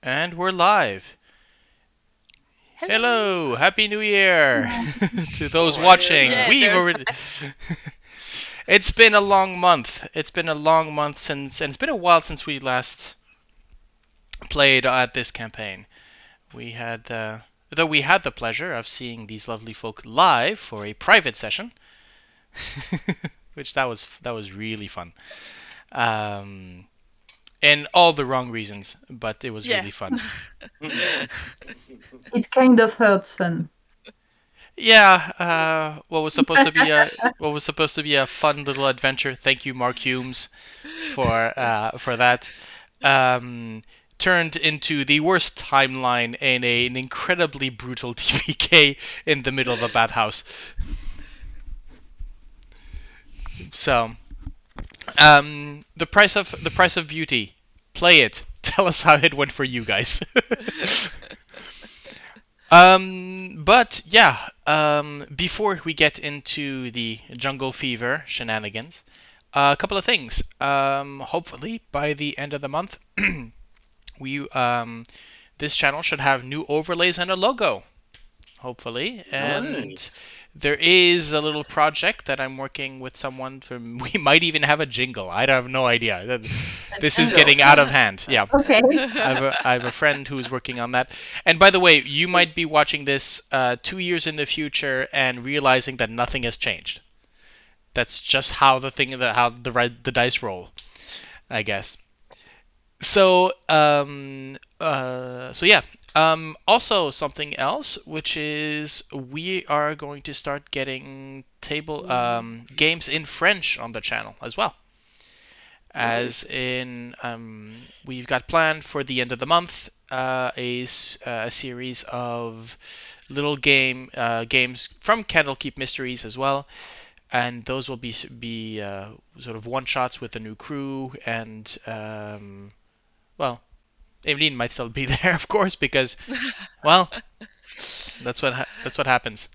And we're live. Hello, Happy New Year to those watching. Yeah, We've there's already. It's been a long month. It's been a long month since, and it's been a while since we last played at this campaign. We had, though we had the pleasure of seeing these lovely folk live for a private session, which that was really fun. And all the wrong reasons, but it was really fun. It kind of hurts fun. Yeah, what was supposed to be a fun little adventure. Thank you, Mark Humes, for that. Turned into the worst timeline in an incredibly brutal TPK in the middle of a bathhouse. So, the price of beauty. Play it. Tell us how it went for you guys. But yeah, before we get into the jungle fever shenanigans, a couple of things. Hopefully by the end of the month, we this channel should have new overlays and a logo. Hopefully, and Nice. there is a little project that I'm working with someone for. We might even have a jingle. I have no idea. This is getting out of hand. Yeah. Okay. I have a friend who's working on that. And by the way, you might be watching this 2 years in the future and realizing that nothing has changed. That's just how the dice roll, I guess. So yeah. Also something else, which is we are going to start getting table games in French on the channel as well. As in, we've got planned for the end of the month a series of little games from Candlekeep Mysteries as well, and those will be sort of one shots with a new crew, and well, Evelyn might still be there, of course, because well, that's what happens.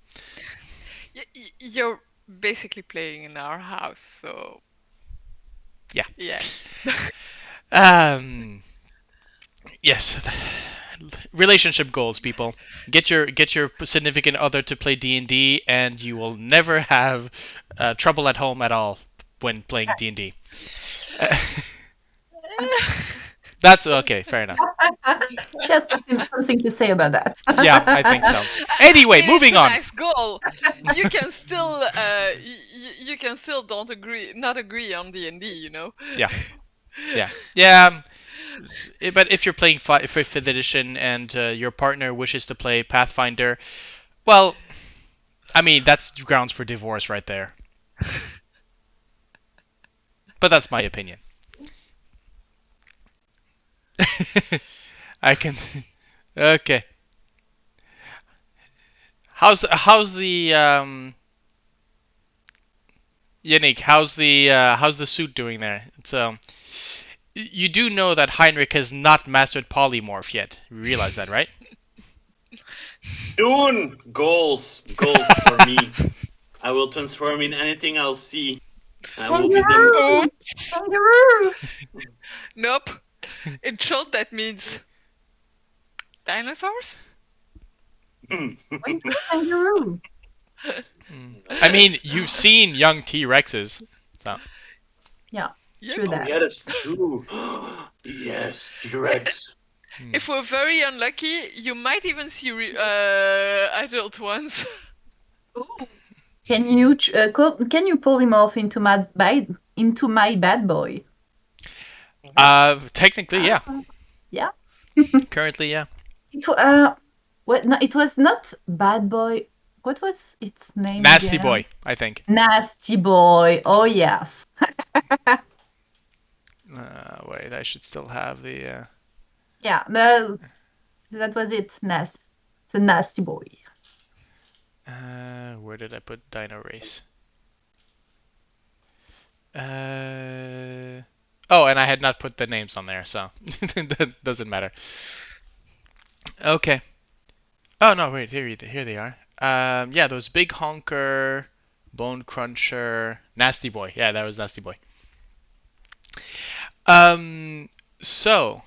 You're basically playing in our house, so Yeah. yeah. Yes. Relationship goals, people. Get your significant other to play D&D, and you will never have trouble at home at all when playing D&D. That's okay. Fair enough. She has something to say about that. Yeah, I think so. Anyway, It's moving a on. nice goal. You can still you can still not agree on D&D, you know. Yeah. But if you're playing 5th edition and your partner wishes to play Pathfinder, well, I mean that's grounds for divorce right there. But that's my opinion. I can. Okay. How's the Yannick? How's the suit doing there? So you do know that Heinrich has not mastered polymorph yet. You realize that, right? Soon, goals for me. I will transform in anything I'll see. I will be Kangaroo! Oops. Kangaroo! Nope. In short, that means dinosaurs. Kangaroo! I mean, you've seen young T-Rexes. So. Yeah, Yeah. true Oh, that. yeah, that's true. Yes, T-Rex. If we're very unlucky, you might even see adult ones. Can you polymorph into my bad boy? Technically, yeah. Yeah. Currently, yeah. It was not bad boy. What was its name? Nasty again? boy, I think. Nasty boy. Oh yes. Wait, I should still have the. Yeah, no, that was it. The nasty boy. Where did I put Dino Race? Oh, and I had not put the names on there, so that doesn't matter. Okay. Oh no, wait, here they are. Yeah, those Big Honker, Bone Cruncher, Nasty Boy. Yeah, that was Nasty Boy. So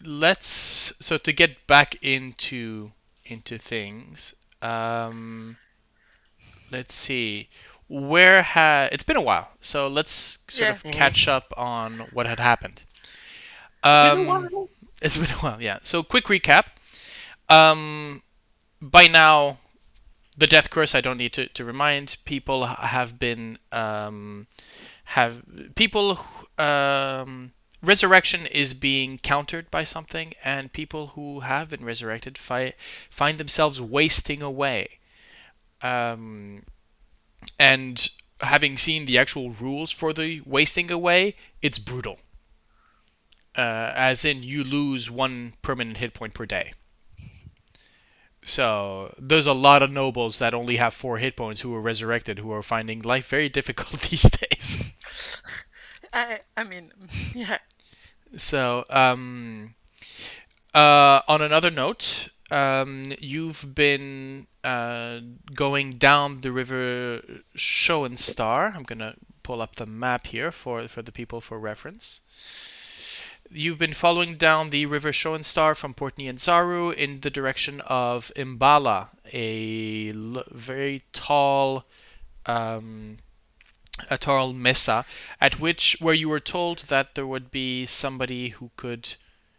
So to get back into things, let's see. It's been a while, so let's sort of catch up on what had happened. It's been a while. It's been a while, yeah. So quick recap. By now, the death curse. I don't need to remind people have been have people. Resurrection is being countered by something, and people who have been resurrected find themselves wasting away. And having seen the actual rules for the wasting away, it's brutal. As in, you lose 1 permanent hit point per day. So there's a lot of nobles that only have 4 hit points who are resurrected, who are finding life very difficult these days. I mean, yeah. So, on another note, you've been going down the river Schoenstar. I'm gonna pull up the map here for the people for reference. You've been following down the river Schoenstar from Port Nyanzaru in the direction of Imbala, a very tall mesa, where you were told that there would be somebody who could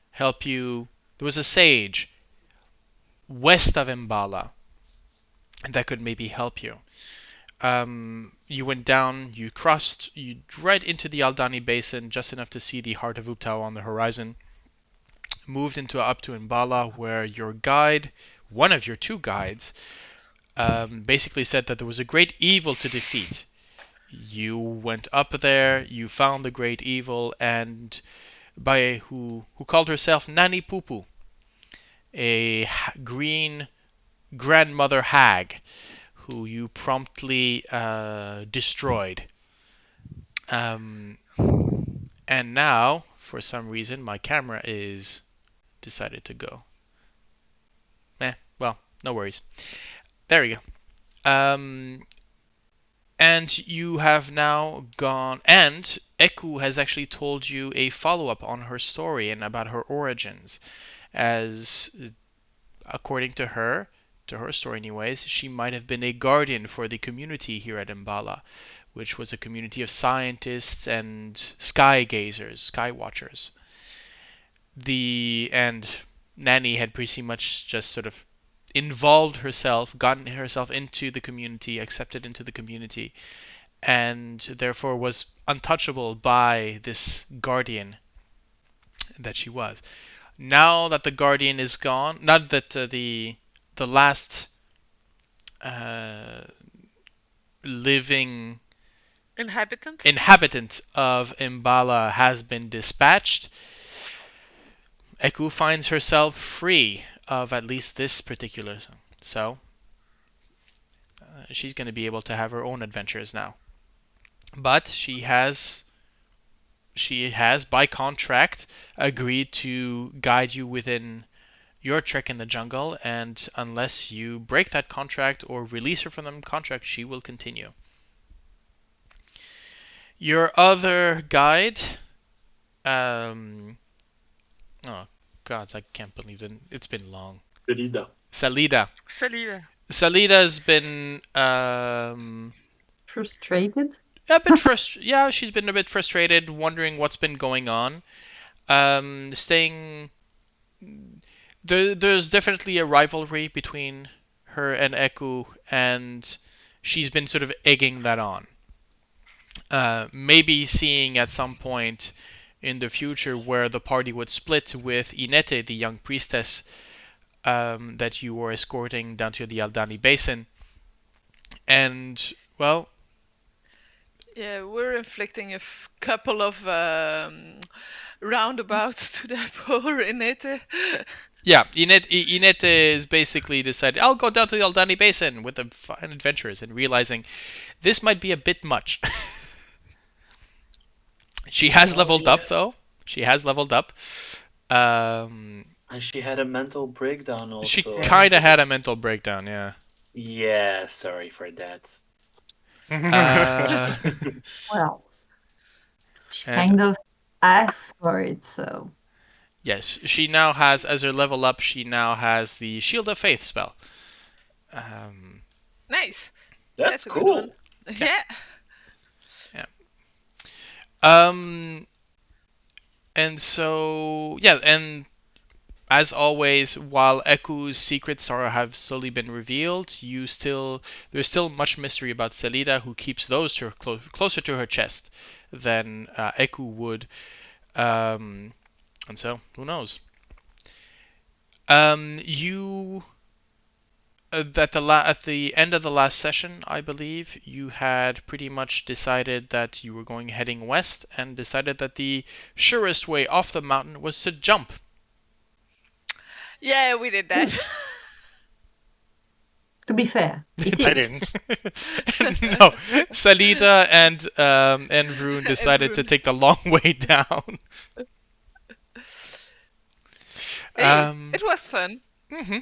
help you. There was a sage west of Imbala that could maybe help you. You went down, you right into the Aldani Basin, just enough to see the heart of Uptau on the horizon. Moved up to Imbala, where your guide, one of your 2 guides, basically said that there was a great evil to defeat. You went up there, you found the great evil, and by who called herself Nani Pupu, a green grandmother hag, who you promptly destroyed. And now, for some reason, my camera is decided to go. Well, no worries. There we go. And you have now gone, and Eku has actually told you a follow-up on her story and about her origins, as according to her story anyways, she might have been a guardian for the community here at Imbala, which was a community of scientists and sky gazers, sky watchers. And Nanny had pretty much just sort of gotten herself into the community, accepted into the community, and therefore was untouchable by this guardian that she was. Now that the guardian is gone, not that the last living inhabitant of Imbala has been dispatched, Eku finds herself free of at least this particular. So she's going to be able to have her own adventures now. But she has by contract agreed to guide you within your trek in the jungle, and unless you break that contract or release her from the contract, she will continue. Your other guide, oh gods, I can't believe it. It's been long. Salida. Salida's been frustrated. Yeah, she's been a bit frustrated, wondering what's been going on. There's definitely a rivalry between her and Eku, and she's been sort of egging that on. Maybe seeing at some point in the future where the party would split, with Inete, the young priestess that you were escorting down to the Aldani Basin. And, well... Yeah, we're inflicting a couple of roundabouts to that poor Inete. Yeah, Inete is basically decided, I'll go down to the Aldani Basin with the fine adventures, and realizing this might be a bit much. She has leveled up, though. She has leveled up. And she had a mental breakdown also. She kind of had a mental breakdown, yeah. Yeah, sorry for that. Well, she kind of asked for it, so... Yes, she now has, as her level up, she now has the Shield of Faith spell. Nice. That's a good cool. one. Yeah. And so, yeah, and as always, while Eku's secrets have slowly been revealed, there's still much mystery about Selida, who keeps those to her closer to her chest than Eku would. And so, who knows? You at the end of the last session, I believe, you had pretty much decided that you were heading west, and decided that the surest way off the mountain was to jump. Yeah, we did that. To be fair, it I is. didn't. No, Salida and Vroon decided to Vroon. take the long way down. Hey, it was fun. Mm-hmm.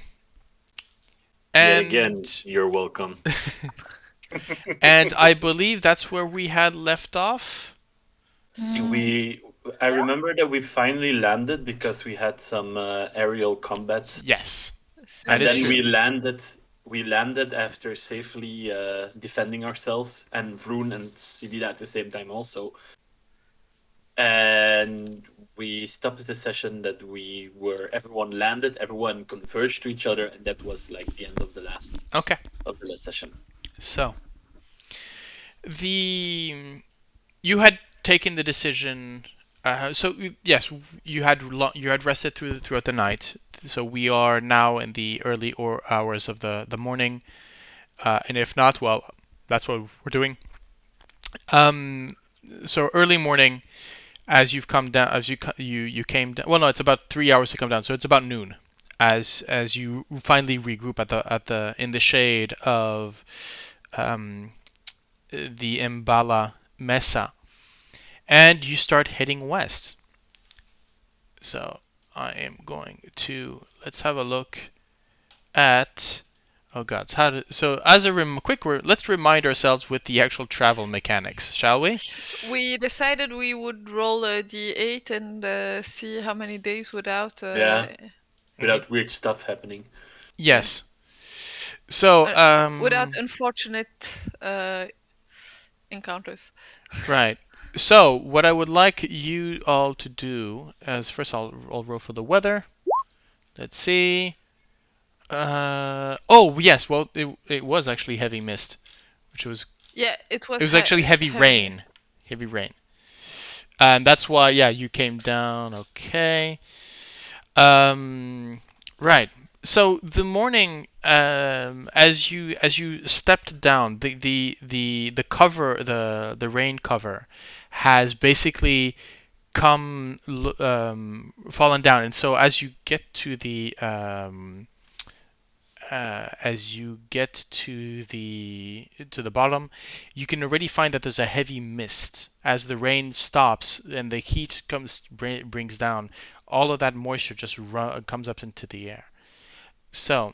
Yeah, And again, you're welcome. and I believe that's where we had left off. I remember that we finally landed because we had some aerial combat. Yes, And that is then true. we landed after safely defending ourselves, and Vroon and Silida at the same time also. And we stopped at the session that everyone landed, everyone converged to each other, and that was like the end of the last session. So you had taken the decision. So yes, you had rested throughout the night. So we are now in the early hours of the morning, and if not, well, that's what we're doing. So early morning, as you've come down, as you came down. Well, no, it's about 3 hours to come down, so it's about noon. As you finally regroup at the in the shade of the Mbala Mesa, and you start heading west. So I am going to let's have a look at. Oh God! So as a let's remind ourselves with the actual travel mechanics, shall we? We decided we would roll a d8 and see how many days without. Without weird stuff happening. Yes. So without unfortunate encounters. Right. So what I would like you all to do is first I'll roll for the weather. Let's see. Oh yes, well it was actually heavy mist, which was it was. It was actually heavy rain. Mist. Heavy rain. And that's why you came down. Okay. Right. So the morning, as you stepped down, the cover, the rain cover, has basically fallen down, and so as you get to the bottom, you can already find that there's a heavy mist. As the rain stops and the heat brings down, all of that moisture just comes up into the air. So,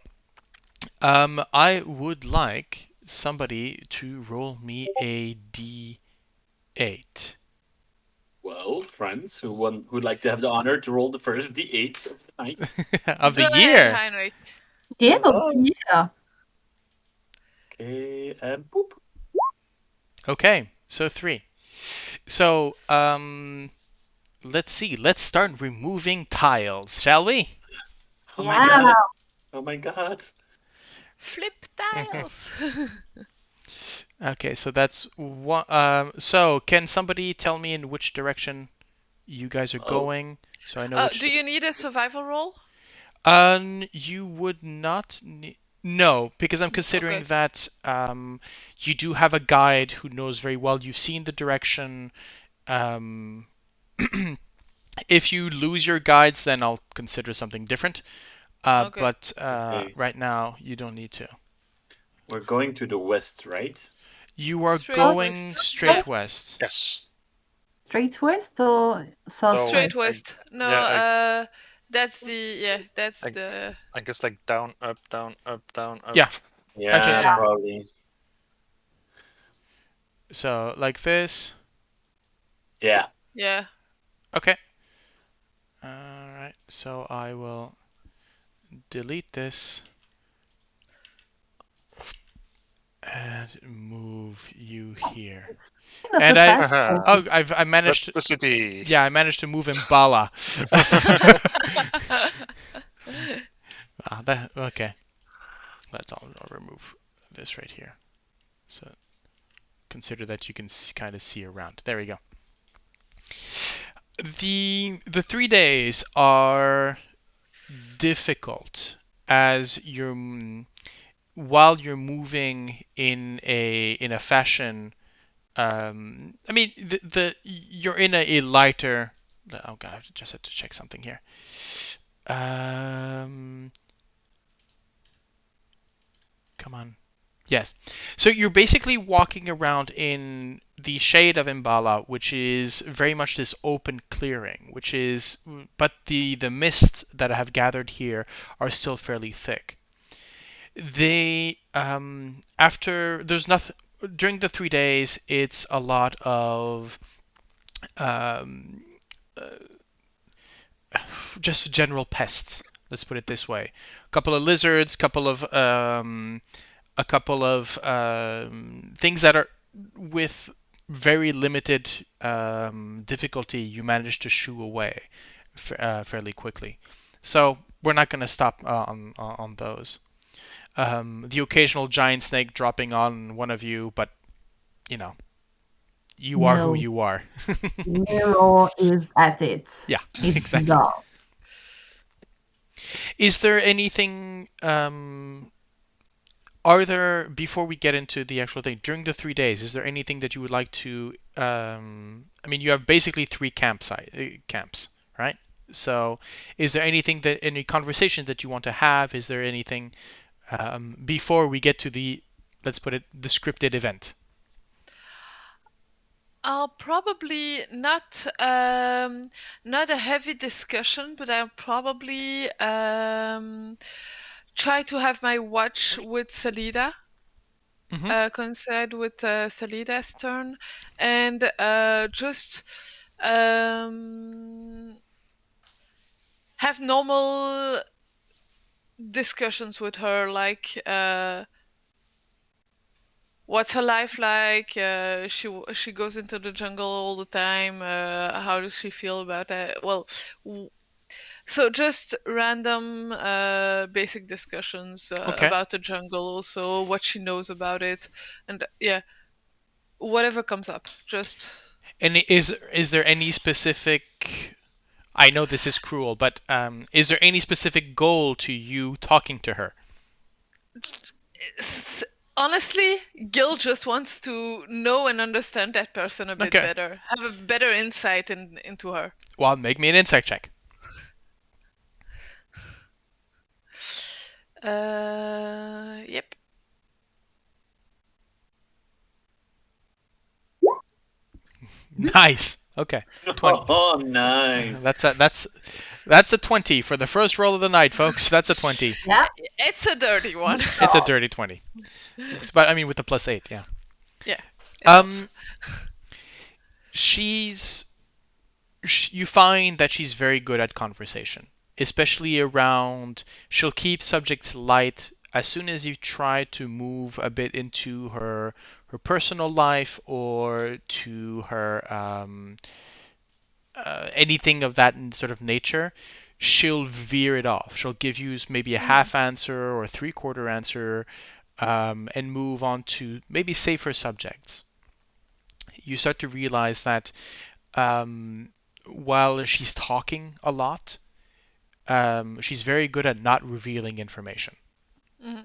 I would like somebody to roll me a d8. Well, friends, who'd like to have the honor to roll the first d8 of the night? Of the Go year. ahead, Heinrich. Yeah, Oh. yeah. Okay, and boop. Okay, so 3. So, let's see. Let's start removing tiles, shall we? Oh Yeah. my god. Oh my god. Flip tiles. Okay, so that's one. So, can somebody tell me in which direction you guys are going? So I know. Do you need a survival roll? You would not. No, because I'm considering that you do have a guide who knows very well. You've seen the direction. If you lose your guides, then I'll consider something different. But right now, you don't need to. We're going to the west, right? You are Straight going west. straight west. Yes. Straight west or south? Straight west. No, yeah, that's I the. I guess like down, up, down, up, down, up. Yeah. Yeah, Actually, yeah. probably. So like this. Yeah. Yeah. Okay. All right. So I will delete this and move you here. And I managed. That's the city. Yeah, I managed to move Imbala. Okay. I'll remove this right here. So consider that you can kind of see around. There we go. The 3 days are difficult as while you're moving in a fashion. I mean, you're in a lighter. Oh god, I just had to check something here. Come on. Yes. So you're basically walking around in the shade of Imbala, which is very much this open clearing, but the mists that have gathered here are still fairly thick. During the 3 days, it's a lot of just general pests. Let's put it this way: a couple of lizards, a couple of things that are with very limited difficulty. You manage to shoo away fairly quickly. So we're not going to stop on those. The occasional giant snake dropping on one of you, but you are who you are. Nero is at it. Yeah, He's exactly. gone. Is there anything? Are there, before we get into the actual thing, during the 3 days, is there anything that you would like to? I mean, you have basically 3 camps, right? So, is there any conversations that you want to have? Is there anything before we get to the, let's put it, the scripted event? I'll probably not a heavy discussion, but I'll probably try to have my watch with Salida. Coincide with Salida's turn, and just have normal discussions with her, like what's her life like? She goes into the jungle all the time. How does she feel about that? Well, so just random basic discussions about the jungle, also what she knows about it, and yeah, whatever comes up. Just. And is there any specific? I know this is cruel, but is there any specific goal to you talking to her? Honestly, Gil just wants to know and understand that person a bit better, have a better insight into her. Well, make me an insight check. Yep. Nice. Okay. 20. Oh, nice. That's a 20 for the first roll of the night, folks. That's a 20. Yeah. It's a dirty one. It's a dirty 20. But I mean with the +8, yeah. Yeah. You find that she's very good at conversation, especially around. She'll keep subjects light. As soon as you try to move a bit into her personal life or to her anything of that sort of nature, she'll veer it off. She'll give you maybe a half answer or a 3/4 answer, and move on to maybe safer subjects. You start to realize that while she's talking a lot, she's very good at not revealing information. Mm-hmm.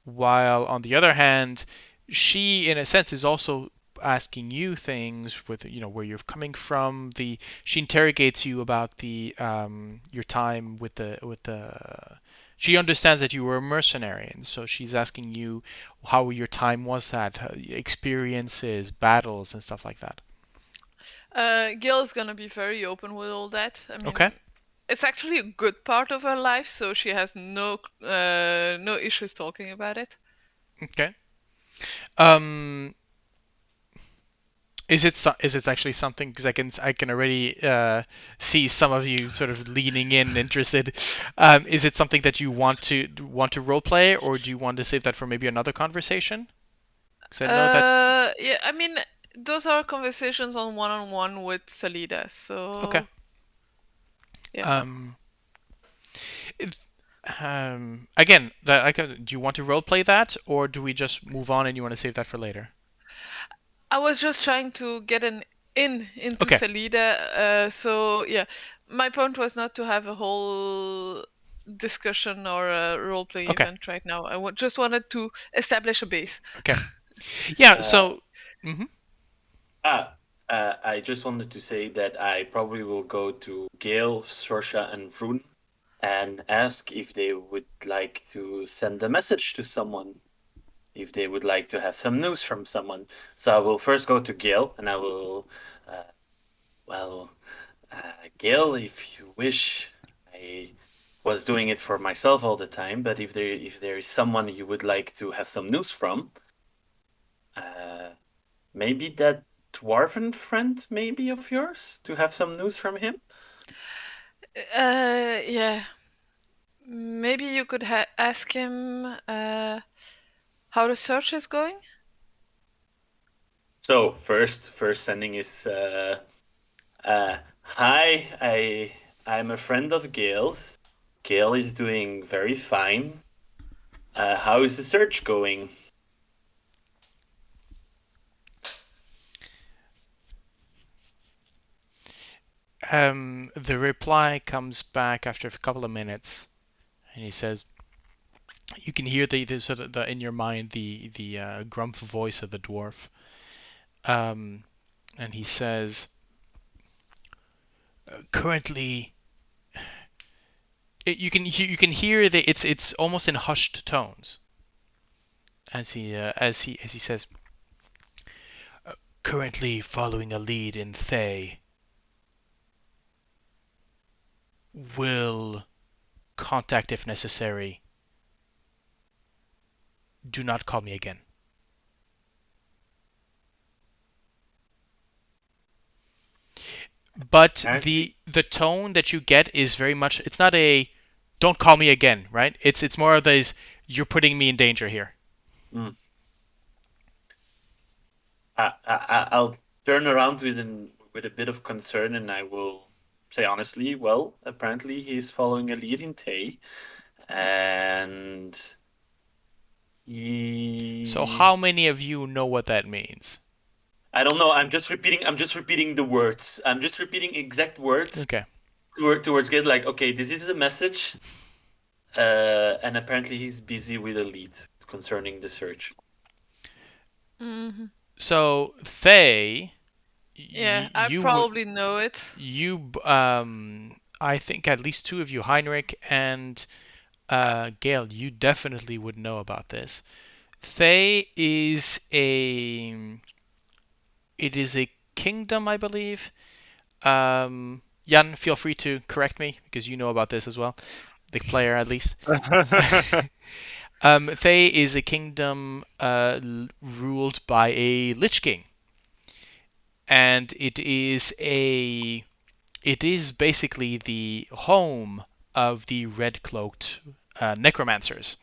While on the other hand, she in a sense is also asking you things with where you're coming from. She interrogates you about your time with the. She understands that you were a mercenary, and so she's asking you how your time was experiences, battles, and stuff like that. Gil is gonna be very open with all that. I mean, okay. It's actually a good part of her life, so she has no issues talking about it. Okay. Is it actually something? Because I can already see some of you sort of leaning in, interested. Is it something that you want to roleplay, or do you want to save that for maybe another conversation? Because I know that. Yeah, I mean, those are conversations on one-on-one with Salida, so. Okay. Yeah. Again, do you want to roleplay that, or do we just move on and you want to save that for later? I was just trying to get into Okay. Salida, so yeah. My point was not to have a whole discussion or a role-playing Okay. event right now. I just wanted to establish a base. Okay. Yeah, so... Mm-hmm. I just wanted to say that I probably will go to Gale, Sorsha, and Vroon and ask if they would like to send a message to someone, if they would like to have some news from someone. So I will first go to Gale, and I will, Gale, if you wish, I was doing it for myself all the time, but if there is someone you would like to have some news from, maybe that dwarven friend, maybe of yours, to have some news from him. Yeah. Maybe you could ask him how the search is going. So first sending is hi, I'm a friend of Gale's. Gale is doing very fine. How is the search going? The reply comes back after a couple of minutes, and he says, you can hear the sort of in your mind the grumpy voice of the dwarf, and he says, currently, you can hear that it's almost in hushed tones as he says, currently following a lead in Thay. Will contact if necessary. Do not call me again. But the tone that you get is very much, it's not a don't call me again, right? It's more of these, you're putting me in danger here. I'll turn around with a bit of concern, and I will say honestly, well, apparently he's following a lead in Tay, and So how many of you know what that means? I don't know. I'm just repeating the words. I'm just repeating exact words. Okay. Towards Gale, like, okay, this is the message, and apparently he's busy with a lead concerning the search. Mm-hmm. So Thay, yeah, I probably know it. You, I think at least two of you, Heinrich and Gale, you definitely would know about this. Thay is a kingdom, I believe. Jan, feel free to correct me because you know about this as well, the player at least. Thay is a kingdom ruled by a Lich King, and it is basically the home of the red-cloaked necromancers.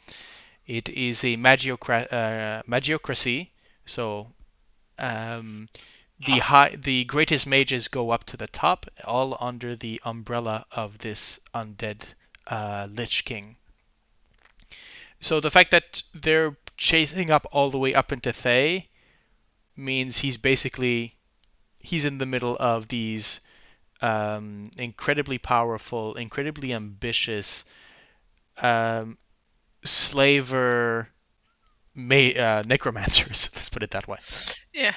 It is a magiocracy, so the greatest mages go up to the top, all under the umbrella of this undead Lich King. So the fact that they're chasing up all the way up into Thay means he's in the middle of these incredibly powerful, incredibly ambitious slaver necromancers. Let's put it that way. Yeah.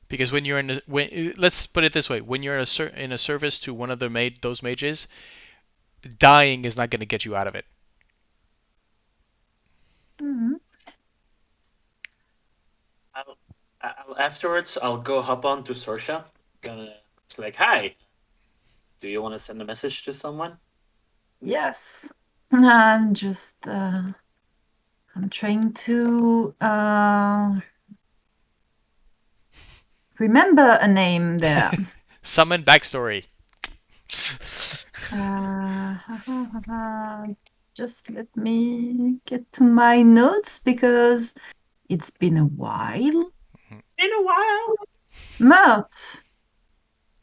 Because when you're let's put it this way, when you're in a service to one of those mages, dying is not going to get you out of it. Mm-hmm. Afterwards, I'll go hop on to Sorsha. It's like, hi. Do you want to send a message to someone? Yes. I'm just I'm trying to remember a name there. Summon backstory. Just let me get to my notes because it's been a while. In a while. Mert,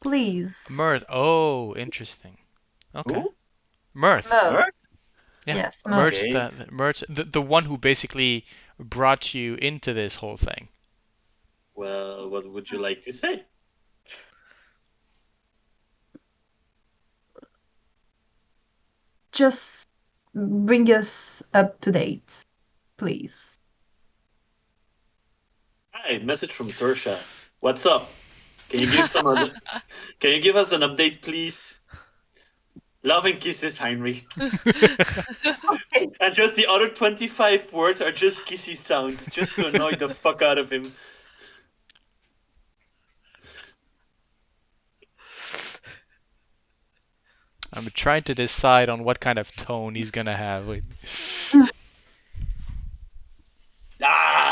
please. Mirth. Oh, interesting. Okay. Who? Mirth. Mert? Yeah. Yes, Mert. Mirth, the one who basically brought you into this whole thing. Well, what would you like to say? Just bring us up to date, please. Hi, message from Sorsha. What's up? Can you give Can you give us an update, please? Love and kisses, Heinrich. Okay. And just the other 25 words are just kissy sounds, just to annoy the fuck out of him. I'm trying to decide on what kind of tone he's gonna have.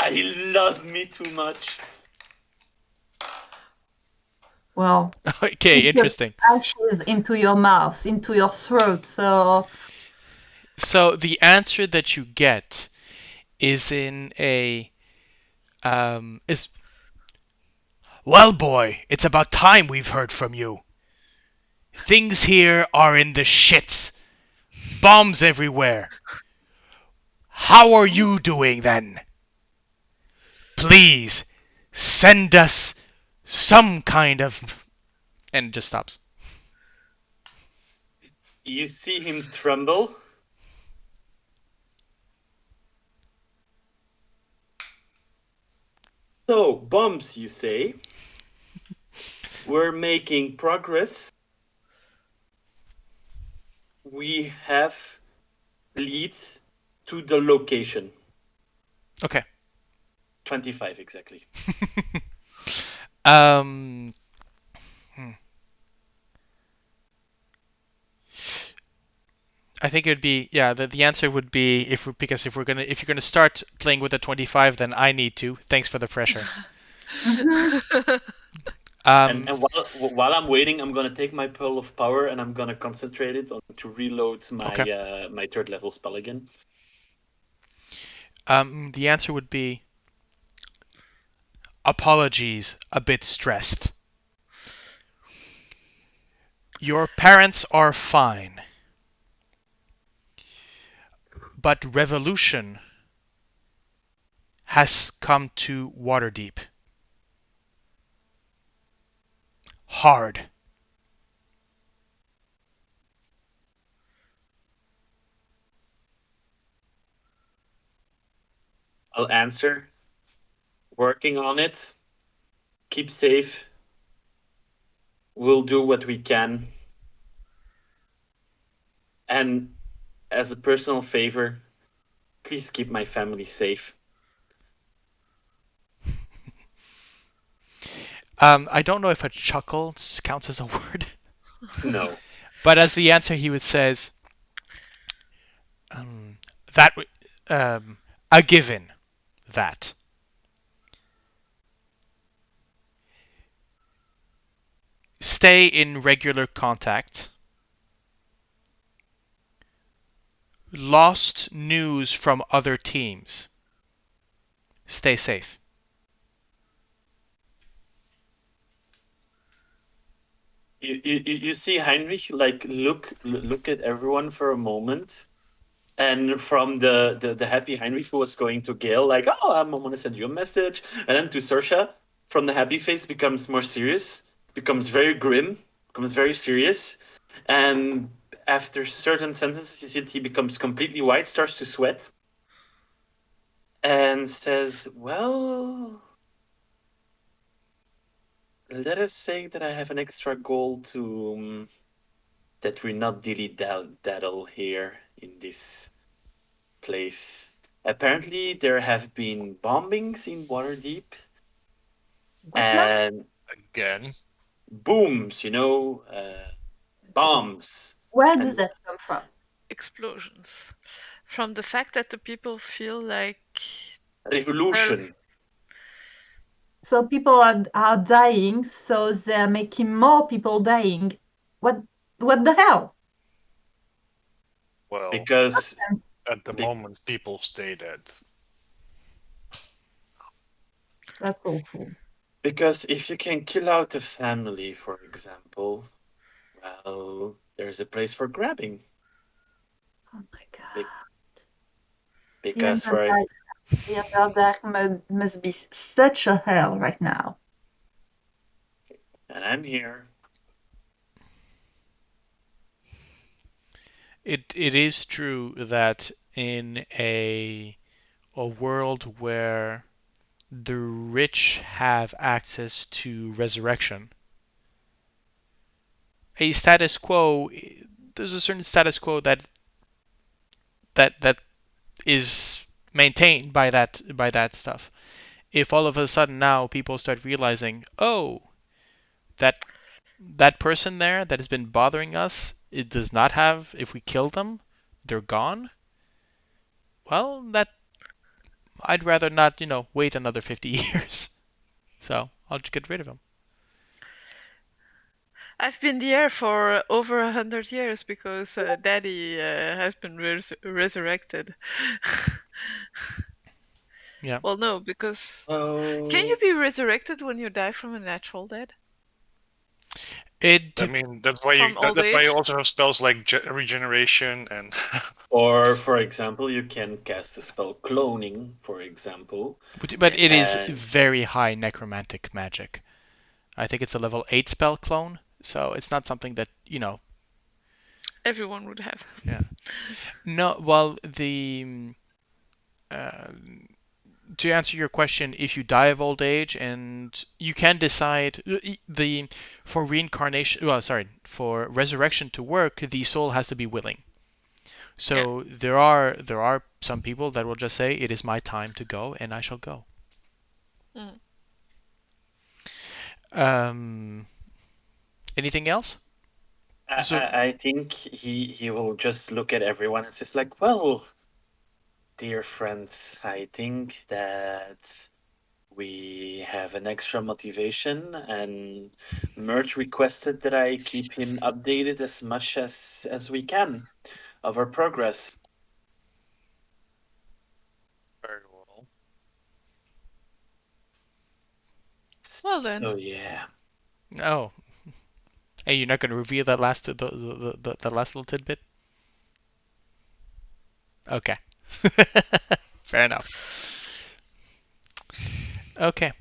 He loves me too much. Well, Okay, interesting. ashes into your mouth, into your throat, so... So the answer that you get is in a is well, boy, it's about time we've heard from you. Things here are in the shits. Bombs everywhere. How are you doing then? Please send us some kind of, and it just stops. You see him tremble. So, bombs, you say? We're making progress. We have leads to the location. Okay. 25 exactly. Hmm. I think it would be the answer would be if you're gonna start playing with a 25, then I need to. Thanks for the pressure. And while I'm waiting, I'm gonna take my Pearl of Power and I'm gonna concentrate it on to reload my my 3rd level spell again. The answer would be apologies, a bit stressed. Your parents are fine. But revolution has come to Waterdeep. Hard. I'll answer. Working on it. Keep safe. We'll do what we can. And as a personal favor, please keep my family safe. I don't know if a chuckle counts as a word. No. But as the answer, he would says, that a given that. Stay in regular contact. Lost news from other teams. Stay safe. You see Heinrich like look at everyone for a moment, and from the happy Heinrich who was going to Gale like, oh, I'm gonna send you a message, and then to Sorsha, from the happy face becomes more serious, becomes very grim, becomes very serious, and after certain sentences you see that he becomes completely white, starts to sweat, and says, well, let us say that I have an extra goal to that we're not dilly-daddle here in this place. Apparently, there have been bombings in Waterdeep. And Again. booms, bombs. Where does that come from? Explosions. From the fact that the people feel like Revolution. So people are dying, so they're making more people dying. What the hell? Well, Because at the moment, people stay dead. That's awful. Because if you can kill out a family, for example, well, there's a place for grabbing. Oh my god. Because The Underdark must be such a hell right now. and I'm here. It is true that in a world where the rich have access to resurrection, a status quo, there's a certain status quo that is maintained by that stuff. If all of a sudden now people start realizing, oh, that person there that has been bothering us, it does not have, if we kill them, they're gone. Well, that I'd rather not, wait another 50 years. So I'll just get rid of them. I've been there for over 100 years because Daddy has been resurrected. Yeah. Well, no, because Oh, can you be resurrected when you die from a natural death? It I mean, that's why From old you age? also have spells like regeneration and. or for example, you can cast a spell cloning, for example. but it is And very high necromantic magic. I think it's a level 8 spell clone, so it's not something that, Everyone would have. yeah. No, well, the uh, to answer your question, if you die of old age, and you can decide the for reincarnation, well, sorry, for resurrection to work, the soul has to be willing. So there are some people that will just say, "It is my time to go, and I shall go." Mm. Anything else? I think he will just look at everyone and says like, well, dear friends, I think that we have an extra motivation, and Merch requested that I keep him updated as much as we can of our progress. Very well. Well then. Oh yeah. Oh, hey, you're not going to reveal that last the last little tidbit? Okay. Fair enough. Okay.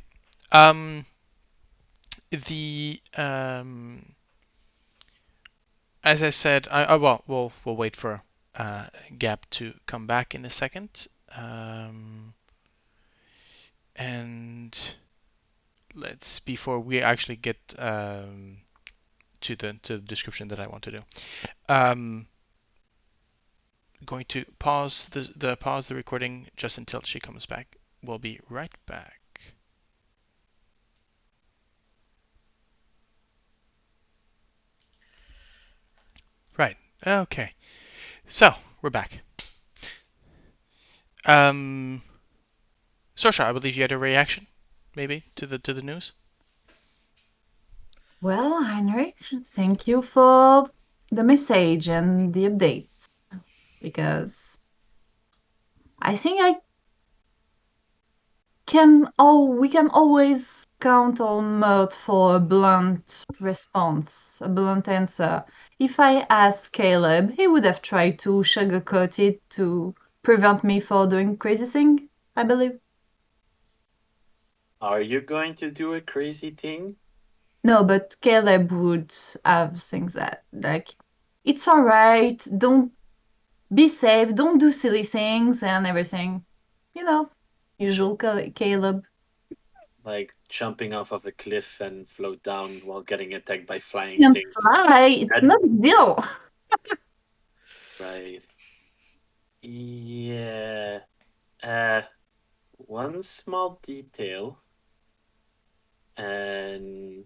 Um, the as I said, well, we'll wait for Gap to come back in a second. And let's before we actually get to the description that I want to do. Going to pause the recording just until she comes back. We'll be right back. Right. Okay. So we're back. Sorsha, I believe you had a reaction, maybe to the news. Well, Heinrich, thank you for the message and the update, because I think we can always count on Mert for a blunt response, a blunt answer. If I asked Caleb, he would have tried to sugarcoat it to prevent me from doing crazy thing, I believe. Are you going to do a crazy thing? No, but Caleb would have things that, like, it's alright, don't be safe, don't do silly things and everything. You know, usual Caleb. Like jumping off of a cliff and float down while getting attacked by flying You can things. fly, it's That- no big deal. Right. Yeah. One small detail, and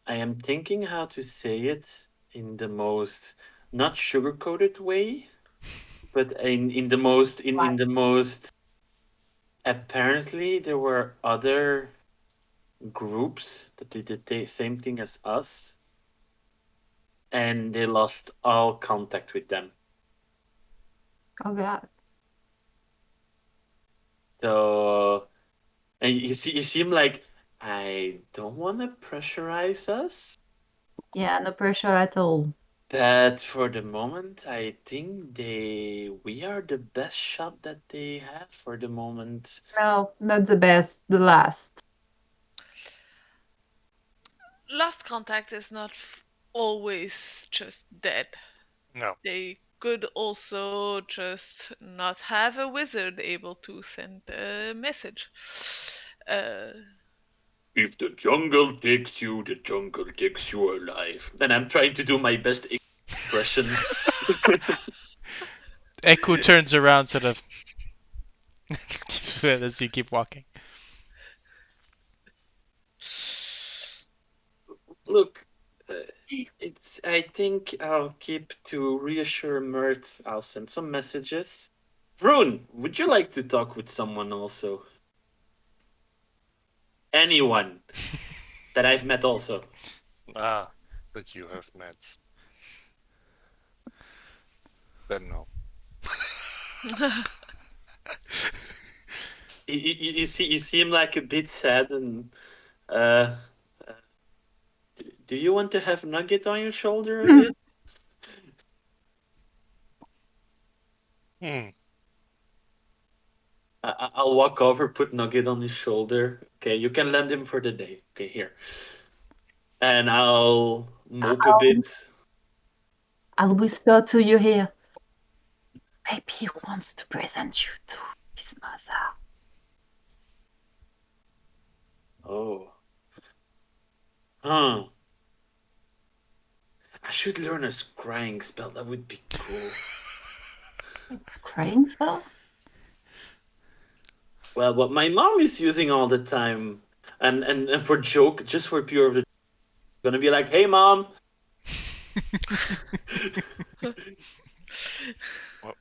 I am thinking how to say it in the most not sugar-coated way, but in the most. Apparently, there were other groups that did the same thing as us, and they lost all contact with them. Oh God. So, and you seem like I don't want to pressurize us, Yeah, no pressure at all. but for the moment, I think we are the best shot that they have for the moment. No, not the best, the last. Lost contact is not always just dead. No. They could also just not have a wizard able to send a message. If the jungle takes you, the jungle takes you alive. And I'm trying to do my best impression. Echo turns around, sort of, as you keep walking. Look, it's. I think I'll keep to reassure Mert. I'll send some messages. Vroon, would you like to talk with someone also? Anyone that I've met also. That you have met. Then no. You seem like a bit sad, and uh, do you want to have Nugget on your shoulder a bit? I'll walk over, put Nugget on his shoulder. Okay, you can lend him for the day. Okay, here. And I'll mope a bit. I'll whisper to you here. Maybe he wants to present you to his mother. Oh. Huh. I should learn a scrying spell. That would be cool. Scrying spell? Well, what my mom is using all the time, and for joke, just for pure of the, gonna be like, "Hey, mom."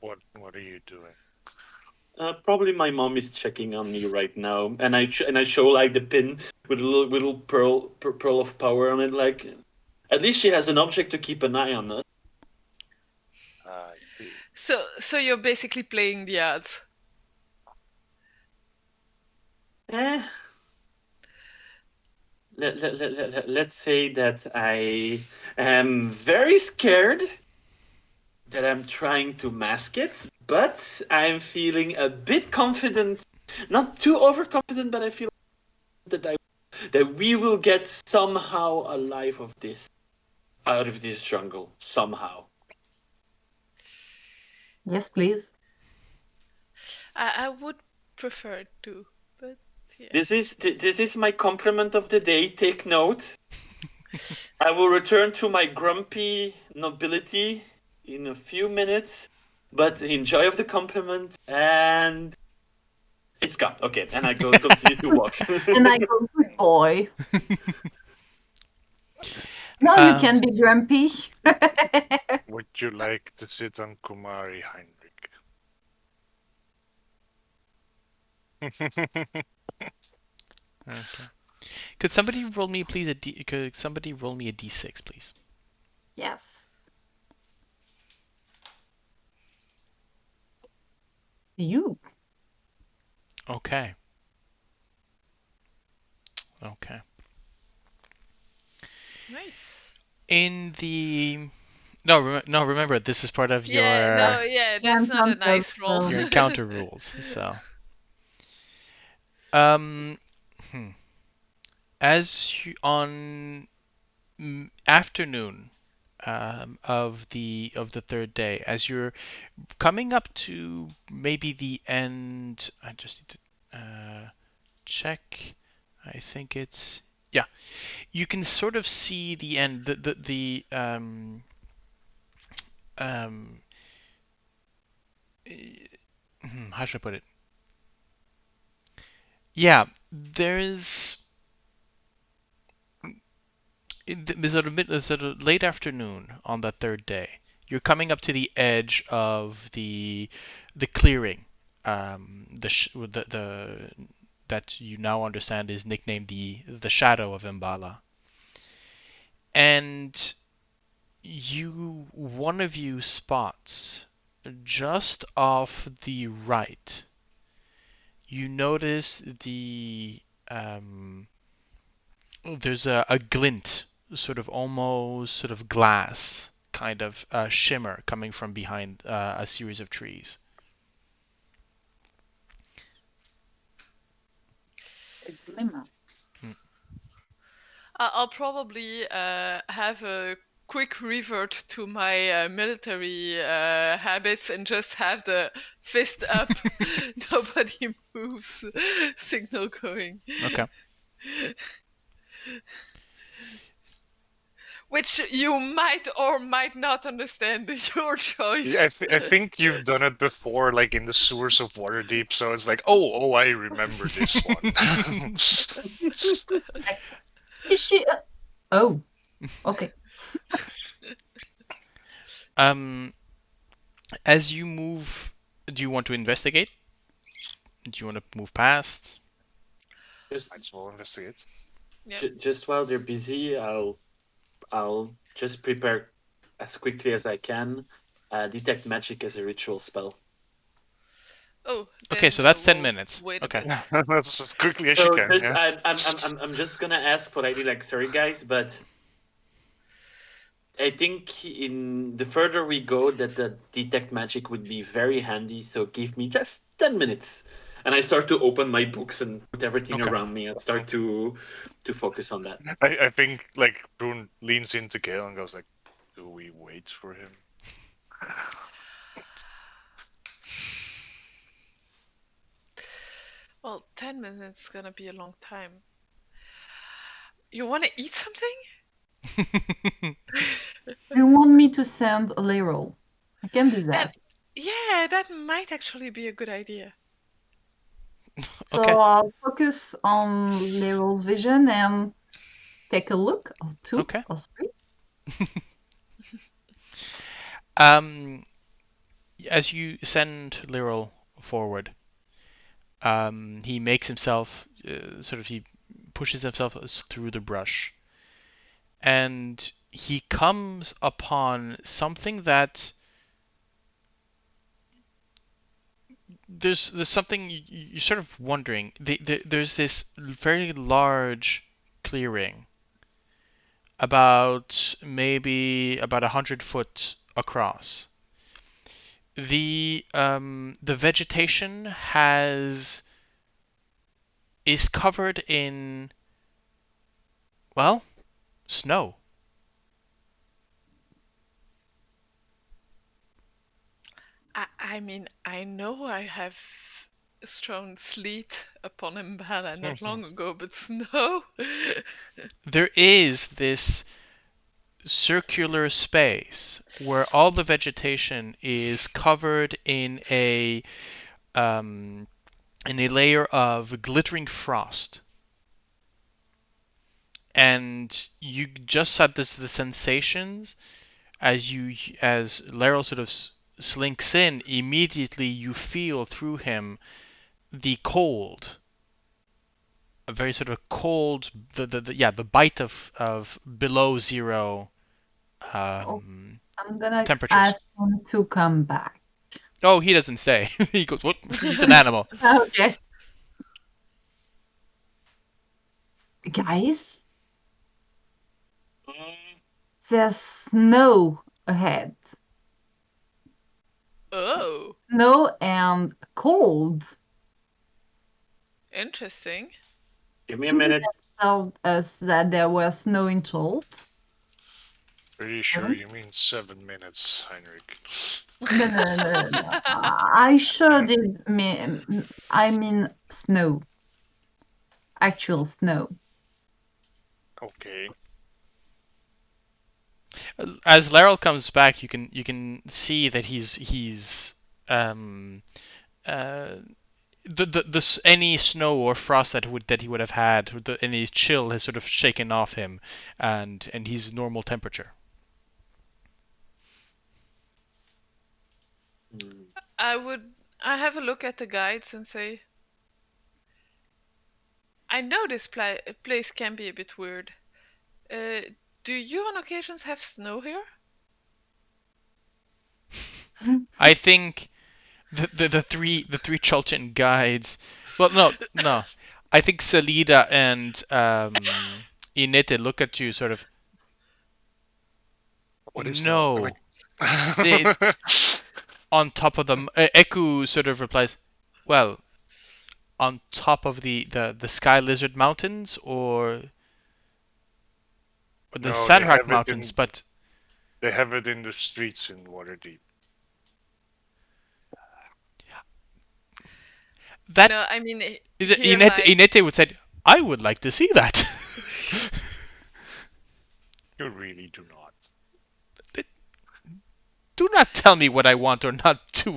What are you doing? Probably my mom is checking on me right now, and I show like the pin with a little pearl of power on it. Like, at least she has an object to keep an eye on us. I see. So you're basically playing the odds. Eh. Let's say that I am very scared that I'm trying to mask it, but I'm feeling a bit confident, not too overconfident, but I feel that we will get somehow alive of this, out of this jungle somehow. Yes, please. I would prefer to, but yeah. This is my compliment of the day. Take note. I will return to my grumpy nobility in a few minutes, but enjoy of the compliment, and it's gone. Okay, and I go continue to walk. And I go, good boy. Now you can be grumpy. Would you like to sit on Kumari, Heinrich? Okay. Could somebody roll me, please, could somebody roll me a d6, please? Yes. You. Okay. Okay. Nice. In the no, remember this is part of your That's not a nice roll. your encounter rules. So, um, as you, on afternoon of the third day, as you're coming up to maybe the end, I just need to check. I think it's yeah. You can sort of see the end. How should I put it? Yeah, there's sort of late afternoon on the third day. You're coming up to the edge of the clearing, the that you now understand is nicknamed the Shadow of Imbala. And one of you spots just off the right. You notice there's a glint, sort of almost sort of glass kind of shimmer coming from behind a series of trees. A glimmer. I'll probably have a quick revert to my military habits and just have the fist up, nobody moves signal going. Okay. Which you might or might not understand, your choice. Yeah, I think you've done it before, like in the sewers of Waterdeep. So it's like, oh, I remember this one. Is she? Oh, okay. As you move, do you want to investigate? Do you want to move past? Just, Might as well investigate. Yeah. just while they're busy, I'll just prepare as quickly as I can. Detect magic as a ritual spell. Oh. Okay, so that's 10 minutes. Wait Okay. a bit. That's as quickly as So you can. just, Yeah. I'm just gonna ask politely, like, sorry guys, but I think in the further we go, that the detect magic would be very handy. So give me just 10 minutes, and I start to open my books and put everything Okay. around me and start to focus on that. I think like Vroon leans into Gale and goes like, "Do we wait for him?" Well, 10 minutes is gonna be a long time. You wanna eat something? You want me to send Leroy? I can do that. Yeah, that might actually be a good idea. So Okay. I'll focus on Leroy's vision and take a look, or two, Okay. or three. As you send Lyril forward, he makes himself he pushes himself through the brush, and he comes upon something that there's something you're sort of wondering. There's this very large clearing, maybe about 100 foot across. The vegetation is covered in, well, snow. I mean, I know I have strewn sleet upon Mbala not long ago, but snow? There is this circular space where all the vegetation is covered in a layer of glittering frost. And you just had the sensations as Laryl sort of slinks in. Immediately you feel through him the cold, a very sort of cold, the bite of below zero I'm gonna temperatures. ask him to come back. Oh, he doesn't stay. He goes, what? He's an animal. Okay. Guys, there's snow ahead. Oh, Snow and cold. interesting. Give me a minute. Told us that there was snow in Cholt. Pretty sure you mean 7 minutes, Heinrich. No. I sure did mean, I mean snow. Actual snow. Okay. As Laryl comes back, you can see that he's any snow or frost that he would have had, any chill has sort of shaken off him, and he's normal temperature. I have a look at the guides and say, I know this place can be a bit weird. Do you on occasions have snow here? I think the three Chulchan guides. Well, no. I think Salida and Inete look at you sort of. What is no? No. Like, They, on top of them, Eku sort of replies, "Well, on top of the Sky Lizard Mountains or the no, they Sandrak have it Mountains, in but they have it in the streets in Waterdeep. that No, I mean here Inete would say, I would like to see that." You really do not. Do not tell me what I want or not to.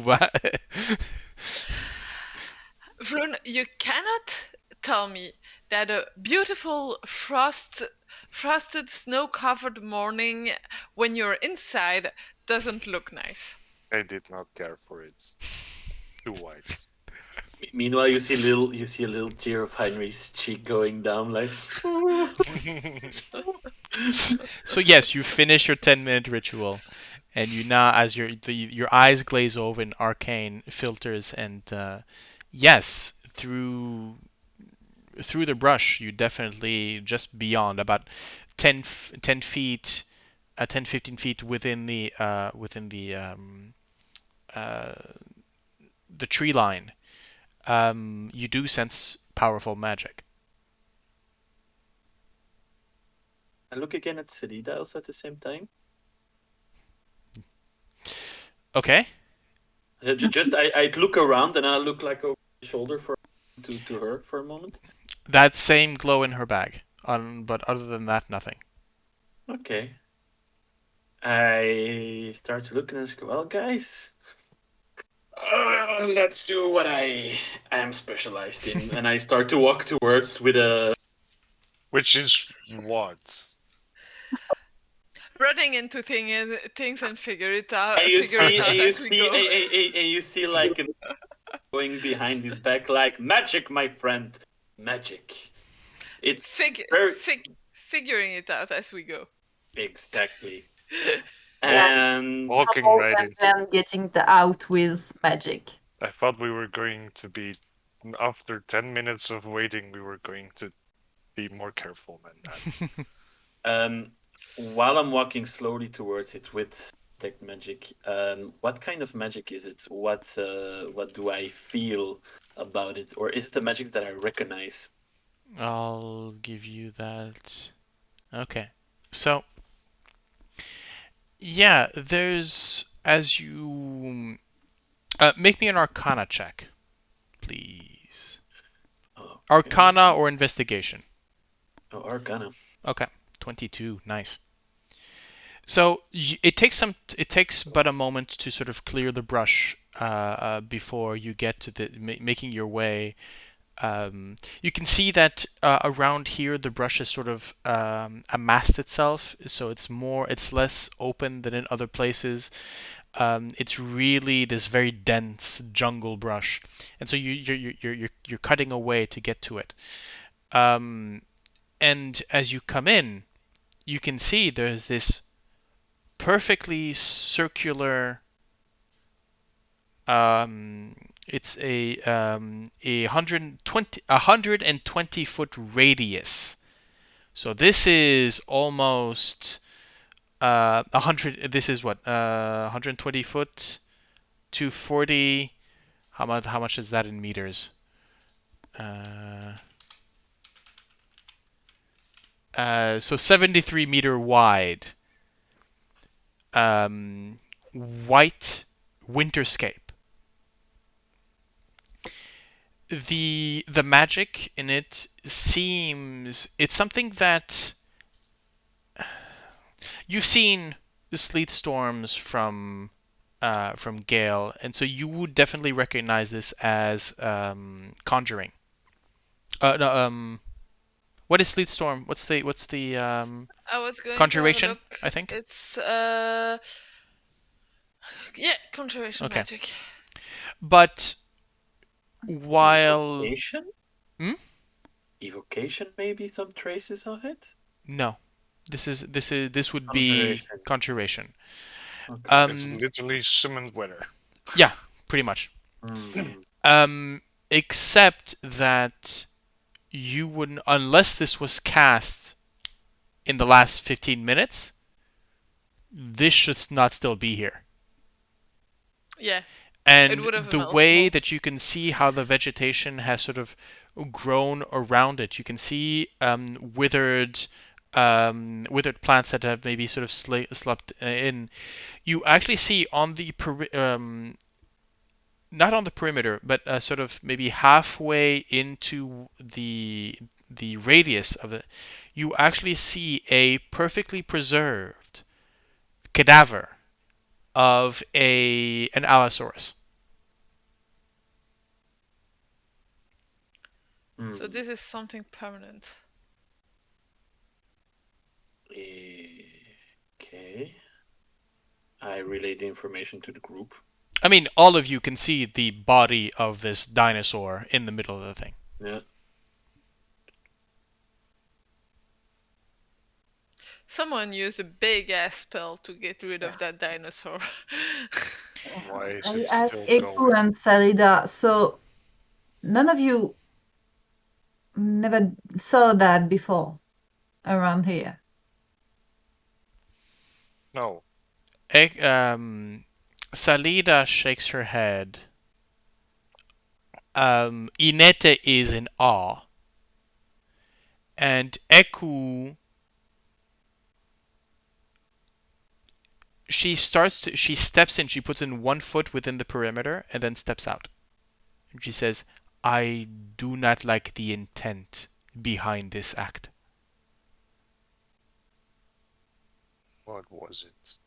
Vroon, you cannot tell me that a beautiful frosted snow-covered morning when you're inside doesn't look nice. I did not care for it. Too white. Meanwhile, you see a little tear of Heinrich's cheek going down, like. So yes, you finish your 10-minute ritual, and you now, as your eyes glaze over in arcane filters, and yes, through the brush, you definitely just beyond about 10 feet, 10 15 feet within uh, the tree line. You do sense powerful magic. I look again at Salida also at the same time. Okay. I look around and I look like over the shoulder to her for a moment. That same glow in her bag. But other than that, nothing. Okay. I start to look and I go, well, guys, let's do what I am specialized in. And I start to walk towards with a... Which is what? Running into things and figure it out. And you Figure it out as we go. and you see like going behind his back like, magic, my friend. Magic. It's Figuring it out as we go. Exactly. Yeah. And Walking More right than into. them getting the out with magic. I thought we were going to be, after 10 minutes of waiting, we were going to be more careful than that. while I'm walking slowly towards it with detect magic, what kind of magic is it? What do I feel about it? Or is it a magic that I recognize? I'll give you that. Okay. So, yeah, there's, as you make me an Arcana check, please. Okay. Arcana or investigation? Oh, Arcana. Okay, 22. Nice. So it takes but a moment to sort of clear the brush before you get to making your way. You can see that around here the brush has sort of amassed itself, so it's less open than in other places. It's really this very dense jungle brush, and so you're cutting away to get to it. And as you come in, you can see there's this perfectly circular. It's a 120 foot radius. So this is almost 100. This is what 120 foot to 40. How much is that in meters? So 73-meter wide. White winterscape. The magic in it seems it's something that you've seen the sleet storms from Gale, and so you would definitely recognize this as conjuring. No, what is sleet storm? What's the I was going conjuration? to have a look. I think It's conjuration okay. magic. But while Evocation? Hmm? evocation, maybe some traces of it? No, this would be Conjuration. conjuration. Okay. It's literally summoned weather. Yeah, pretty much. Except that you wouldn't, unless this was cast in the last 15 minutes, this should not still be here. Yeah. And would have the way that you can see how the vegetation has sort of grown around it, you can see withered plants that have maybe sort of slept in. You actually see on the not on the perimeter, but sort of maybe halfway into the radius of it, you actually see a perfectly preserved cadaver of an Allosaurus. So this is something permanent. Okay. I relay the information to the group. I mean, all of you can see the body of this dinosaur in the middle of the thing. Yeah. Someone used a big ass spell to get rid of that dinosaur. Why is I it asked still Eku going? and Salida, so none of you never saw that before around here. No. Salida shakes her head. Inete is in awe. And Eku, she steps in, she puts in 1 foot within the perimeter and then steps out. And she says, I do not like the intent behind this act. What was it?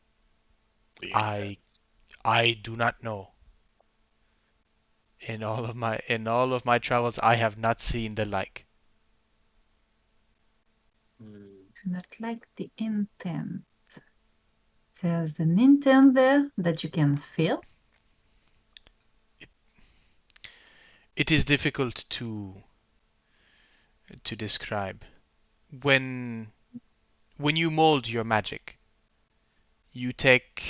The I do not know. In all of my travels, I have not seen the like. Not like the intent. There's an intent there that you can feel. It is difficult to describe. When you mold your magic, you take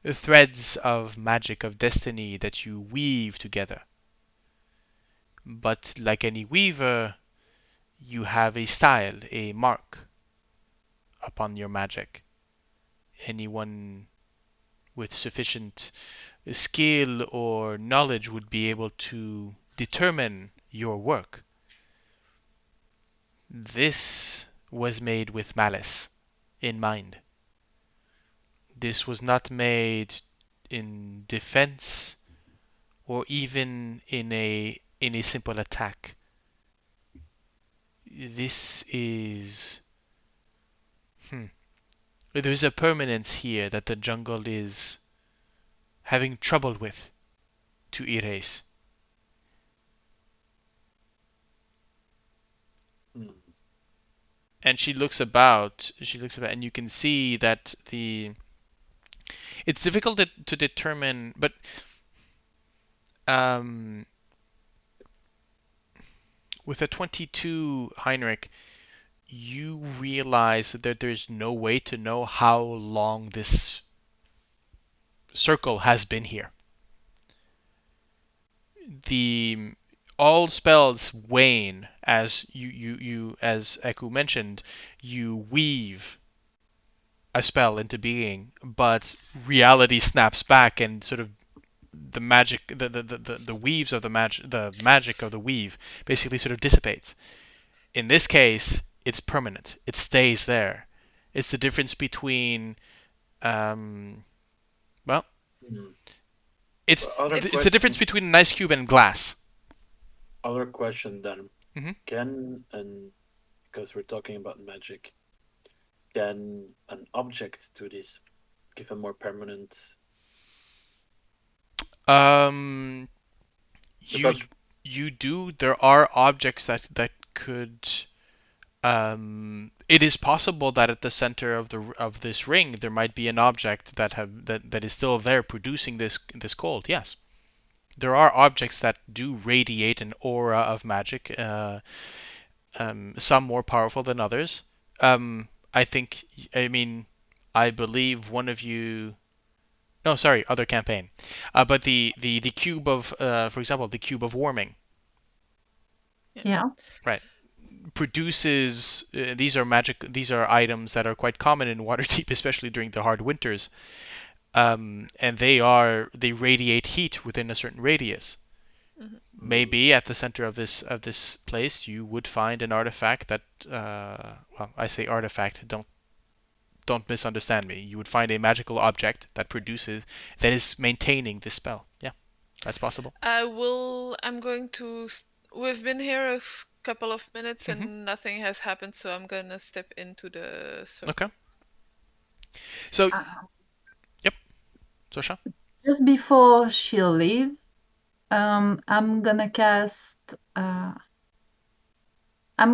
threads of magic, of destiny that you weave together. But like any weaver, you have a style, a mark upon your magic. Anyone with sufficient skill or knowledge would be able to determine your work. This was made with malice in mind. This was not made in defense or even in a simple attack. This is there's a permanence here that the jungle is having trouble with to erase. And she looks about, and you can see that it's difficult to determine, but with a 22 Heinrich, you realize that there's no way to know how long this circle has been here. All spells wane as you as Eku mentioned, you weave a spell into being, but reality snaps back and sort of the magic, the weaves of the magic of the weave basically sort of dissipates. In this case, it's permanent. It stays there. It's the difference between, it's the difference between an ice cube and glass. Other question then. Mm-hmm. Because we're talking about magic, can an object to this give a more permanent? You do. There are objects that could. It is possible that at the center of this ring there might be an object that is still there producing this cold. Yes, there are objects that do radiate an aura of magic. some more powerful than others. I believe one of you. No, sorry, other campaign. But the cube of, for example, the cube of warming, Yeah. right, produces. These are magic. These are items that are quite common in Waterdeep, especially during the hard winters. And they radiate heat within a certain radius. Mhm. Maybe at the center of this place you would find an artifact that well, I say artifact, don't misunderstand me. You would find a magical object that is maintaining this spell. Yeah, that's possible. I'm going to. We've been here a couple of minutes Mhm. and nothing has happened, so I'm gonna step into the circle. Okay. So, Uh, yep, Sorsha. just before she'll leave, I'm gonna cast. I'm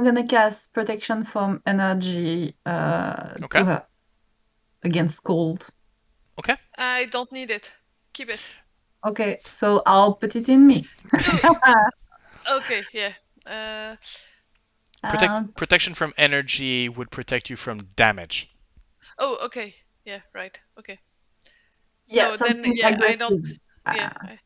gonna cast protection from energy Okay. to her against cold. Okay. I don't need it. Keep it. Okay, so I'll put it in me. Okay, yeah. Uh, Protection from energy would protect you from damage. oh, okay. Yeah, right. Okay. Yeah, No, then something yeah, I don't. aggressive. Yeah.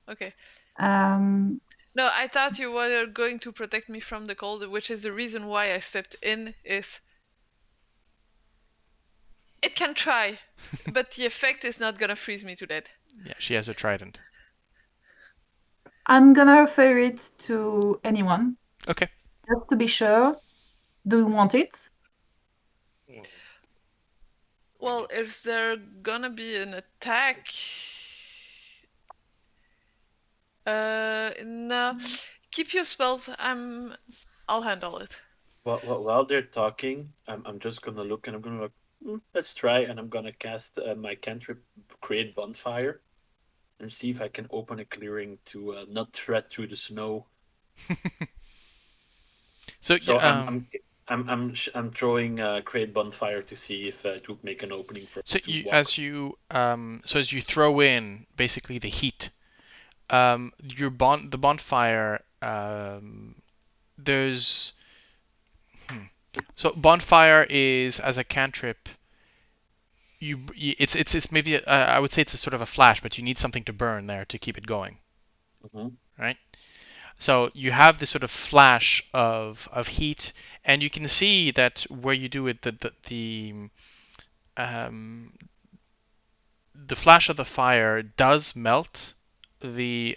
Okay. Um, No, I thought you were going to protect me from the cold, which is the reason why I stepped in. Is it can try, but the effect is not gonna freeze me to death. Yeah, she has a trident. I'm gonna refer it to anyone. Okay. Just to be sure. Do you want it? Well, is there gonna be an attack? No. Keep your spells. I'll handle it. While they're talking, I'm just gonna look and I'm gonna look. Let's try, and I'm gonna cast my cantrip, create bonfire, and see if I can open a clearing to not tread through the snow. So So yeah, I'm throwing create bonfire to see if it would make an opening for so us to walk. as you throw in basically the heat, the bonfire, there's so bonfire is as a cantrip. It's maybe I would say it's a sort of a flash, but you need something to burn there to keep it going, Mm-hmm. right? So you have this sort of flash of heat, and you can see that where you do it, um, the flash of the fire does melt the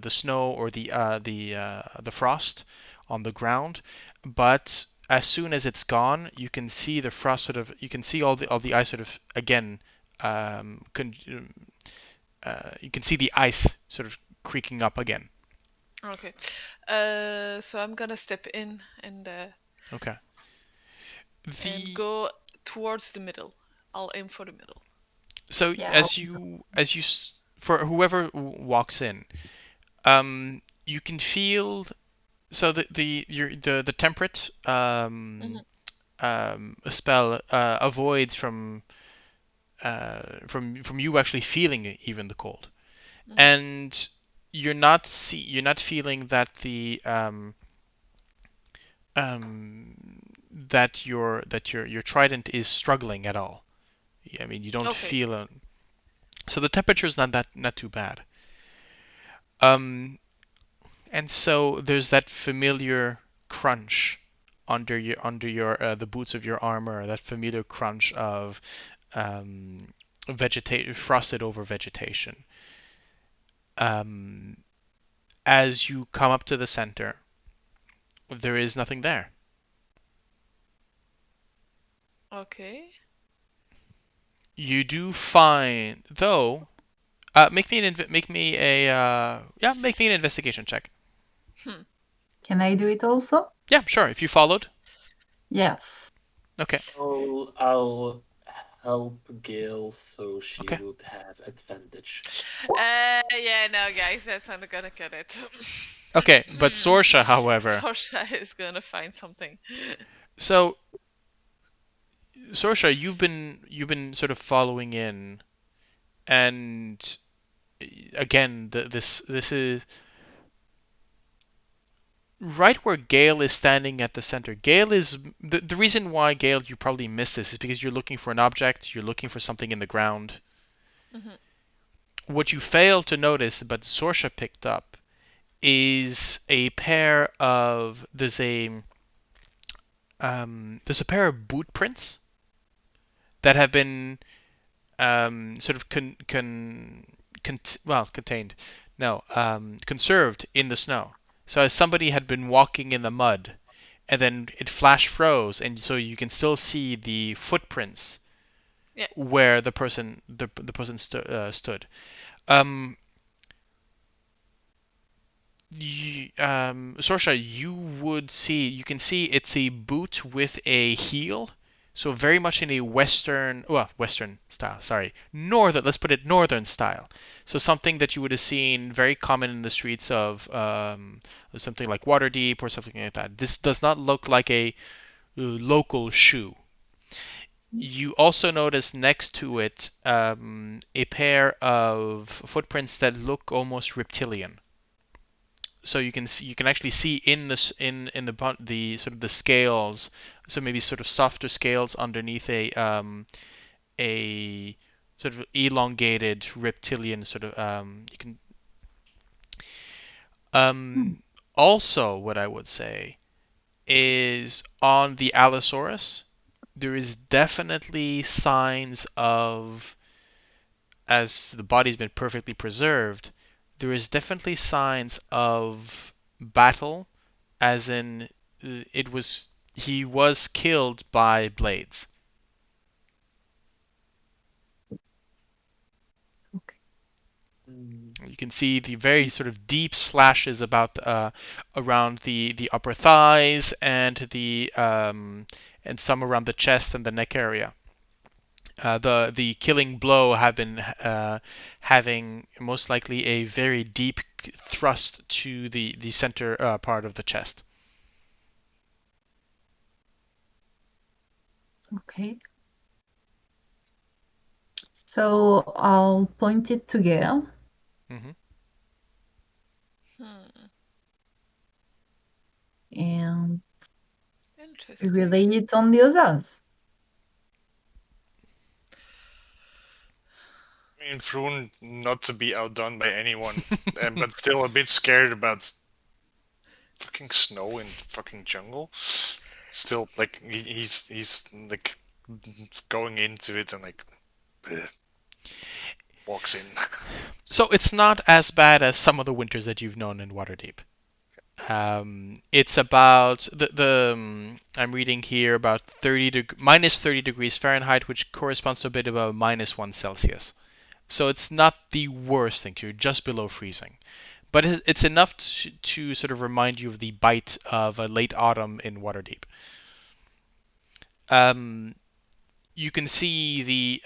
snow or the frost on the ground, but as soon as it's gone, you can see the frost you can see all the ice sort of again. You can see the ice sort of creaking up again. Okay. So I'm gonna step in and Okay. and go towards the middle. I'll aim for the middle. So Yeah. for whoever walks in, you can feel so the temperate spell avoids from you actually feeling even the cold, and you're not feeling that your trident is struggling at all. I mean, you don't Okay. feel so the temperature is not too bad. And so there's that familiar crunch under your the boots of your armor, that familiar crunch of frosted over vegetation. As you come up to the center, there is nothing there. Okay. You do find, though. Make me an investigation check. Can I do it also? Yeah, sure. If you followed. Yes. Okay. I'll help Gale so she Okay. would have advantage. Yeah, no, guys, that's not gonna cut it. Okay, but Sorsha, however. Sorsha is gonna find something. So, Sorsha, you've been sort of following in, and again, this is right where Gale is standing at the center. Gale is the reason why Gale you probably missed this is because you're looking for an object, you're looking for something in the ground. Mhm. What you fail to notice, but Sorsha picked up, is a pair of there's a pair of boot prints that have been sort of contained, no, conserved in the snow. So as somebody had been walking in the mud, and then it flash froze, and so you can still see the footprints Yeah. where the person stood. Um, Sorsha, you can see it's a boot with a heel, so very much in a western style. Sorry, northern. Let's put it northern style. So something that you would have seen very common in the streets of something like Waterdeep or something like that. This does not look like a local shoe. You also notice next to it a pair of footprints that look almost reptilian. So you can actually see in the sort of the scales, so maybe sort of softer scales underneath a sort of elongated reptilian sort of you can also what I would say is on the Allosaurus there is definitely signs of, as the body's been perfectly preserved, there is definitely signs of battle, as in it was he was killed by blades. Okay. You can see the very sort of deep slashes about around the upper thighs and some around the chest and the neck area. The killing blow have been having most likely a very deep thrust to the center part of the chest. Okay. So I'll point it to Gale. Mm-hmm. And Interesting. relay it on the others. I mean, Vroon, not to be outdone by anyone, but still a bit scared about fucking snow in the fucking jungle. Still, like he's like going into it and like bleh, walks in. So it's not as bad as some of the winters that you've known in Waterdeep. It's about I'm reading here about minus 30 degrees Fahrenheit, which corresponds to a bit about -1 Celsius. So it's not the worst thing. You're just below freezing, but it's enough to sort of remind you of the bite of a late autumn in Waterdeep. Um, you can see the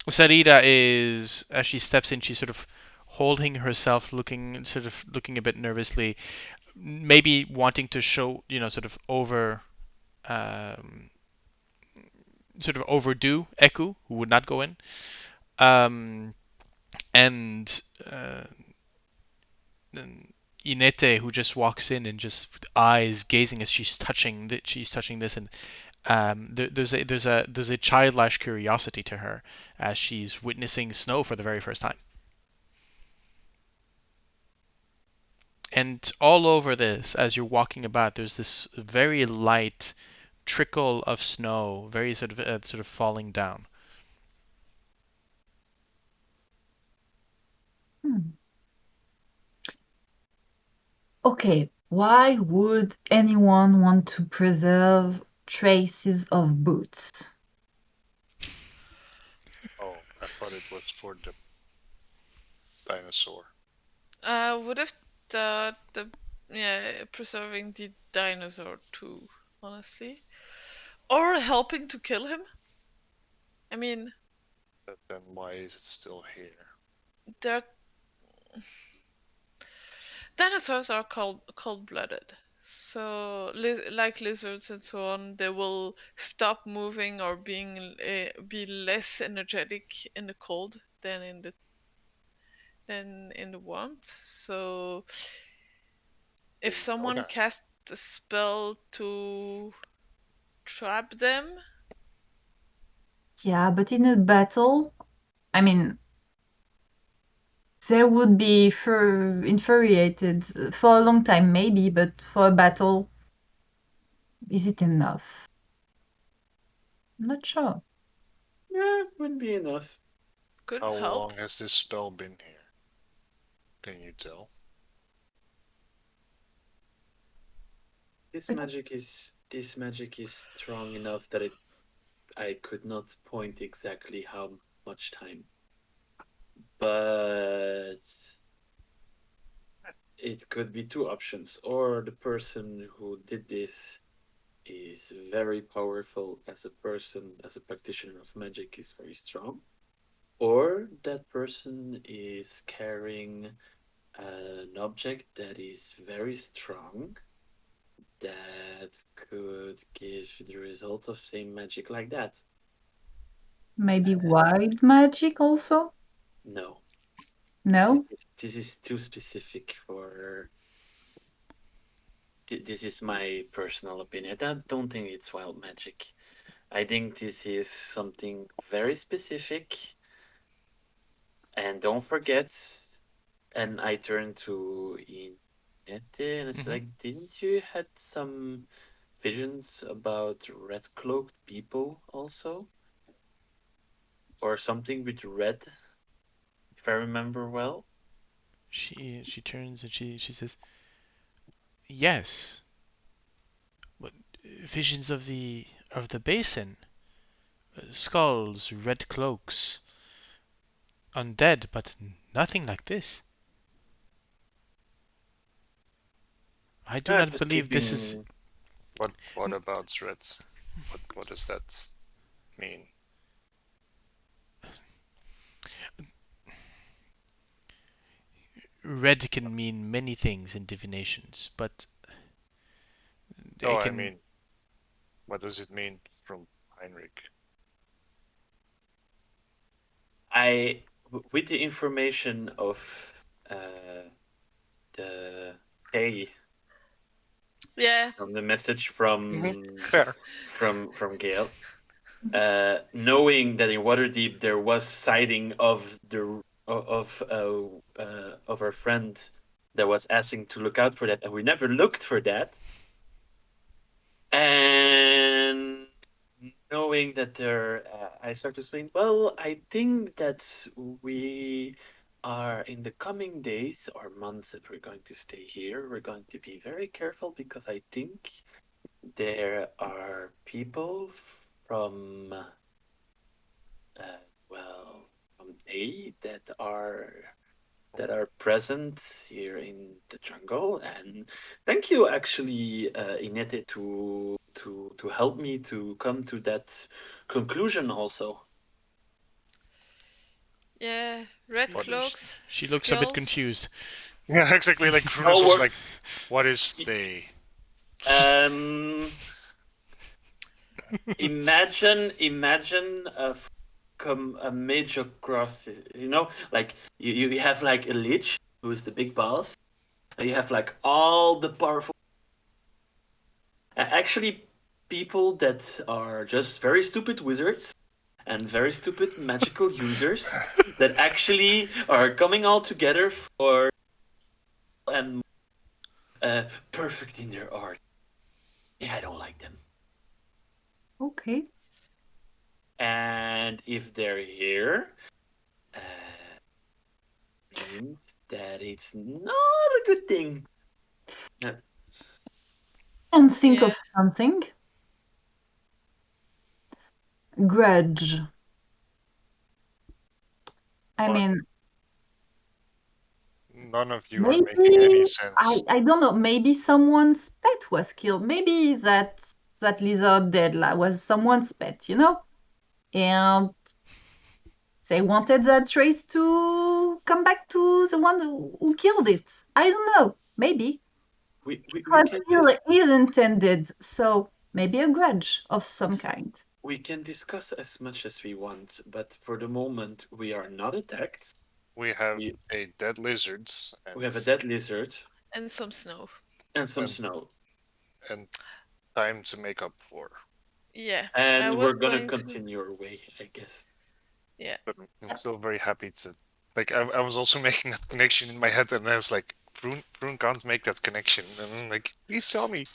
Sarita is, as she steps in, she's sort of holding herself, looking a bit nervously, maybe wanting to show, sort of um, overdo Eku, who would not go in, um, and Inete, who just walks in and just with eyes gazing as she's touching this, and there's a childish curiosity to her as she's witnessing snow for the very first time. And all over this, as you're walking about, there's this very light trickle of snow, very sort of falling down. Okay, why would anyone want to preserve traces of boots? Oh, I thought it was for the dinosaur. I would have thought preserving the dinosaur too, honestly, or helping to kill him. I mean, But then why is it still here? they're dinosaurs are cold-blooded. So, like lizards and so on, they will stop moving or be less energetic in the cold than in the warmth. So, If someone Okay. casts a spell to trap them, Yeah, but in a battle, I mean, they would be infuriated for a long time, maybe, but for a battle, is it enough? I'm not sure. Yeah, would be enough. could How help. long has this spell been here? Can you tell? This magic is strong enough that I could not point exactly how much time. But it could be two options. Or the person who did this is very powerful as a person, as a practitioner of magic, is very strong. Or that person is carrying an object that is very strong that could give the result of same magic like that. Maybe wild magic also? No, No? this is too specific for. This is my personal opinion. I don't think it's wild magic. I think this is something very specific. And don't forget, and I turned to Inete and I said, like, didn't you had some visions about red cloaked people also? Or something with red, if I remember well. She turns and she says, "Yes, but visions of the basin, skulls, red cloaks, undead, but nothing like this. I do not Just believe this is." keeping. What about threats? What does that mean? Red can mean many things in divinations, but Oh, I I can. mean, what does it mean from Heinrich? With the information of the K Yeah. from the message from Fair. from Gale, knowing that in Waterdeep there was sighting of of our friend that was asking to look out for that, and we never looked for that. And knowing that there, I start to think. Well, I think that we are in the coming days or months that we're going to stay here. We're going to be very careful because I think there are people from well, from A that are present here in the jungle. And thank you, actually, Inete, to help me to come to that conclusion. Also, Yeah. Red What? cloaks. She looks a bit Skills. confused. Yeah, exactly. Like Krunus oh, was like, "What is they?" um, imagine a major cross. You know, like you have like a lich who is the big boss, and you have like all the powerful. Actually, people that are just very stupid wizards and very stupid magical users that actually are coming all together for and perfect in their art. Yeah, I don't like them. Okay. And if they're here, uh, means that it's not a good thing. Uh, And think Yeah. of something. Grudge. I What? mean, None of you are making any maybe sense. I don't know. Maybe someone's pet was killed. Maybe that lizard dead was someone's pet, you know? And they wanted that race to come back to the one who killed it. I don't know. Maybe. we But can dis- ill-intended, so maybe a grudge of some kind. we can discuss as much as we want, but for the moment we are not attacked. We have We a dead lizards and we have a dead lizard. And some snow. And some And- snow. And time to make up for. Yeah. And I we're was gonna going continue our way, I guess. Yeah. But I'm still very happy to. Like, I was also making that connection in my head, and I was like, Vroon can't make that connection. And I'm like, please tell me.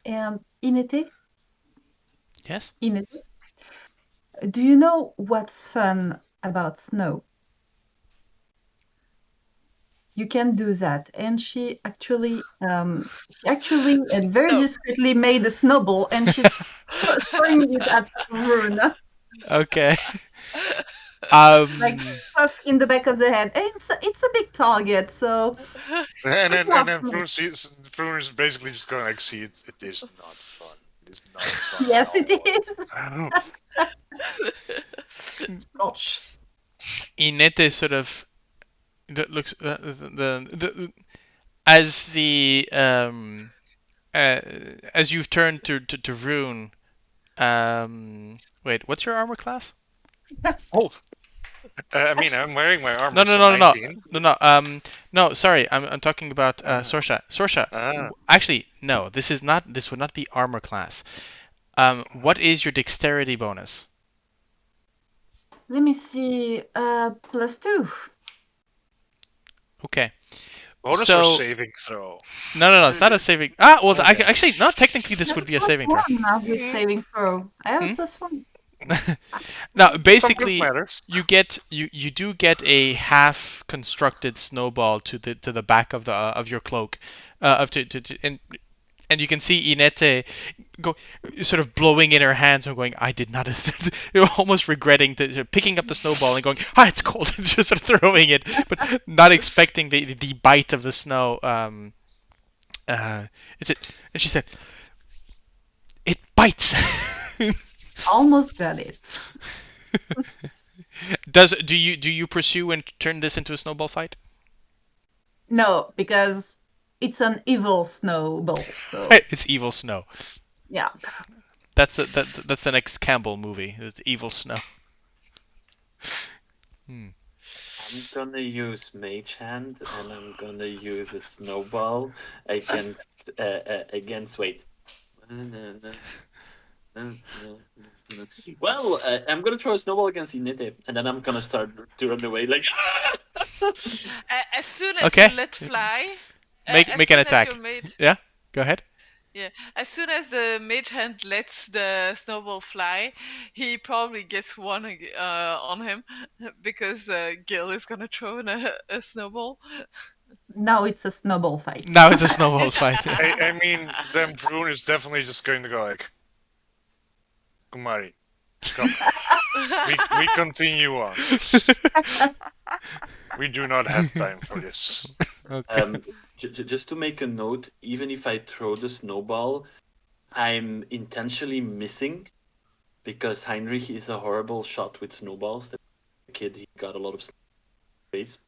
Inete, Yes. Inete, do you know what's fun about snow? You can do that. And she actually and very No. discreetly made a snowball, and she's throwing it at Vroon, Okay. like Um. puff in the back of the head. And it's a big target, so And good then luck. Vroon is basically just going like, see, it is not fun. It is not fun at Yes, it all. is. Splotch. Inete sort of looks the as the as you've turned to Vroon. Wait, what's your armor class? Oh, I mean, I'm wearing my armor, No, no, so no, no, no, 19. no, no. No, sorry, I'm talking about Sorsha. Sorsha. Actually, no. This is not. This would not be armor class. What is your dexterity bonus? Let me see. +2. Okay. Bonus or saving throw? No, it's not a saving. Ah, well, Okay. actually, no. Technically, this would be a saving throw. +1 with saving throw. I have +1. Now, Some basically, matters. you do get a half constructed snowball to the back of the of your cloak, and you can see Inete go sort of blowing in her hands and going, I did not. You're almost regretting picking up the snowball and going, it's cold, and just sort of throwing it, but not expecting the bite of the snow. It's it, and she said, it bites. Almost got it. Do you pursue and turn this into a snowball fight? No, because it's an evil snowball. So It's evil snow. yeah. That's the next Campbell movie. It's evil snow. I'm gonna use Mage Hand, and I'm gonna use a snowball against wait. Well, I'm gonna throw a snowball against Inite, and then I'm gonna start to run away like. As soon as Okay. you let fly, Make as an soon as attack. your mage, Yeah. Go ahead. yeah, as soon as the mage hand lets the snowball fly, he probably gets one on him because Gale is gonna throw in a snowball. Now it's a snowball fight. Now it's a snowball fight. Yeah. I mean, then Vroon is definitely just going to go like, Kumari, come. We continue on. We do not have time for this. Okay. Just to make a note, even if I throw the snowball, I'm intentionally missing because Heinrich is a horrible shot with snowballs. That kid, he got a lot of face.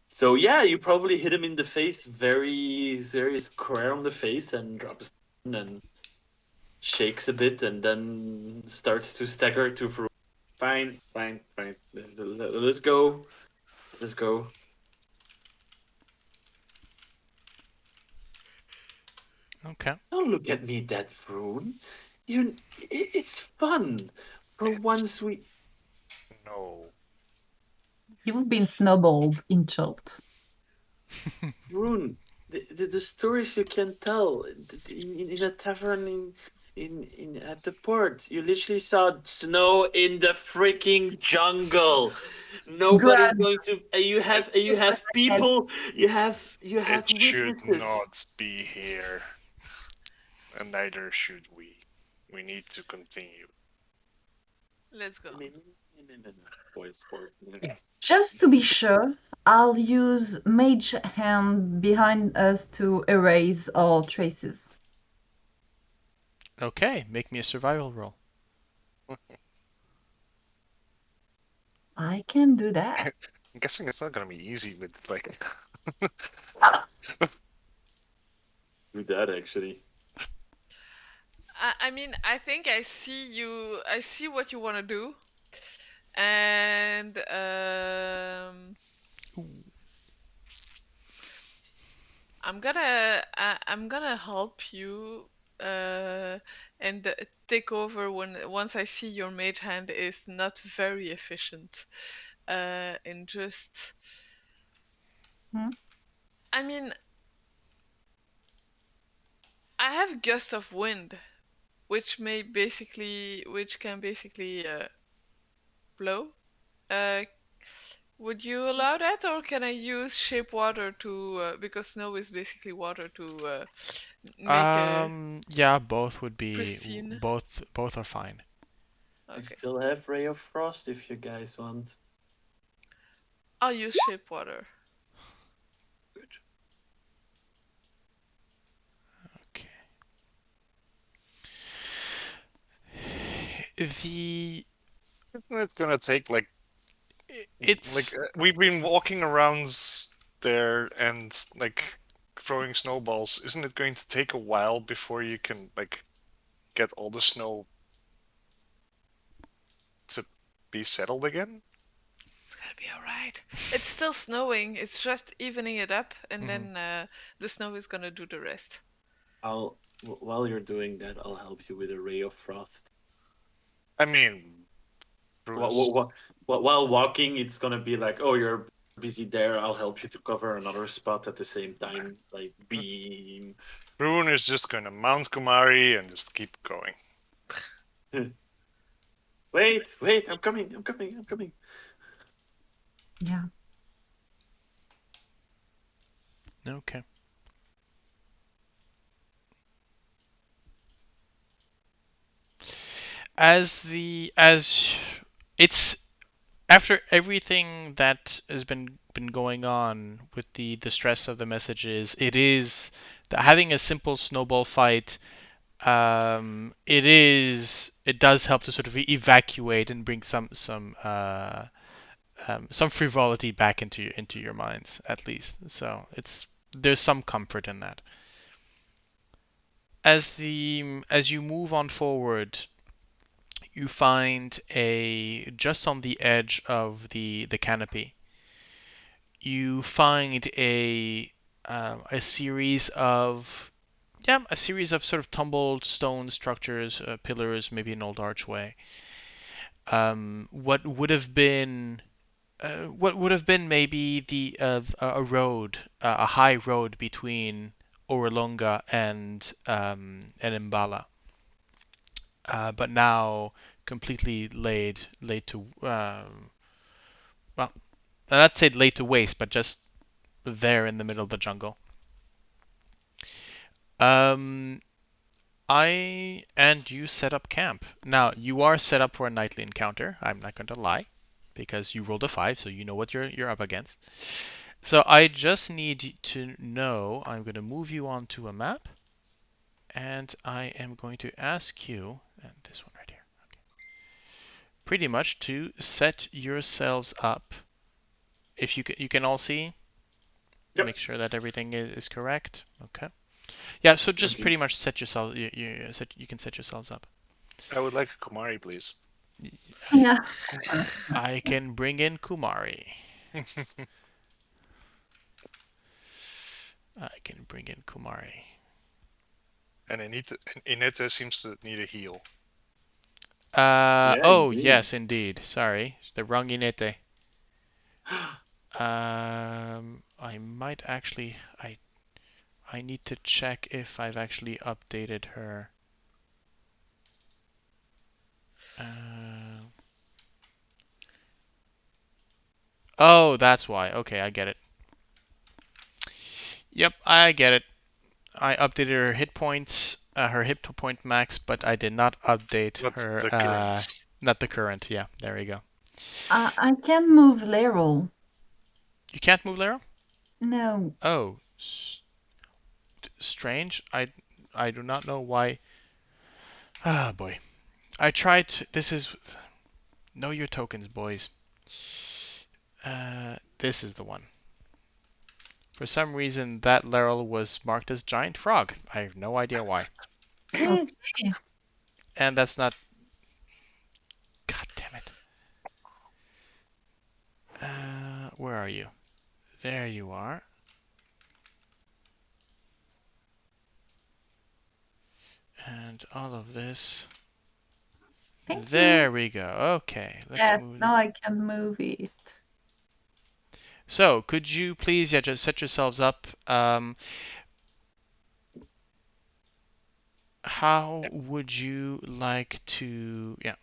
So yeah, you probably hit him in the face, very square on the face, and drops and shakes a bit, and then starts to stagger to Vroon. Fine. Let's go. Okay. Don't look at me that Vroon. It's fun. For once we. No. You've been snowballed in choked. Vroon, the stories you can tell in a tavern in at the port. You literally saw snow in the freaking jungle. Nobody's Grand. going to. You have people. You have It should witnesses. not be here. And neither should we. We need to continue. Let's go. Boy sport. Just to be sure, I'll use Mage Hand behind us to erase all traces. Okay. Make me a survival roll. I can do that. I'm guessing it's not gonna be easy with like. Do that actually. I mean, I think I see you. I see what you want to do, and I'm I'm gonna help you and take over once I see your mage hand is not very efficient. And just Hmm? I mean I have gust of wind, which can basically blow. Uh, would you allow that, or can I use shape water to because snow is basically water to make a Yeah, both would be pristine? both are fine. I Okay, still have Ray of Frost if you guys want. I'll use shape water. Good. Okay. The It's gonna take like it's we've been walking around there and like throwing snowballs. Isn't it going to take a while before you can like get all the snow to be settled again? It's gonna be alright. It's still snowing. It's just evening it up, and Mhm. then the snow is gonna do the rest. While you're doing that, I'll help you with a Ray of Frost. I mean, Bruce. While walking, it's gonna be like, oh, you're busy there. I'll help you to cover another spot at the same time, like beam. Rune is just gonna mount Kumari and just keep going. Wait, I'm coming. Yeah. okay. As it's after everything that has been going on with the stress of the messages, it is having a simple snowball fight. It does help to sort of evacuate and bring some frivolity back into your minds at least. So there's some comfort in that. As you move on forward, you find a just on the edge of the canopy. You find a series of sort of tumbled stone structures, pillars, maybe an old archway. What would have been maybe a road, a high road between Orolunga and Mbala, but now completely laid to well, not said laid to waste, but just there in the middle of the jungle. Um, I and you set up camp. Now you are set up for a nightly encounter. I'm not going to lie, because you rolled a 5, so you know what you're up against. So I just need to know. I'm going to move you onto a map, and I am going to ask you, and this one right here, okay, pretty much to set yourselves up. If you can all see, Yep. make sure that everything is correct. Okay. Yeah. So just Okay. pretty much set yourself. You can set yourselves up. I would like a Kumari, please. Yeah. I can bring in Kumari. I can bring in Kumari. And Inete seems to need a heal. Yeah, Oh, indeed. yes, indeed. Sorry. The wrong Inete. I might actually. I need to check if I've actually updated her. Uh, oh, that's why. Okay, I get it. Yep, I get it. I updated her hit points, her hit point max, but I did not update Not her. the current. Not the current. Yeah, there we go. I can move Laurel. You can't move Lara? No. Oh, strange. I do not know why. Ah, boy. I tried to, this is know your tokens, boys. This is the one. For some reason, that Laurel was marked as giant frog. I have no idea why. Okay. And that's not. God damn it. Where are you? There you are. And all of this. Thank There you. we go. Okay, let's Yes, move now it. I can move it. So, could you please, just set yourselves up. How would you like to? Yeah.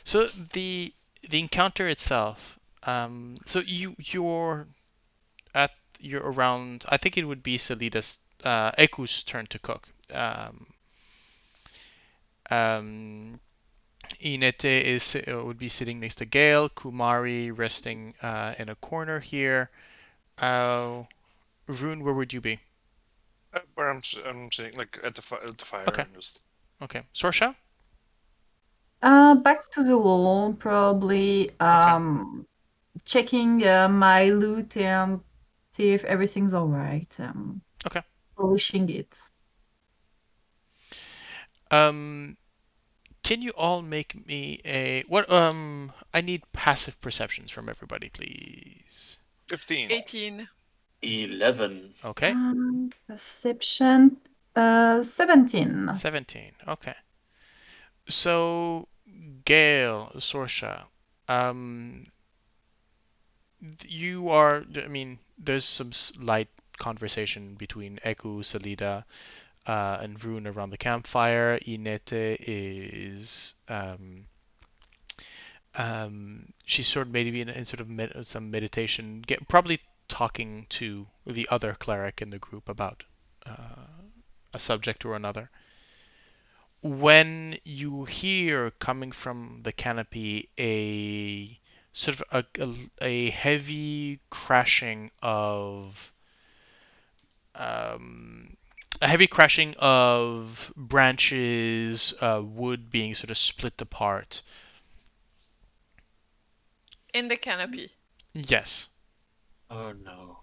So the encounter itself. So you're at you're around. I think it would be Selida's Eku's turn to cook. Um, Inete would be sitting next to Gale. Kumari resting in a corner here. Rune, where would you be? Where I'm sitting, like at the fire, Okay. and just Okay. Sorsha? Back to the wall, probably Okay. checking my loot and see if everything's all right. Okay. Polishing it. Um, can you all make me a what? I need passive perceptions from everybody, please. 15. 18. 11. Okay. Perception, 17. 17. Okay. So, Gale, Sorsha, um, you are. I mean, there's some light conversation between Eku, Salida, and Vroon around the campfire. Inete is she's sort of maybe in sort of some meditation, probably talking to the other cleric in the group about a subject or another. When you hear coming from the canopy a sort of a heavy crashing of um, branches, wood being sort of split apart. In the canopy. Yes. Oh no.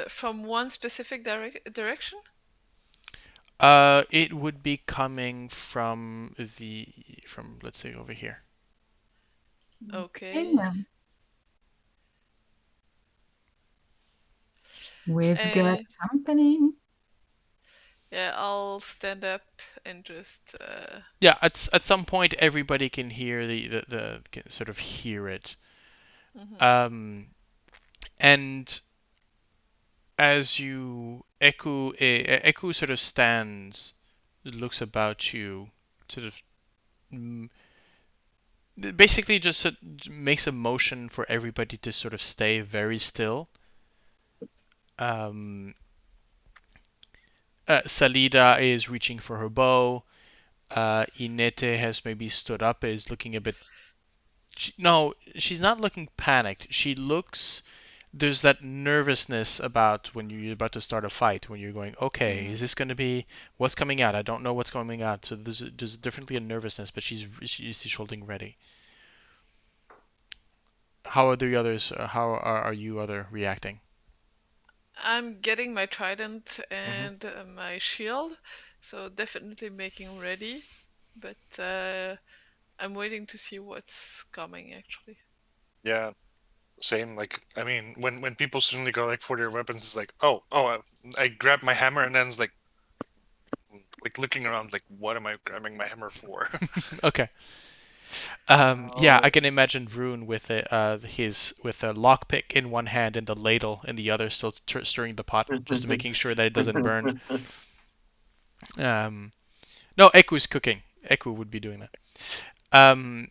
From one specific direction? It would be coming from let's say over here. Okay. We've got company. Yeah, I'll stand up and just. Yeah, at some point everybody can hear the can sort of hear it. Mhm. And as you Echo sort of stands, looks about you, sort of basically just makes a motion for everybody to sort of stay very still. Um, Salida is reaching for her bow. Inete has maybe stood up, is looking a bit. No, she's not looking panicked. She looks. There's that nervousness about when you're about to start a fight, when you're going, okay, is this going to be what's coming out? I don't know what's coming out. So there's definitely a nervousness, but she's holding ready. How are the others? How are you other reacting? I'm getting my trident Mm-hmm. and my shield, so definitely making ready. But I'm waiting to see what's coming actually. yeah, same. Like, I mean, when people suddenly go like for their weapons, it's like, I grab my hammer, and then it's like looking around, like, what am I grabbing my hammer for? Okay. Yeah, I Oh. can imagine Vroon with with a lockpick in one hand and the ladle in the other, still stirring the pot, just making sure that it doesn't burn. Um, no, Eku's cooking. Eku would be doing that. Um,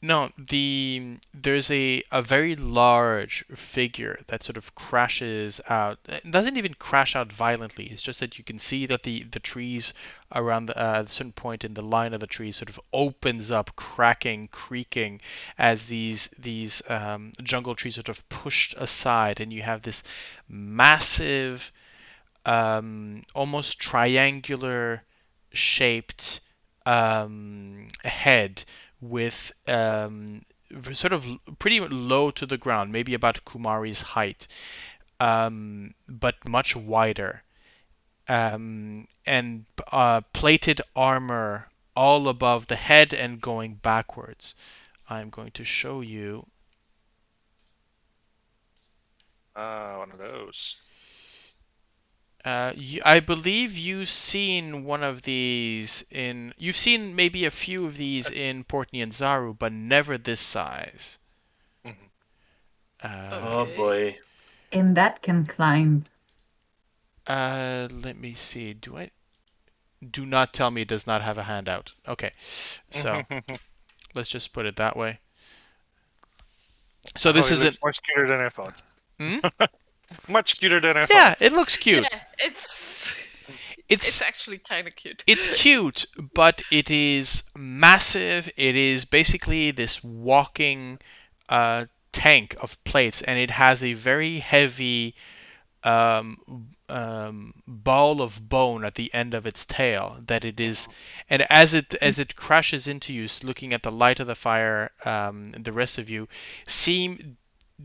no, there's a very large figure that sort of crashes out. It doesn't even crash out violently. It's just that you can see that the trees around at a certain point in the line of the trees sort of opens up, cracking, creaking, as these jungle trees sort of pushed aside, and you have this massive, almost triangular shaped head with sort of pretty low to the ground, maybe about Kumari's height, but much wider, and plated armor all above the head and going backwards. I'm going to show you. One of those. I believe you've seen one of these in. You've seen maybe a few of these in Port Nyanzaru, but never this size. Mhm. Oh Okay. boy. And that can climb. Let me see. Do not tell me it does not have a handout. Okay, so let's just put it that way. So this it is it. looks much cuter than I thought. Hmm? Much cuter than I Yeah, thought. it looks cute. Yeah, it's It's actually kind of cute. it's cute, but it is massive. It is basically this walking tank of plates, and it has a very heavy ball of bone at the end of its tail. That it is, and as it crashes into you, looking at the light of the fire, the rest of you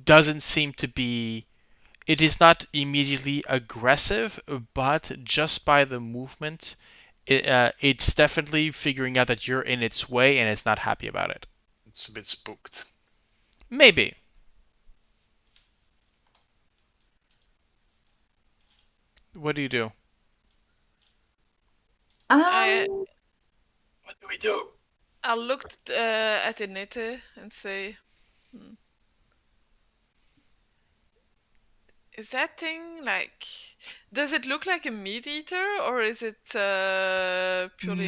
doesn't seem to be. It is not immediately aggressive, but just by the movement, it's definitely figuring out that you're in its way and it's not happy about it. It's a bit spooked. Maybe. What do you do? I What do we do? I looked at Inete and say, is that thing like? Does it look like a meat eater or is it purely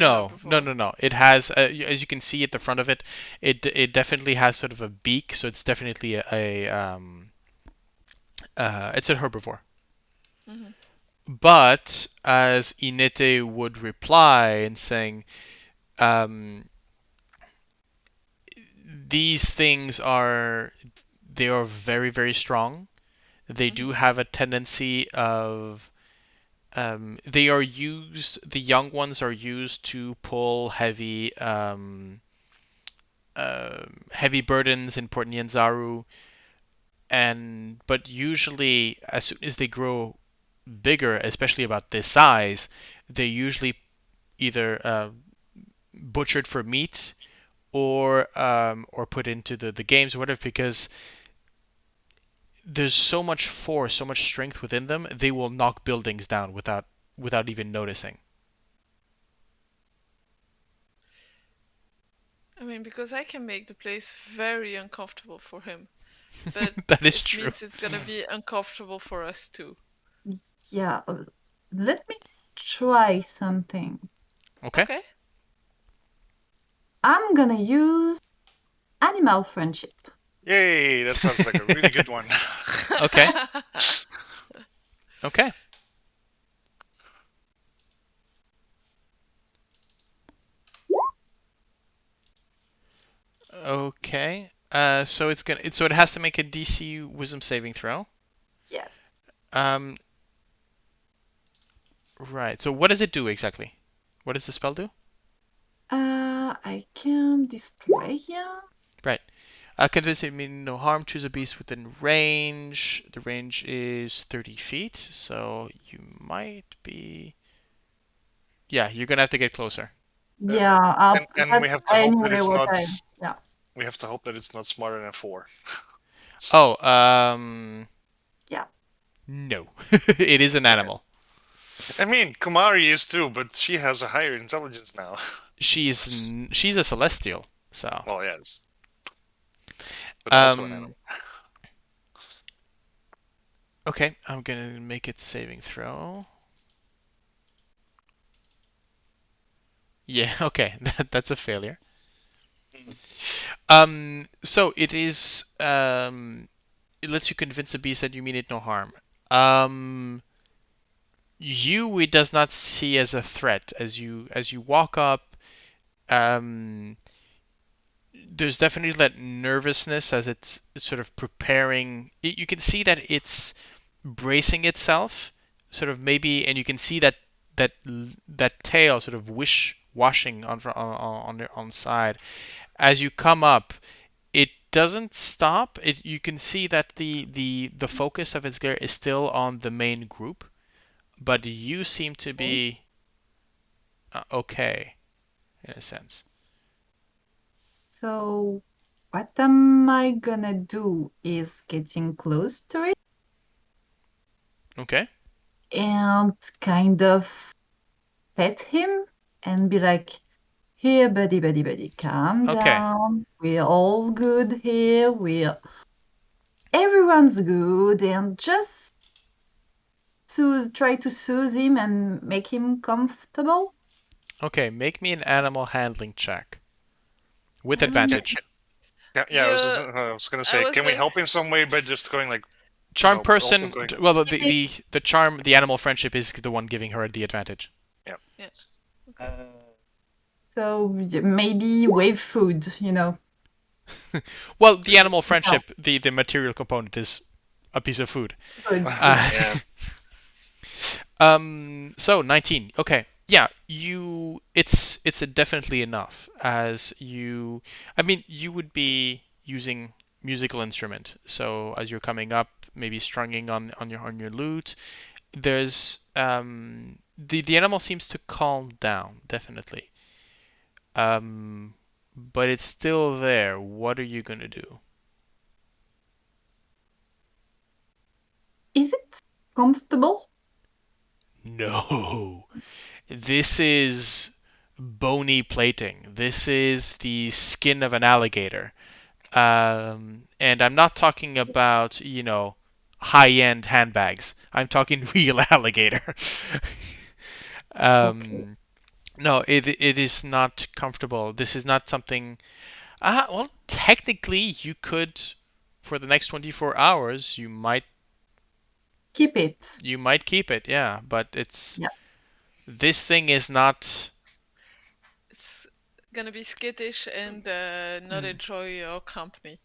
a No, no, herbivore? no, no. It has, as you can see at the front of it, it definitely has sort of a beak, so it's definitely it's a herbivore. Mhm. But as Inete would reply and saying, um, these things they are very, very strong. They do Mhm. have a tendency of they are used. The young ones are used to pull heavy burdens in Port Nyanzaru, and but usually as soon as they grow bigger, especially about this size, they're usually either butchered for meat or put into the games or whatever, because there's so much force, so much strength within them, they will knock buildings down without even noticing. I mean, because I can make the place very uncomfortable for him, but That is it true. means it's gonna be uncomfortable for us too. Yeah, let me try something. Okay. Okay. I'm gonna use animal friendship. Yay! That sounds like a really good one. Okay. Okay. Okay. So it has to make a DC Wisdom saving throw. Yes. Um. Right. So what does it do exactly? What does the spell do? I can display here. Right. Convince it mean no harm. Choose a beast within range. The range is 30 feet, so you might be. Yeah, you're gonna have to get closer. Yeah, and that's we have to hope that anyway it's what not. I. Yeah. We have to hope that it's not smarter than 4. Oh, Yeah. no. It is an Okay. animal. I mean, Kumari is too, but she has a higher intelligence now. She's a celestial, so. Well, yes, but also an Um. animal. Okay, I'm gonna make it saving throw. Yeah. Okay, that's a failure. So it is. It lets you convince a beast that you mean it no harm. Um. It does not see as a threat as you walk up. Um. There's definitely that nervousness as it's sort of preparing. You can see that it's bracing itself, sort of maybe, and you can see that that tail sort of washing on side. As you come up, it doesn't stop. You can see that the focus of its glare is still on the main group, but you seem to be okay in a sense. So what am I gonna do is getting close to it Okay. and kind of pet him and be like, "Here, buddy, calm Okay. down. We're all good here. Everyone's good," and just to try to soothe him and make him comfortable. Okay, make me an animal handling check with Mm, advantage. Yeah, I was gonna say, can we help in some way by just going like, Charm also person. going... Well, the charm, the animal friendship is the one giving her the advantage. Yeah. Okay. So maybe wave food, Well, the animal friendship, the material component is a piece of food. Good. Yeah. So 19. Okay. Yeah, it's definitely enough as you. I mean, you would be using musical instrument. So as you're coming up, maybe strumming on your lute. There's the animal seems to calm down definitely. But it's still there. What are you gonna do? Is it comfortable? No. This is bony plating. This is the skin of an alligator. And I'm not talking about, high-end handbags. I'm talking real alligator. Okay. No, it is not comfortable. This is not something. Well, technically, you could, for the next 24 hours, you might Keep it. keep it, yeah. But it's Yeah. this thing is not. It's gonna be skittish and not enjoy your company.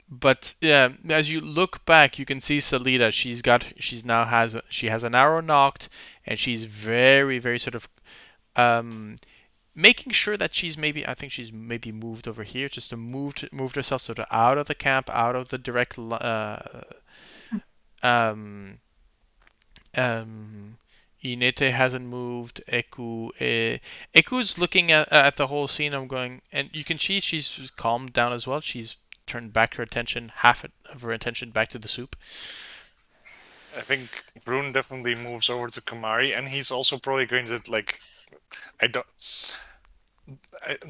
But yeah, as you look back, you can see Salida. She has an arrow knocked, and she's very very sort of making sure that I think she's maybe moved over here just to moved herself sort of out of the camp, out of the direct um Inete hasn't moved. Eku's looking at the whole scene. I'm going, and you can see she's calmed down as well. She's turned back her attention, half of her attention back to the soup. I think Vroon definitely moves over to Kamari, and he's also probably going to I don't.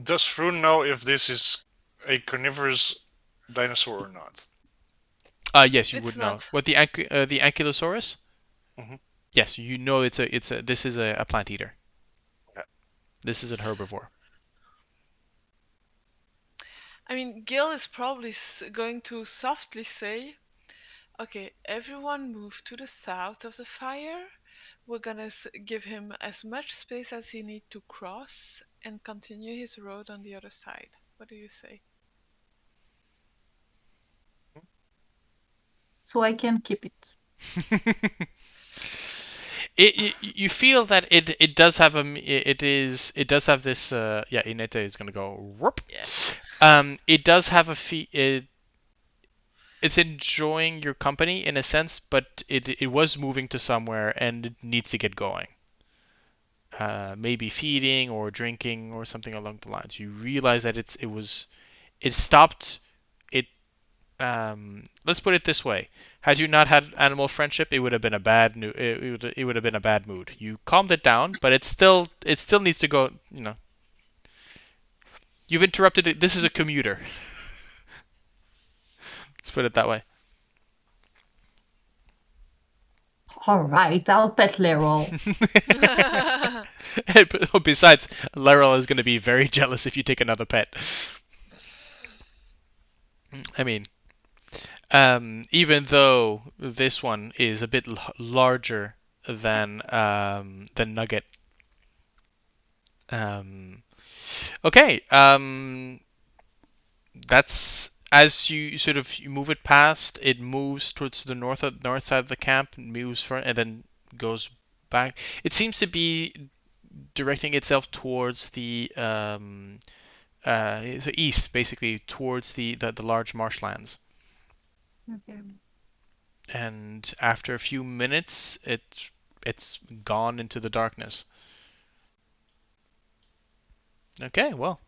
Does Vroon know if this is a carnivorous dinosaur or not? Yes, you It's would know. not. What the Ankylosaurus? Mhm. Yes, you know this is a plant eater. Yeah. This is a herbivore. I mean, Gale is probably going to softly say, "Okay, everyone move to the south of the fire. We're gonna give him as much space as he needs to cross and continue his road on the other side." What do you say? So I can keep it. You feel that it does have it does have this Inete is gonna go whoop. Yeah. It does have it's enjoying your company in a sense, but it was moving to somewhere and it needs to get going. Maybe feeding or drinking or something along the lines. You realize that it stopped. It let's put it this way: had you not had animal friendship, it would have been a bad it would have been a bad mood. You calmed it down, but it still needs to go. You've interrupted it. This is a commuter. Let's put it that way. All right, I'll pet Laurel. Besides, Laurel is going to be very jealous if you take another pet. I mean, even though this one is a bit larger than Nugget. Okay. That's as you move it past. It moves towards the north side of the camp, moves front, and then goes back. It seems to be directing itself towards the so east, basically towards the large marshlands. Okay. And after a few minutes, it's gone into the darkness. Okay, well,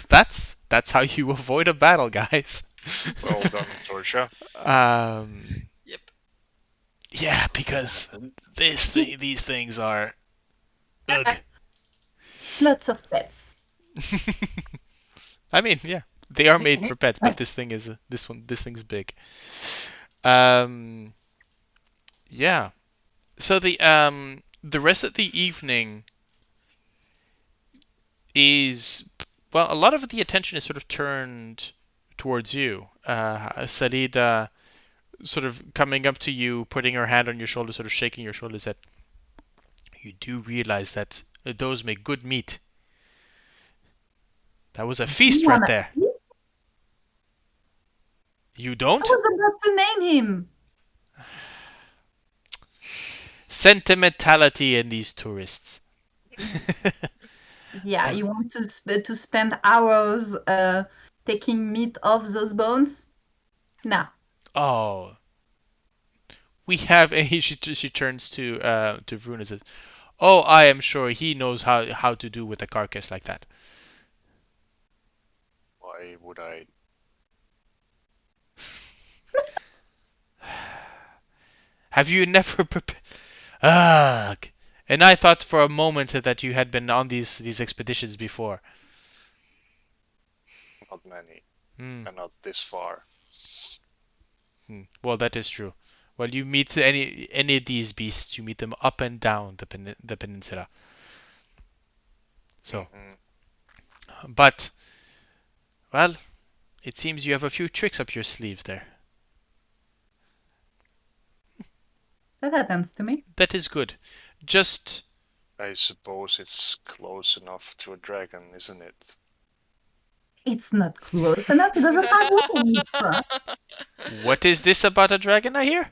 that's how you avoid a battle, guys. Well done, Sorsha. Um, Yep. Yeah, because these things are ugh. Lots of pets. I mean, yeah, they are made for pets, but this thing's big. Um, yeah. So the rest of the evening is, well, a lot of the attention is sort of turned towards you. Sarita sort of coming up to you, putting her hand on your shoulder, sort of shaking your shoulder, said, "You do realize that those make good meat. That was a feast You right wanna there. eat? You I don't? was about to name him. Sentimentality in these tourists." Yeah, you want to spend hours taking meat off those bones? Nah. Oh, we have. And she turns to Vroon and says, "Oh, I am sure he knows how to do with a carcass like that." Why would I? Have you never prepared? Ugh. And I thought for a moment that you had been on these expeditions before. Not many, Hmm. and not this far. Well, that is true. Well, you meet any of these beasts, you meet them up and down the peninsula. So, but well, it seems you have a few tricks up your sleeves there. That happens to me. That is good. Just I suppose it's close enough to a dragon, isn't it? It's not close enough. It doesn't have wings. what is this about a dragon I hear?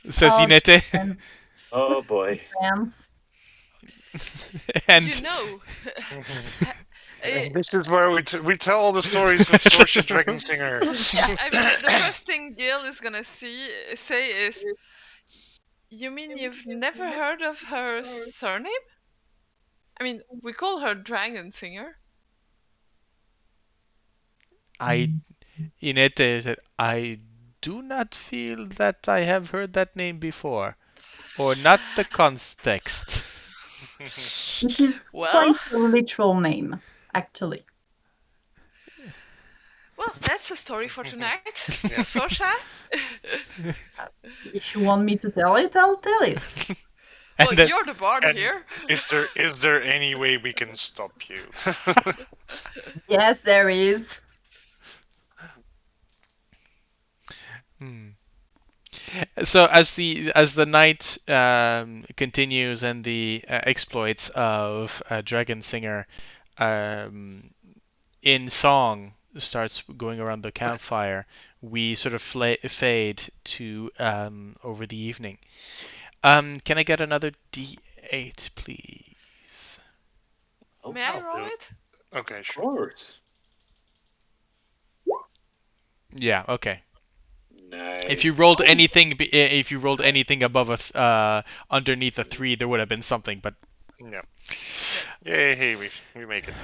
Says Oh, Inete. and Oh boy. friends. and You know, And this is where we tell all the stories of Sorsha Dragonsinger. I mean, the first thing Gale is gonna say is, "You mean you've never heard of her surname? I mean, we call her Dragonsinger." Inete said, "I do not feel that I have heard that name before, or not the context." It is Well, quite a literal name, actually. well, that's a story for tonight. Yes. Sorsha? If you want me to tell it, I'll tell it. Well, And then- you're the bard And here. is there any way we can stop you? Yes, there is. So as the night continues and the exploits of Dragonsinger in song starts going around the campfire, we sort of fade to over the evening. Can I get another D8, please? May I I'll roll do it? Okay, Of sure. course. Yeah. Okay. Nice. If you rolled anything above underneath a 3, there would have been something, but Yeah. Yay, hey, we make it.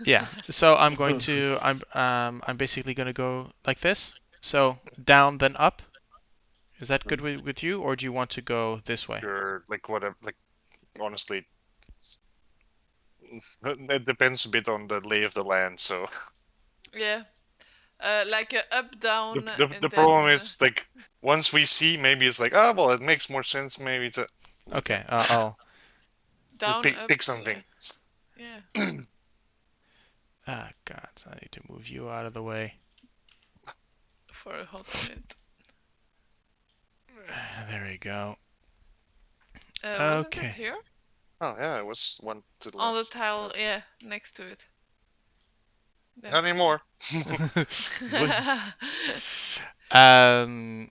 yeah. So I'm basically gonna go like this. So down then up. Is that good with you, or do you want to go this way? You're like whatever. Like honestly, it depends a bit on the lay of the land. So Yeah. Like up, down, the and problem then is like once we see, maybe it's like, oh well, it makes more sense. Maybe to Okay. I'll. down, pick, up. pick something. Yeah. Ah, God! I need to move you out of the way. For a hot minute. There we go. Wasn't Okay. it here? Oh yeah, it was one to the On the left. tile, yeah, next to it. Not anymore.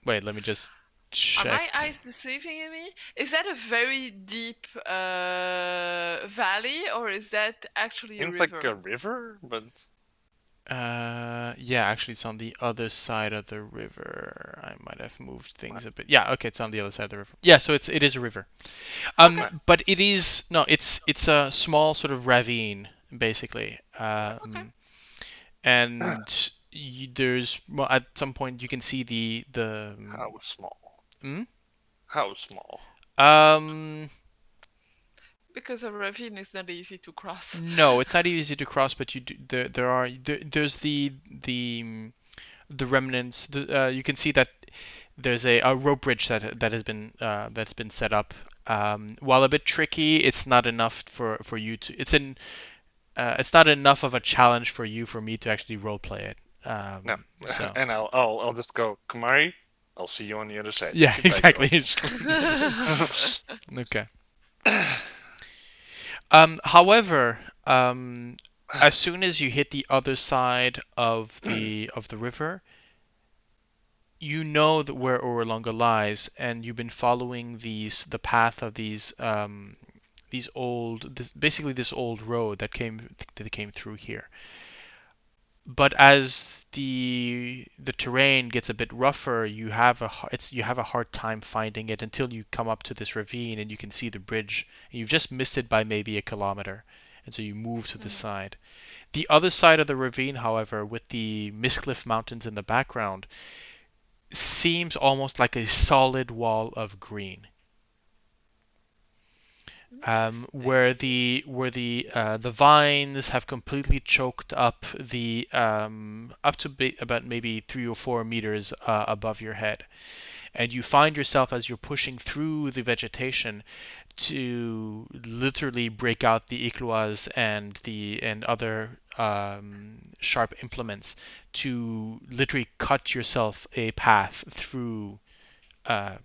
Wait. Let me just Are check. my eyes deceiving me? Is that a very deep valley, or is that actually a Seems river? like a river, but Yeah, actually, it's on the other side of the river. I might have moved things a bit. Yeah, okay, it's on the other side of the river. Yeah, so it is a river. But it is no, it's a small sort of ravine basically. And there's, well, at some point you can see the how small? hmm? How small? Because a ravine is not easy to cross. No, it's not easy to cross, but there's the remnants. You can see that there's a rope bridge that has been that's been set up. While a bit tricky, it's not enough for you to. It's not enough of a challenge for me to actually roleplay it. No. So. And I'll just go, Kumari, I'll see you on the other side. Yeah, Goodbye, exactly. Okay. However, as soon as you hit the other side of the river, you know that where Orolunga lies, and you've been following the path of this old road that came through here. But as the terrain gets a bit rougher, you have a hard time finding it until you come up to this ravine and you can see the bridge. And you've just missed it by maybe a kilometer, and so you move to the side. The other side of the ravine, however, with the Mistcliff Mountains in the background, seems almost like a solid wall of green. Where the vines have completely choked up up to about maybe 3 or 4 meters above your head, and you find yourself as you're pushing through the vegetation to literally break out the icloas and other sharp implements to literally cut yourself a path through the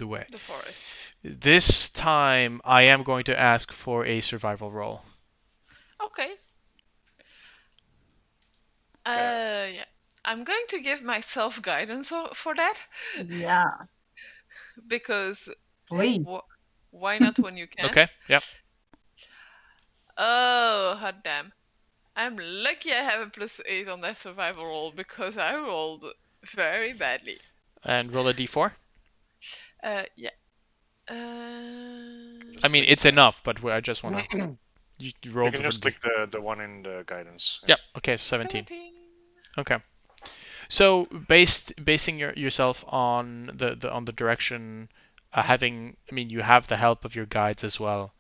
way. The forest. This time, I am going to ask for a survival roll. Okay. Yeah. I'm going to give myself guidance for that. Yeah. Because Oui. why not when you can? Okay, yep. Oh, hot damn. I'm lucky I have a +8 on that survival roll because I rolled very badly. And roll a d4. Yeah. I mean, it's enough, but I just want to... You roll You can just click the one in the guidance. Yep, okay, so 17. Okay. So basing yourself on the direction, you have the help of your guides as well.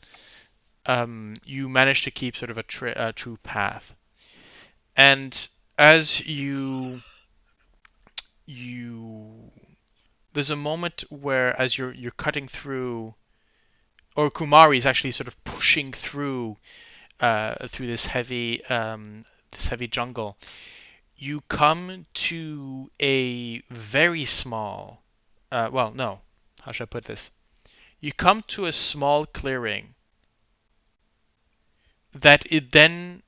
You manage to keep sort of a true path, and as you there's a moment where as you're cutting through, or Kumari is actually sort of pushing through this heavy jungle. You come to a very small, how should I put this? You come to a small clearing that it then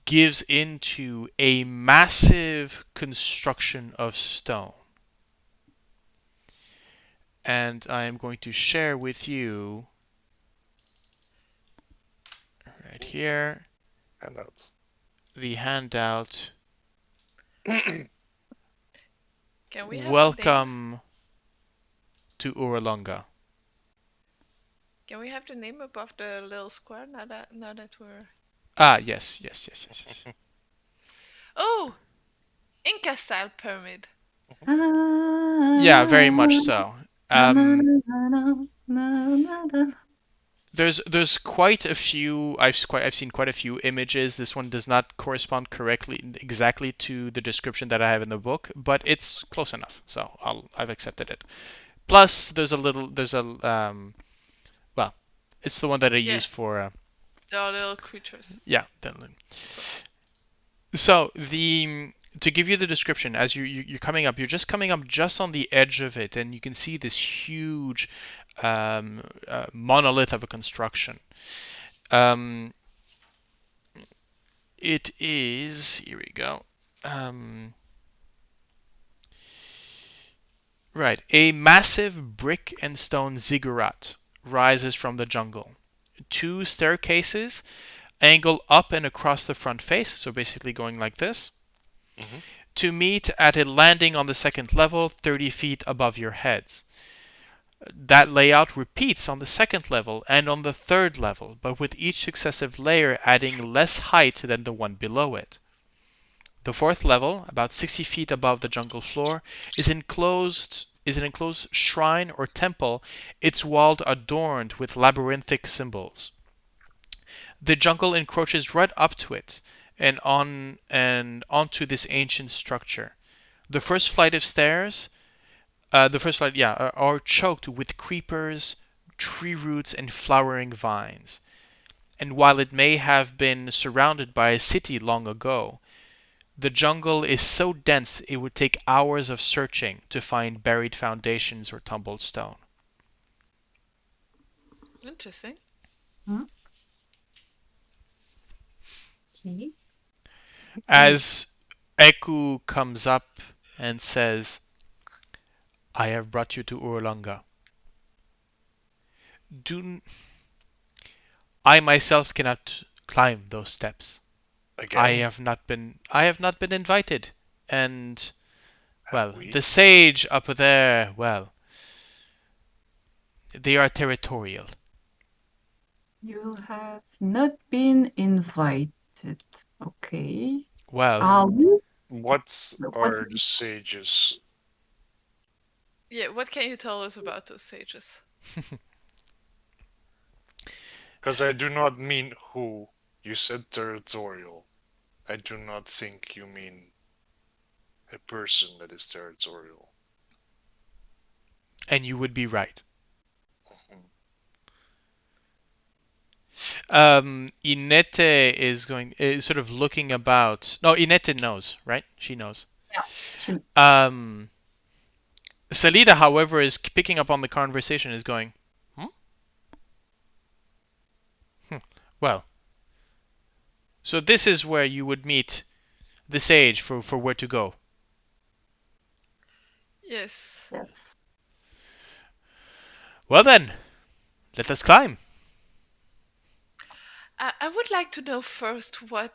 gives into a massive construction of stone. And I am going to share with you right here the handout. Can we have Welcome to Orolunga. Can we have the name above the little square now that we're... Ah, yes. Oh! Inca style pyramid. Yeah, very much so. There's quite a few. I've seen quite a few images. This one does not correspond exactly to the description that I have in the book, but it's close enough. So I've accepted it. Plus, it's the one that I use for the little creatures. Yeah, definitely. So to give you the description, as you're coming up, you're just coming up just on the edge of it, and you can see this huge monolith of a construction. It is, here we go. Right, a massive brick and stone ziggurat rises from the jungle. 2 staircases angle up and across the front face, so basically going like this, to meet at a landing on the second level 30 feet above your heads. That layout repeats on the second level and on the third level, but with each successive layer adding less height than the one below it. The fourth level, about 60 feet above the jungle floor, is enclosed is an enclosed shrine or temple, its walls adorned with labyrinthic symbols. The jungle encroaches right up to it and onto this ancient structure. The first flight of stairs, are choked with creepers, tree roots, and flowering vines. And while it may have been surrounded by a city long ago, the jungle is so dense it would take hours of searching to find buried foundations or tumbled stone. Interesting. Okay. As Eku comes up and says, I have brought you to Orolunga. Do I myself cannot climb those steps. Again? I have not been invited. And well, We? the sage up there, well, they are territorial. You have not been invited. Okay. Well, Are we? What What's are the sages? Yeah, what can you tell us about those sages? Because I do not mean who. You said territorial. I do not think you mean a person that is territorial. and you would be right. Mhm. Inete is sort of looking about. No, Inete knows, right? She knows. yeah. Salida, however, is picking up on the conversation, is going, well, so this is where you would meet the sage for where to go. Yes. Yes. Well then, let us climb. I would like to know first what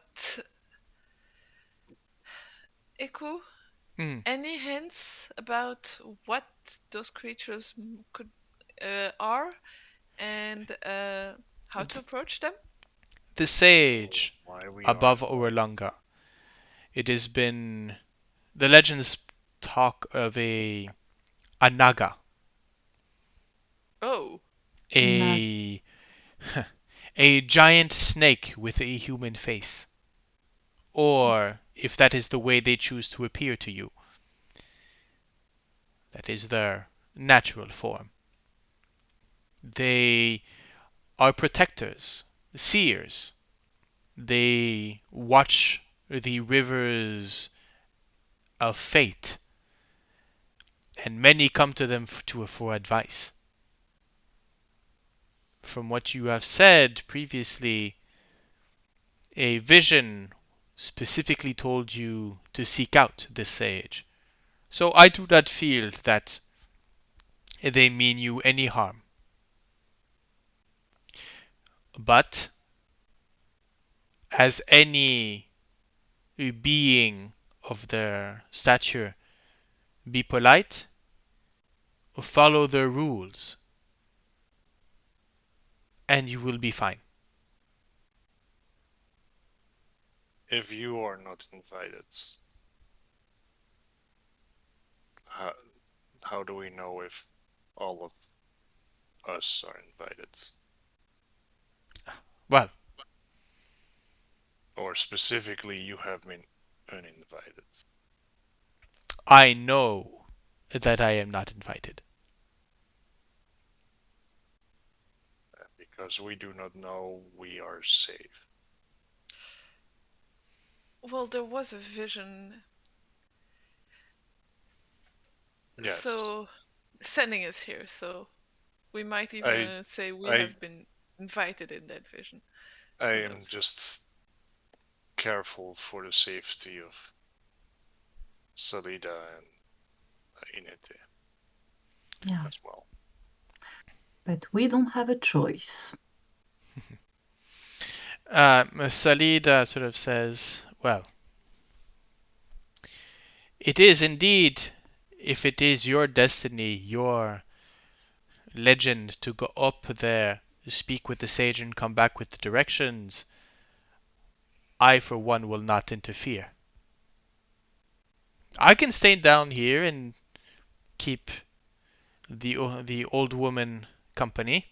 Eku, Mm. any hints about what those creatures could are and how to approach them? The sage Why we above are invited. Orolunga. It has been. The legends talk of a naga, Oh, a a giant snake with a human face, or if that is the way they choose to appear to you, that is their natural form. They are protectors, seers. They watch the rivers of fate, and many come to them for advice. From what you have said previously, a vision specifically told you to seek out this sage. So I do not feel that they mean you any harm. But as any being of their stature, be polite, follow their rules, and you will be fine. If you are not invited, how, how do we know if all of us are invited? Well, Or specifically, you have been uninvited? I know that I am not invited. Because we do not know we are safe. well, there was a vision. Yes. So, sending us here, so we might I even say we I have been invited in that vision. I Who am knows? just careful for the safety of Salida and Inete Yeah. as well. But we don't have a choice. Salida sort of says, well, it is indeed, if it is your destiny, your legend to go up there, speak with the sage, and come back with the directions, I, for one, will not interfere. I can stay down here and keep the old woman company,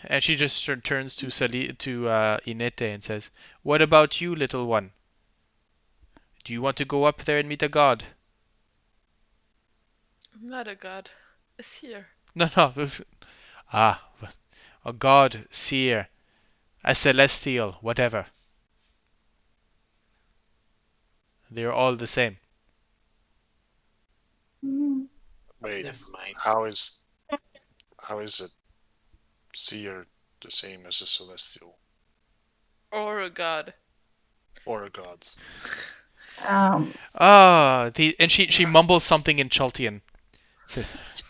and she just turns to Inete and says, "What about you, little one? Do you want to go up there and meet a god?" I'm not a god. A seer. No, no. Ah, a god, seer, a celestial, whatever. They're all the same. Wait, Never mind. how is a seer the same as a celestial Or a god. or a god? And she mumbles something in Chaltian.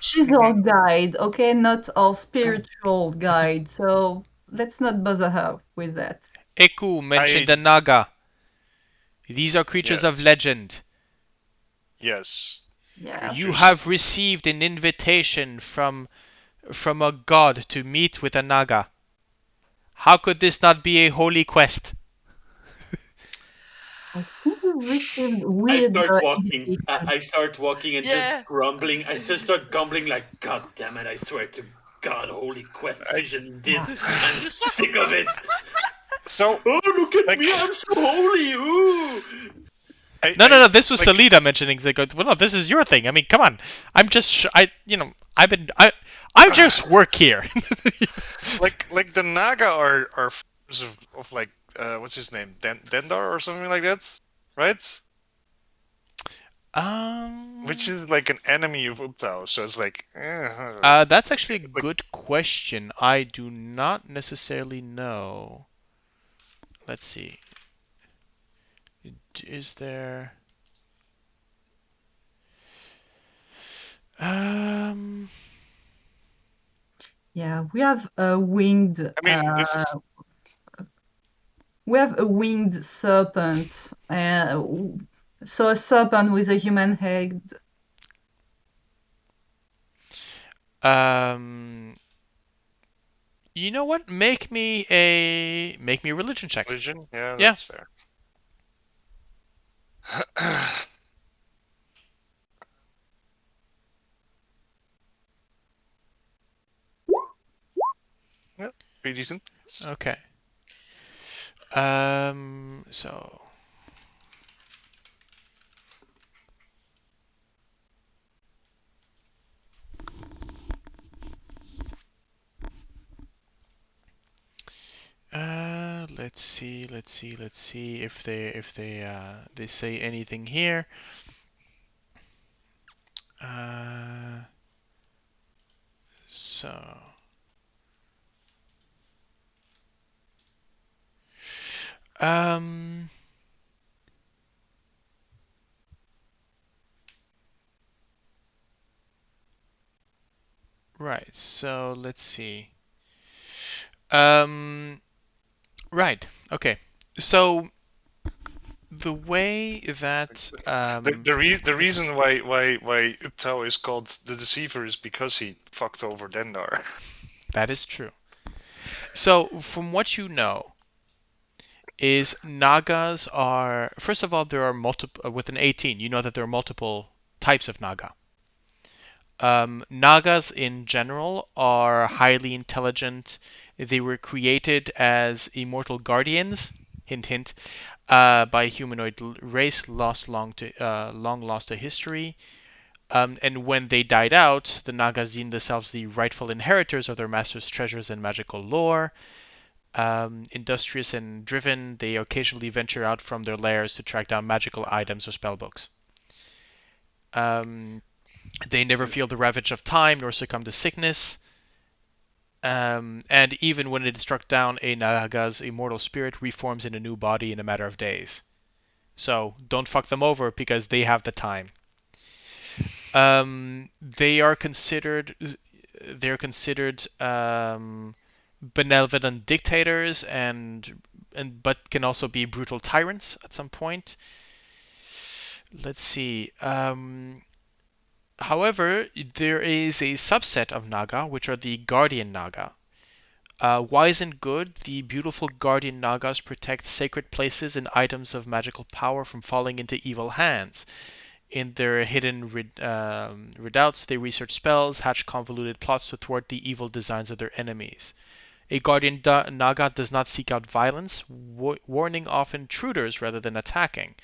She's our guide, okay? Not our spiritual guide, so let's not bother her with that. Eku mentioned a Naga. These are creatures of Yes. legend. Yes. Yeah. You Creatures. have received an invitation from a god to meet with a Naga. How could this not be a holy quest? I think we received I weird start walking. invitations. I start walking and Yeah. just grumbling. I just start grumbling like, God damn it! I swear to God, holy quest vision this. I'm sick of it. So Oh, look at Like- me! I'm so holy. Ooh. No. This was like- Salida mentioning. He's like, well, no, this is your thing. I mean, come on. I'm just, I just work here. like the Naga are forms of like what's his name, Dendar or something like that, right? Which is like an enemy of Uptao, so it's like. That's actually a good question. I do not necessarily know. Let's see. Is there? Yeah, we have a winged. I mean, this is We have a winged serpent. So a serpent with a human head. You know what? Make me a religion check. religion. Yeah, Yeah. that's fair. Yeah, pretty decent. Okay. So. Let's see if they say anything here. So. Right. So let's see. Right. Okay. So the way that The reason why Uptao is called the Deceiver is because he fucked over Dendar. that is true. So from what you know, is Nagas are, first of all, there are multiple with an 18. You know that there are multiple types of Naga. Nagas in general are highly intelligent. They were created as immortal guardians. Hint, hint. By a humanoid race long lost to history. And when they died out, the Nagas deemed themselves the rightful inheritors of their master's treasures and magical lore. Industrious and driven, they occasionally venture out from their lairs to track down magical items or spellbooks. They never feel the ravage of time nor succumb to sickness. And even when it is struck down, a Naga's immortal spirit reforms in a new body in a matter of days. So don't fuck them over because they have the time. They are considered benevolent dictators and but can also be brutal tyrants at some point. Let's see. However, there is a subset of Naga, which are the Guardian Naga. Wise and good, the beautiful Guardian Nagas protect sacred places and items of magical power from falling into evil hands. In their hidden redoubts, they research spells, hatch convoluted plots to thwart the evil designs of their enemies. A Guardian Naga does not seek out violence, warning off intruders rather than attacking.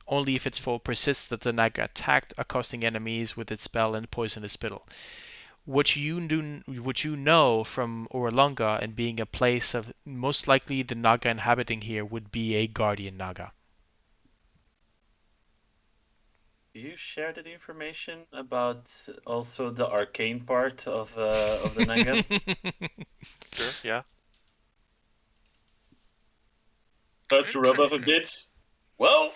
Only if its foe persists that the Naga attacked, accosting enemies with its spell and poisonous spittle. What you know from Orolunga and being a place of most likely the Naga inhabiting here would be a Guardian Naga. Do you share that information about also the arcane part of the Naga? Sure, yeah. Start to rub off a Interesting. bit. Well,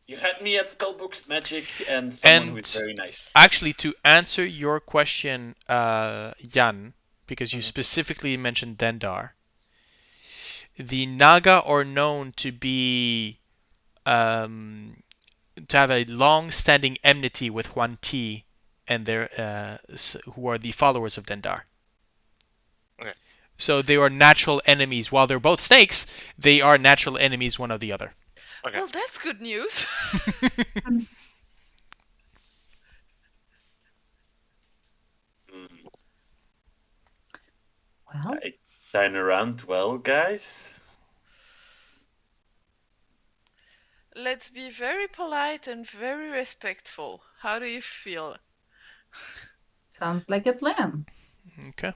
you had me at spellbooks, magic, and someone who is And very nice. actually, to answer your question, Jan, because you Mhm. specifically mentioned Dendar, the Naga are known to be to have a long-standing enmity with Huan Ti and their who are the followers of Dendar. Okay. So they are natural enemies. While they're both snakes, they are natural enemies one of the other. Okay. Well, that's good news. Mm. Well, I turn around well, guys. Let's be very polite and very respectful. How do you feel? sounds like a plan. Okay.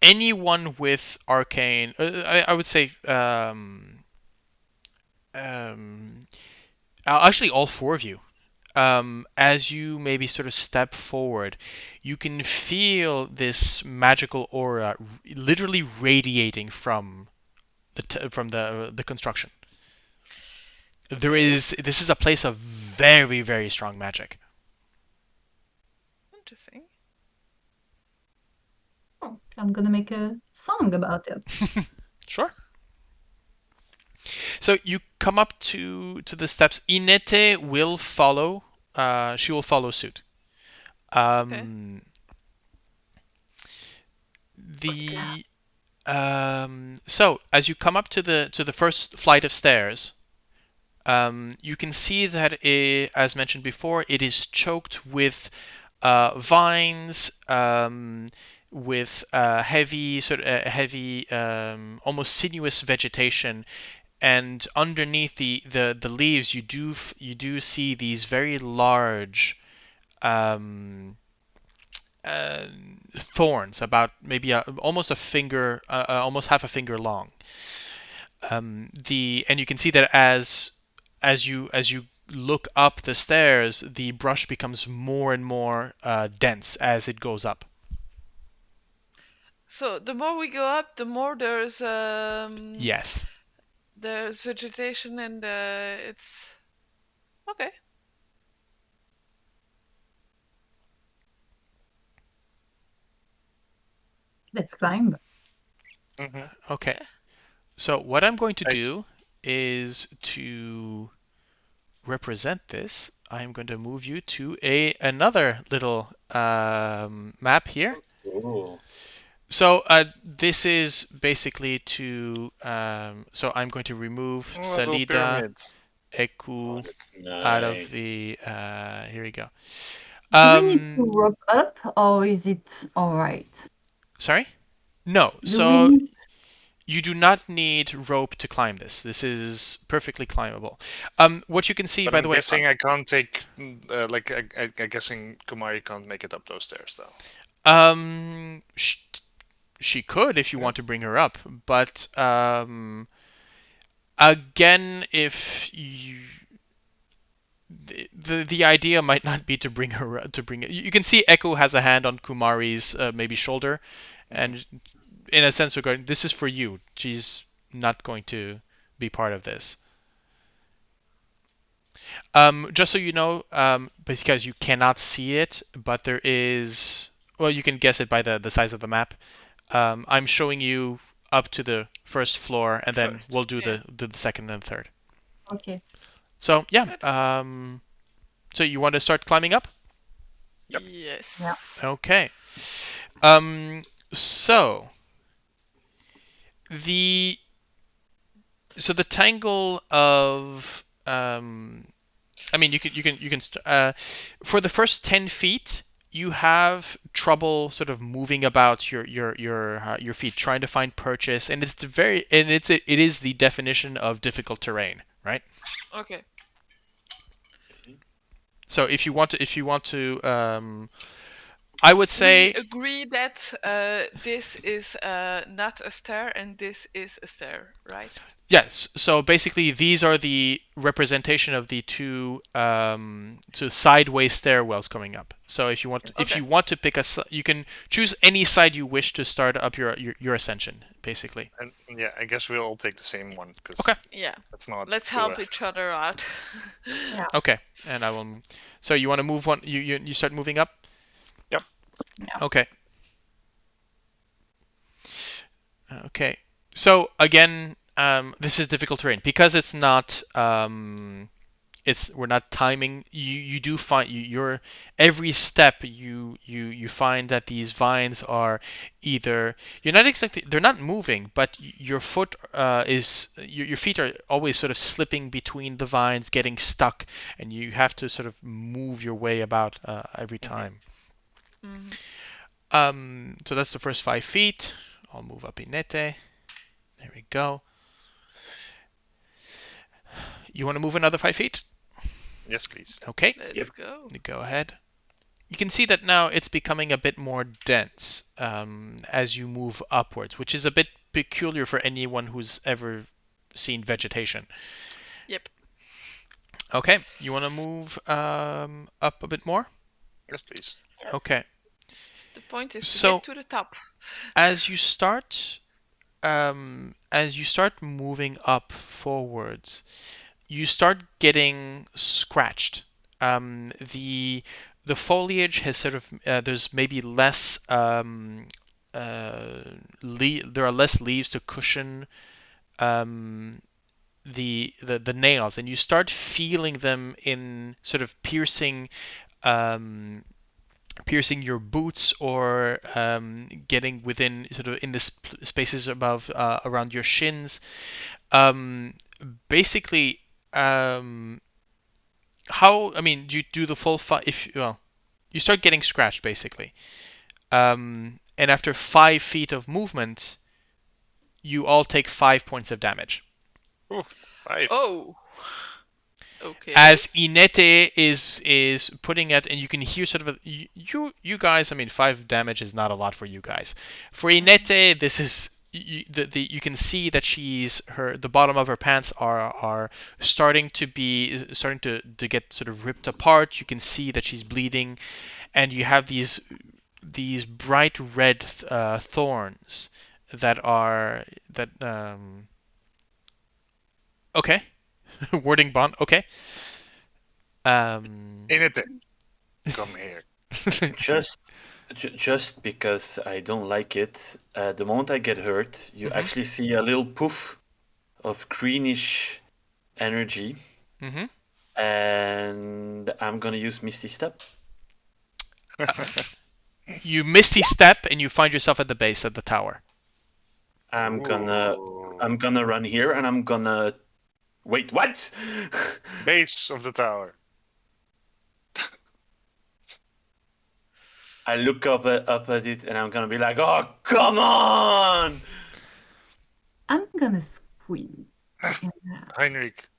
Anyone with arcane, I would say, actually all four of you. As you maybe sort of step forward, you can feel this magical aura literally radiating from the construction. This is a place of very, very strong magic. Interesting. Oh, I'm gonna make a song about it. Sure. So you come up to the steps. Inete will follow. She will follow suit. Okay. The so as you come up to the first flight of stairs, you can see that as mentioned before, it is choked with vines, with heavy, almost sinuous vegetation, and underneath the leaves, you do see these very large um, uh, thorns, about maybe almost a finger, almost half a finger long. And you can see that as you look up the stairs, the brush becomes more and more dense as it goes up. So the more we go up, the more Yes. there's vegetation and it's okay. Let's climb. Mm-hmm. Okay. Yeah. So what I'm going to I, do is to represent this. I'm going to move you to another little map here. Cool. So this is basically to. So I'm going to remove little Salida, pyramids. Eku Oh, that's out of nice. the. Here we go. Do we need to Um, rope up or is it alright? sorry? No. Do we So need you do not need rope to climb this. This is perfectly climbable. What you can see, But by I'm the way, guessing I can't take. I'm guessing Kumari can't make it up those stairs though. she could if you Yeah. want to bring her up, but again, if you the idea might not be to bring her to bring it. You can see Echo has a hand on Kumari's maybe shoulder, and in a sense, we're going. This is for you. She's not going to be part of this. Just so you know, because you cannot see it, but there is. Well, you can guess it by the size of the map. I'm showing you up to the first floor, and then First. we'll do Yeah. the second and third. Okay. So yeah. Good. So you want to start climbing up? Yep. Yes. Yeah. Okay. So the So the tangle of I mean, for the first 10 feet, you have trouble sort of moving about your feet, trying to find purchase, and it is the definition of difficult terrain, right? Okay. So if you want to, I would We say agree that this is not a stair and this is a stair, right? yes. So basically, these are the representation of the two sideways stairwells coming up. So if Okay. you want to pick you can choose any side you wish to start up your ascension, basically. And yeah, I guess we'll all take the same one because Okay. Yeah. that's not. Let's help each other out. Yeah. Okay, and I will. So you want to move one? You start moving up. Yep. Yeah. Okay. Okay. So again, this is difficult terrain because it's not. We're not timing. You do find your every step you find that these vines are either you're not expecting they're not moving, but your foot your feet are always sort of slipping between the vines, getting stuck, and you have to sort of move your way about every time. So that's the first 5 feet. I'll move up Inete. There we go. You want to move another 5 feet? Yes, please. Okay. Let's go. Go ahead. You can see that now it's becoming a bit more dense as you move upwards, which is a bit peculiar for anyone who's ever seen vegetation. Yep. Okay, you want to move up a bit more? Yes, please. Yes. Okay. The point is to So- get to the top. As you start moving up forwards, you start getting scratched. The foliage has sort of there's maybe less there are less leaves to cushion the nails, and you start feeling them in sort of piercing your boots or getting within sort of in the spaces above around your shins. Basically, do you do the full you start getting scratched basically. And after 5 feet of movement, you all take 5 points of damage. Ooh, 5. Oh. Okay. As Inete is putting it, and you can hear sort of you guys. I mean, 5 damage is not a lot for you guys. For Inete, this is you can see that the bottom of her pants are starting to get sort of ripped apart. You can see that she's bleeding, and you have these bright red thorns that are that okay. Wording bond. Okay. Inete, come here. Just because I don't like it, the moment I get hurt, you Mhm. actually see a little poof of greenish energy, Mhm. and I'm gonna use Misty Step. You misty step and you find yourself at the base of the tower. I'm Ooh. gonna run here, and I'm gonna wait. What? Base of the tower. I look up at it, and I'm gonna be like, "Oh, come on!" I'm gonna squint. Heinrich,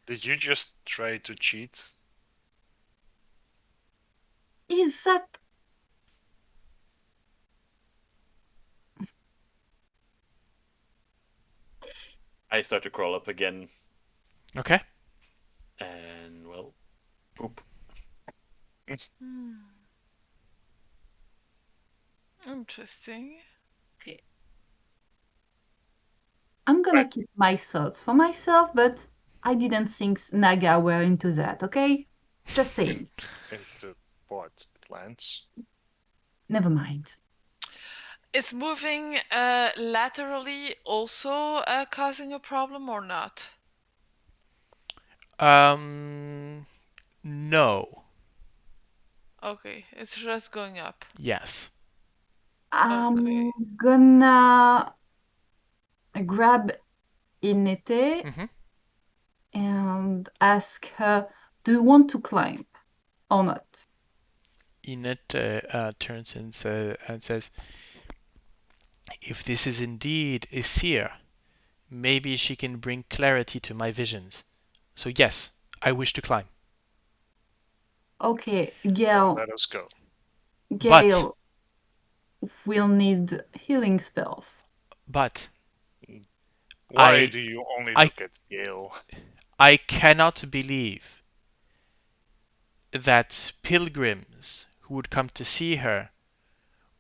did you just try to cheat? Is that I start to crawl up again, Okay. and well, poop. Interesting. I'm gonna Right. keep my thoughts for myself, but I didn't think Naga were into that, okay? Just saying. Into what? It lands? Never mind. Is moving laterally also causing a problem or not? No. Okay, it's just going up. Yes. I'm Okay. gonna grab Inete Mm-hmm. and ask her, do you want to climb or not? Inette turns and says, if this is indeed a seer, maybe she can bring clarity to my visions. So yes, I wish to climb. Okay, Let us go. Gale will need healing spells. But Why I do you only I look at Gale? I cannot believe that pilgrims who would come to see her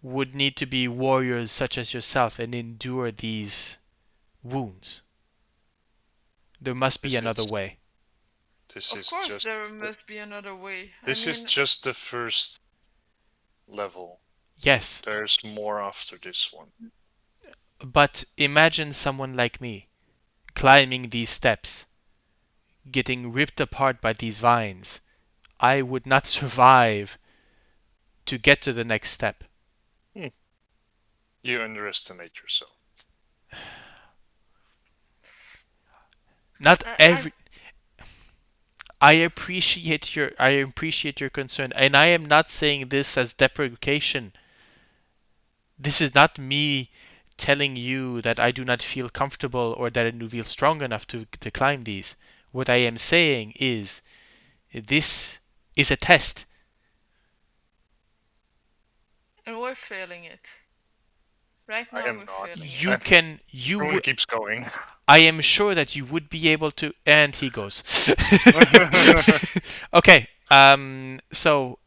would need to be warriors such as yourself and endure these wounds. There must be This another is way. this Of is course, there just must be another way. this is just the first level. Yes, There's more after this one. but imagine someone like me climbing these steps, getting ripped apart by these vines. I would not survive to get to the next step. You underestimate yourself. Not I, every I appreciate your concern, and I am not saying this as deprecation. This is not me telling you that I do not feel comfortable or that I do feel strong enough to climb these. What I am saying is this is a test. and we're failing it. Right I now, am we're not. failing it. Vroon keeps going. I am sure that you would be able to, and he goes. Okay. So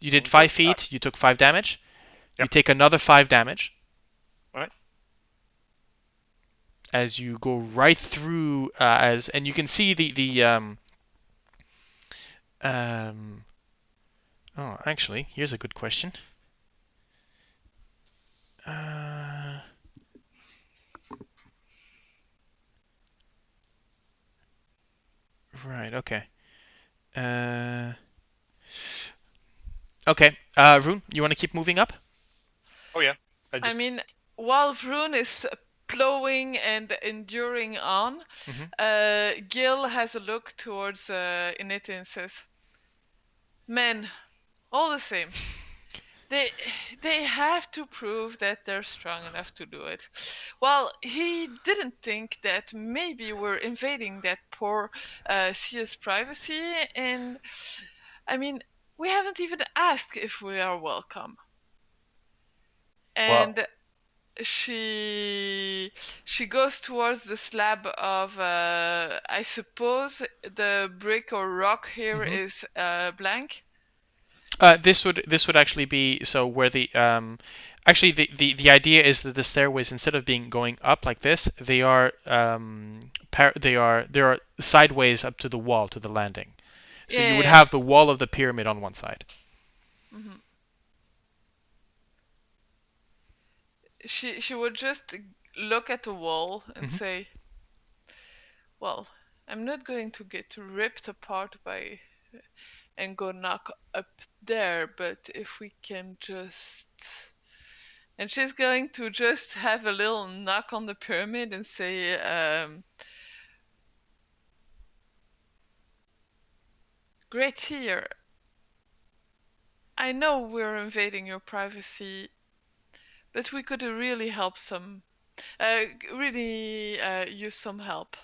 you did 5 feet. You took 5 damage. You Yep. take another 5 damage. Right. As you go right through, and you can see Oh, actually, here's a good question. Right. Okay. Okay. Vroon, you want to keep moving up? Oh yeah. I mean, while Vroon is plowing and enduring on, Gil has a look towards Inete and says, "Men, all the same, they have to prove that they're strong enough to do it. Well, he didn't think that maybe we're invading that poor seer's privacy, and I mean, we haven't even asked if we are welcome." And she goes towards the slab of I suppose the brick or rock here is blank. This would actually be so where the actually the idea is that the stairways, instead of being going up like this, they are they are sideways up to the wall, to the landing. So you would have the wall of the pyramid on one side. Mm-hmm. She would just look at the wall and say, "Well, I'm not going to get ripped apart by and go knock up there, but if we can just..." And she's going to just have a little knock on the pyramid and say, "Great seer, I know we're invading your privacy, but we could really help really use some help.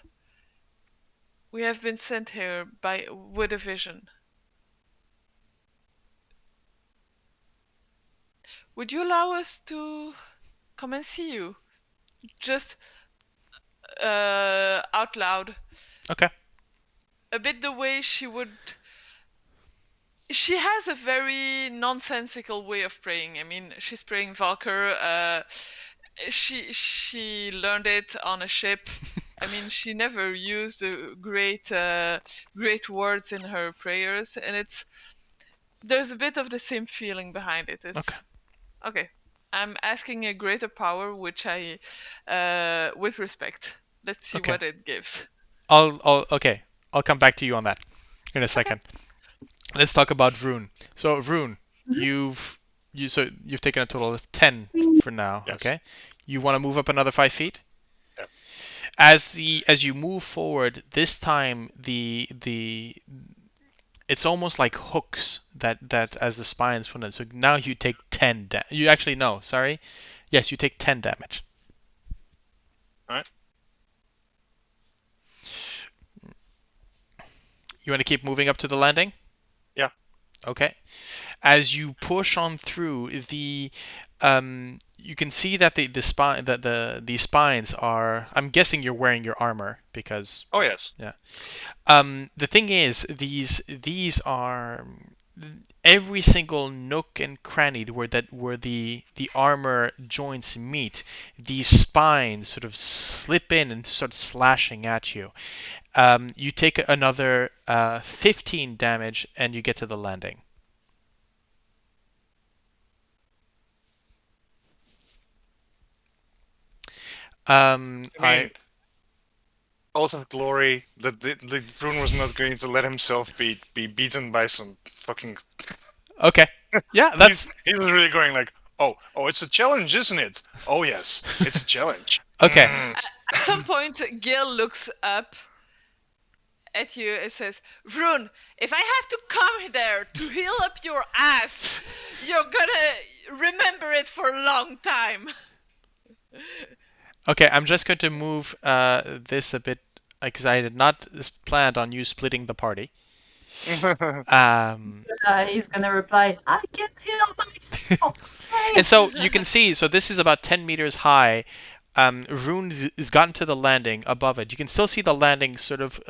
We have been sent here with a vision. Would you allow us to come and see you?" Just out loud. Okay. A bit the way she would. She has a very nonsensical way of praying. I mean, she's praying Valkyr. She learned it on a ship. I mean, she never used great words in her prayers, and there's a bit of the same feeling behind it. It's okay. I'm asking a greater power, which I, with respect. Let's see what it gives. I'll come back to you on that in a second. Let's talk about Vroon. So Vroon, you've taken a total of 10 for now. Yes. Okay. You want to move up another 5 feet? Yep. as you move forward, this time it's almost like hooks that as the spines put in. So now you take 10 you actually no, sorry. Yes, you take 10 damage. All right. You want to keep moving up to the landing? Yeah. Okay. As you push on through, you can see that the spines are. I'm guessing you're wearing your armor because. Oh yes. Yeah. The thing is, these are every single nook and cranny where the armor joints meet. These spines sort of slip in and start slashing at you. You take another 15 damage and you get to the landing. I mean, out of glory that the Vroon was not going to let himself be beaten by some fucking. Okay. Yeah, that's he was really going like, oh, it's a challenge, isn't it? Oh yes, it's a challenge. okay. At some point, Gale looks up at you and says, Vroon, if I have to come there to heal up your ass, you're gonna remember it for a long time. Okay, I'm just going to move this a bit because I had not planned on you splitting the party. He's gonna reply, I can heal myself. And so you can see, so this is about 10 meters high. Vroon has gotten to the landing above it. You can still see the landing sort of,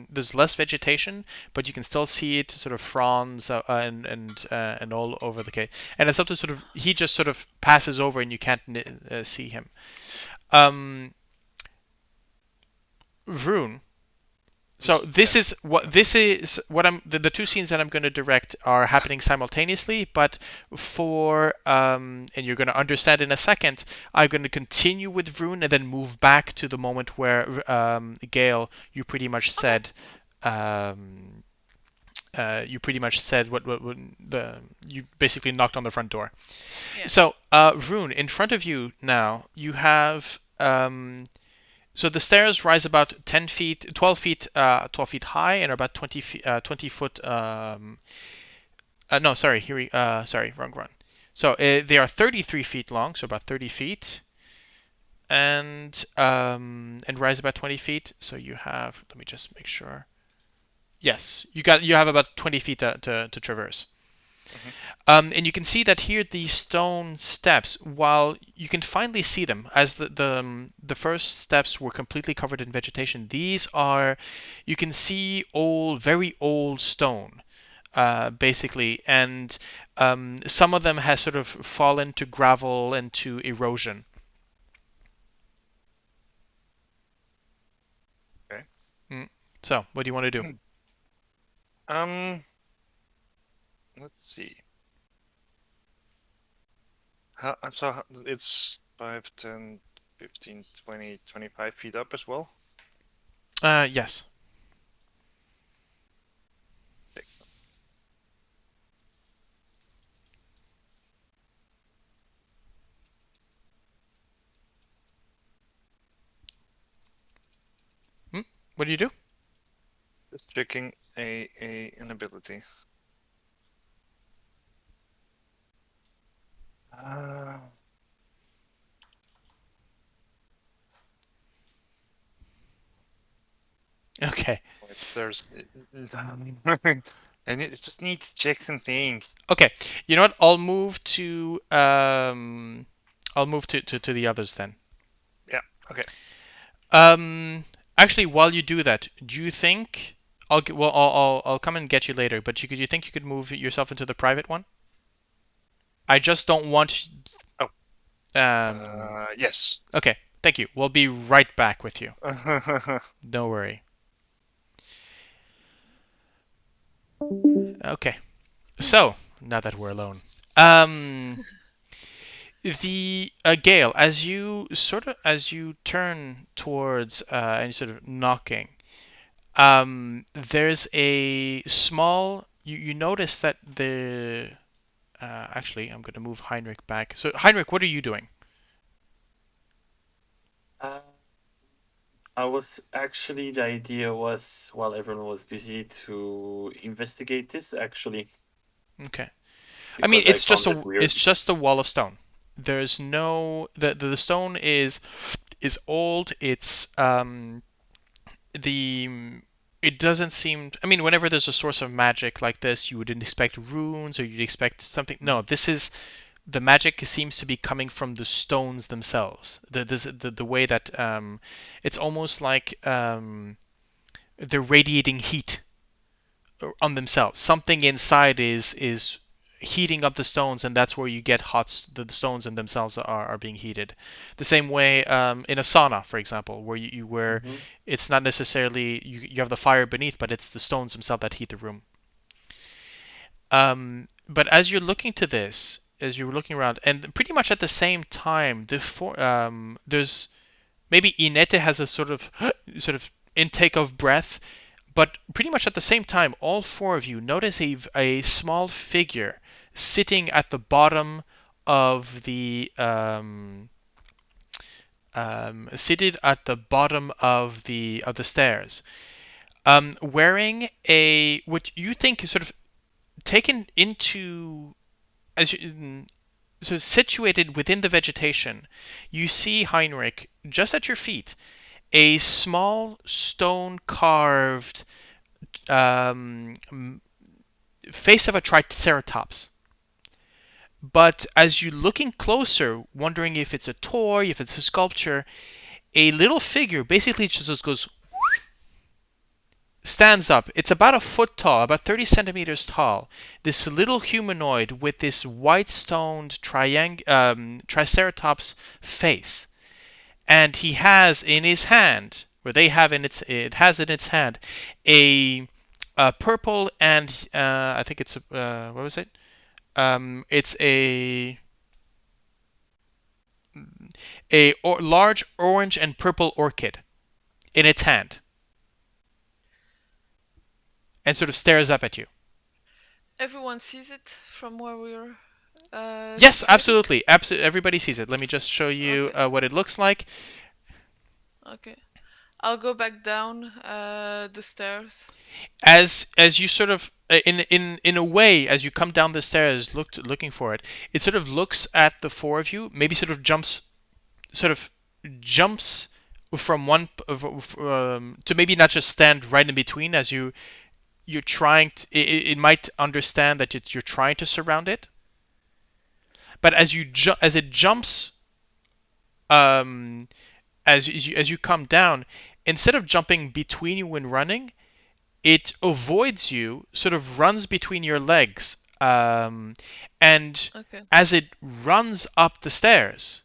there's less vegetation, but you can still see it sort of fronds and all over the cave. And it's up to sort of, he just sort of passes over and you can't see him. Vroon. So this is what I'm the two scenes that I'm going to direct are happening simultaneously, but and you're going to understand in a second, I'm going to continue with Vroon and then move back to the moment where Gale, you pretty much said what you basically knocked on the front door. Yeah. So Vroon, in front of you now, you have so the stairs rise about 10 feet, 12 feet, 12 feet high, and are about 20 feet, 20 foot. No, sorry, sorry, wrong one. So they are 33 feet long, so about 30 feet, and rise about 20 feet. So you have. Let me just make sure. Yes, you have about 20 feet to traverse. Mm-hmm. And you can see that here these stone steps, while you can finally see them, as the first steps were completely covered in vegetation, these are, you can see very old stone, basically, and some of them has sort of fallen to gravel and to erosion. Okay. So, what do you want to do? Let's see. So it's 5, 10, 15, 20, 25 feet up as well? Yes. What do you do? Just checking an ability. Okay. There's and it just needs to check some things. Okay. You know what? I'll move to the others then. Yeah. Okay. Actually, while you do that, do you think I'll come and get you later, but do you think you could move yourself into the private one? I just don't want. Oh. Yes. Okay. Thank you. We'll be right back with you. Don't worry. Okay. So now that we're alone, the Gale, as you turn towards and you sort of knocking, there's a small. You notice that the. Actually, I'm going to move Heinrich back. So Heinrich, what are you doing? I was actually, the idea was, while everyone was busy, to investigate this actually, Okay. I mean, because I found it it's weird. just a wall of stone. There's no the stone is old. It's the it doesn't seem. I mean, whenever there's a source of magic like this, you wouldn't expect runes or you'd expect something. No, this is the magic seems to be coming from the stones themselves. The way that it's almost like they're radiating heat on themselves. Something inside is heating up the stones, and that's where you get hot. The stones in themselves are being heated. The same way in a sauna, for example, where where Mm-hmm. it's not necessarily you have the fire beneath, but it's the stones themselves that heat the room. But as you're looking to this, as you're looking around, and pretty much at the same time, there's maybe Inete has a sort of intake of breath, but pretty much at the same time, all four of you notice a small figure sitting at the bottom of seated at the bottom of the stairs, wearing a what you think is sort of taken into as you, so situated within the vegetation. You see Heinrich just at your feet, a small stone carved um, face of a triceratops. But as you're looking closer, wondering if it's a toy, if it's a sculpture, a little figure basically just goes, stands up. It's about a foot tall, about 30 centimeters tall. This little humanoid with this white stoned triceratops face. And he has in his hand, or it has in its hand, a purple and I think it's what was it? It's a large orange and purple orchid in its hand, and sort of stares up at you. Everyone sees it from where we're Yes, situated? absolutely, absolutely. Everybody sees it. Let me just show you Okay. what it looks like. Okay. I'll go back down the stairs. As you sort of in a way, as you come down the stairs looking for it, it sort of looks at the four of you, maybe sort of jumps from one to maybe not just stand right in between as you're trying to, it might understand that you're trying to surround it, but as it jumps um as you come down, instead of jumping between you when running, it avoids you, sort of runs between your legs, and Okay. as it runs up the stairs,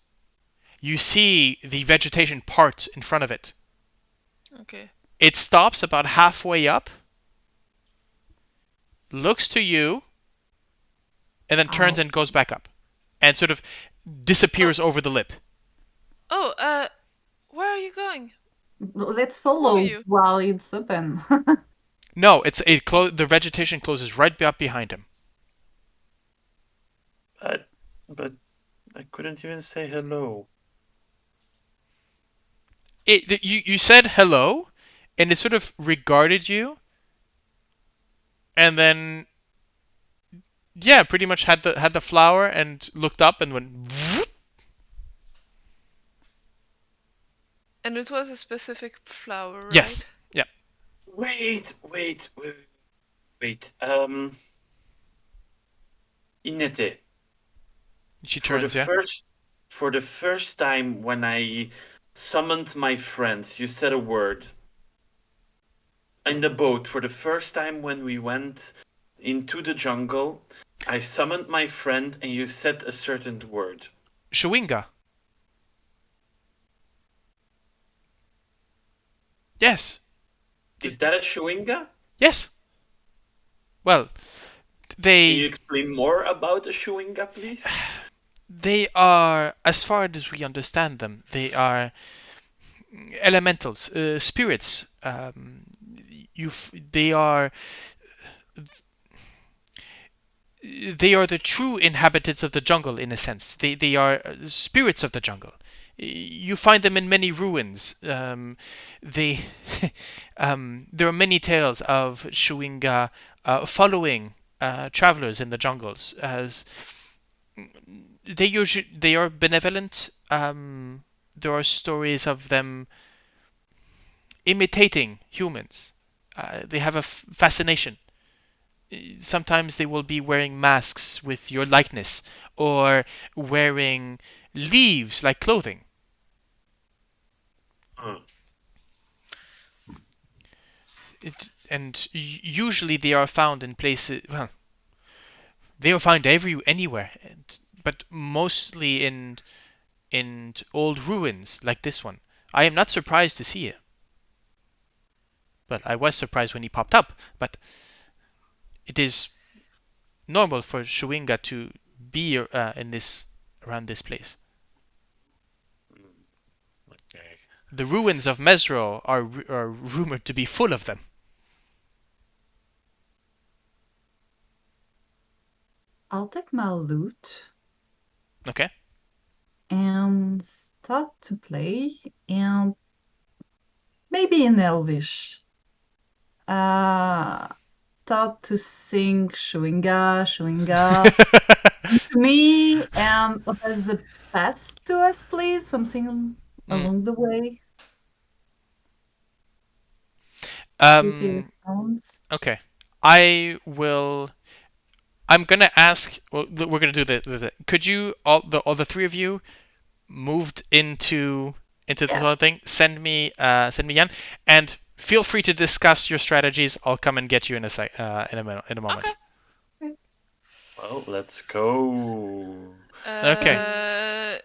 you see the vegetation part in front of it. Okay. It stops about halfway up, looks to you, and then turns Oh, and goes back up, and sort of Oh. disappears over the lip. Oh. Where are you going? let's Who are follow you? while it's open. No, the vegetation closes right up behind him. But I couldn't even say hello. You said hello, and it sort of regarded you, and then yeah, pretty much had the flower and looked up and went. And it was a specific flower, Yes. right? Yeah. Wait. Inete, She for the turns. Yeah. first for the first time when I summoned my friends, you said a word. In the boat, for the first time when we went into the jungle, I summoned my friend and you said a certain word. Shawinga. Yes. Is that a Shwinga? Yes. Well, Can you they explain more about a Shwinga, please? they are, as far as we understand them, they are elementals, spirits. They are the true inhabitants of the jungle in a sense. They are spirits of the jungle. You find them in many ruins. They there are many tales of Shuinga following travelers in the jungles, as they are benevolent. There are stories of them imitating humans. They have a fascination. Sometimes they will be wearing masks with your likeness, or wearing leaves like clothing. And usually they are found in places. Well, they are found anywhere, but mostly in old ruins like this one. I am not surprised to see it. But I was surprised when he popped up. But it is normal for Shuinga to be in this around this place. Okay. The ruins of Mesro are rumored to be full of them. I'll take my lute Okay. and start to play, and maybe in Elvish. Start to sing Shuinga, Shuinga. To me, opens the path to us, please. Something along the way. Okay. I will. I'm gonna ask. Well, we're gonna do could you all the three of you moved into this Yes. other thing? Send me Yan, and feel free to discuss your strategies. I'll come and get you in a moment. Okay. Well, let's go. Okay.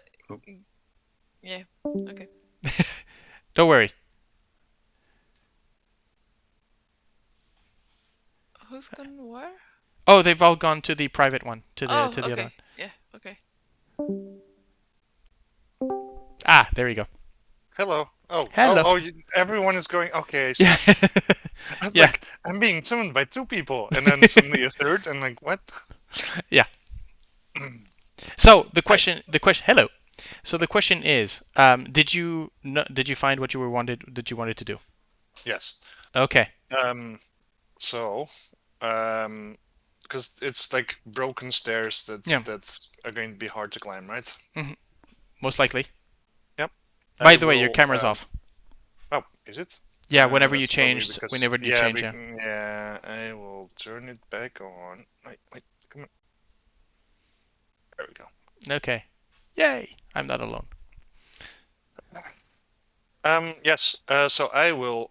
Yeah. Okay. Don't worry. Who's gone where? Oh, they've all gone to the private one, to the okay. other one. Yeah. Okay. Ah, there we go. Hello. Hello. Everyone is going. Okay, Yeah. I was like, I'm being summoned by two people, and then suddenly a third, and like, what? Yeah. So the question. Hello. So the question is, did you find what you wanted to do? Yes. Okay. So, because it's like broken stairs that's are going to be hard to climb, right? Mm-hmm. Most likely. Yep. By the way, your camera's off. Oh, is it? Yeah, whenever you changed, whenever you change, yeah, I will turn it back on. Wait, come on. There we go. Okay. Yay! I'm not alone. Yes. So I will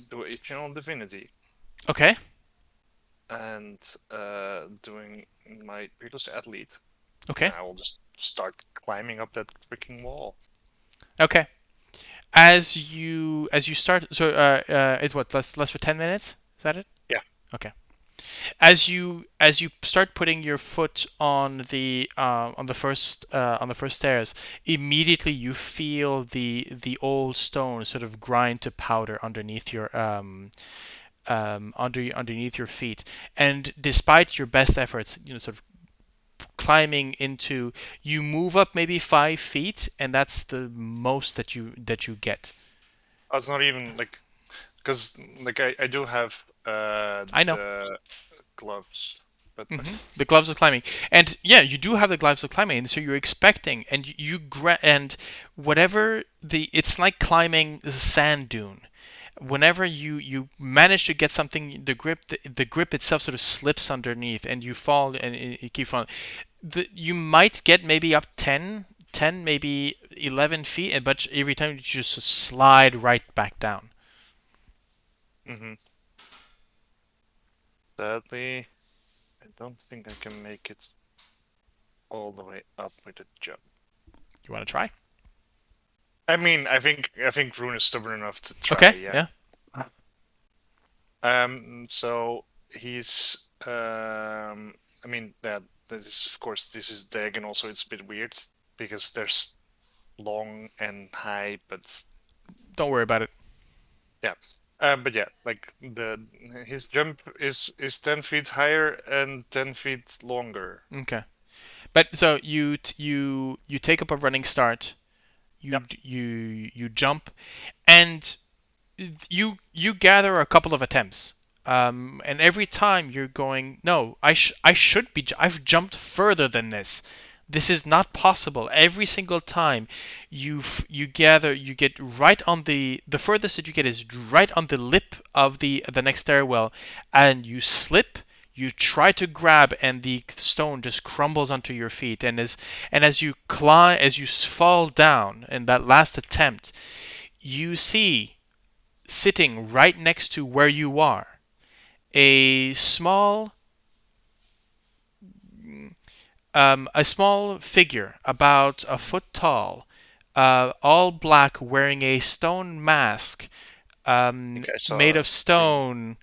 do a channel divinity. Okay. And doing my Peerless Athlete. Okay. And I will just start climbing up that freaking wall. Okay. As you start, so it's what less for 10 minutes. Is that it? Yeah. Okay. As you start putting your foot on the first stairs, immediately you feel the old stone sort of grind to powder underneath your underneath your feet, and despite your best efforts, sort of climbing into, you move up maybe 5 feet, and that's the most that you get. It's not even like, because like I do have I know. the gloves, but the gloves of climbing, and yeah, you do have the gloves of climbing, and so you're expecting, and and whatever it's like climbing a sand dune. Whenever you manage to get something, the grip itself sort of slips underneath, and you fall, and you keep falling. You might get maybe up 10, maybe 11 feet, but every time you just slide right back down. Sadly, I don't think I can make it all the way up with a jump. You want to try? I mean, I think Vroon is stubborn enough to try. Okay. Yeah. Yeah. So he's. I mean that is, of course, this is diagonal, so it's a bit weird because there's long and high, but don't worry about it. Yeah. But yeah, like his jump is 10 feet higher and 10 feet longer. Okay. But so you take up a running start. Yep. You jump, and you gather a couple of attempts. And every time you're going, no, I should be. I've jumped further than this. This is not possible. Every single time you get right on the furthest that you get is right on the lip of the next stairwell, and you slip. You try to grab, and the stone just crumbles onto your feet. And as you climb, as you fall down in that last attempt, you see sitting right next to where you are a small figure about a foot tall, all black, wearing a stone mask think I saw made of stone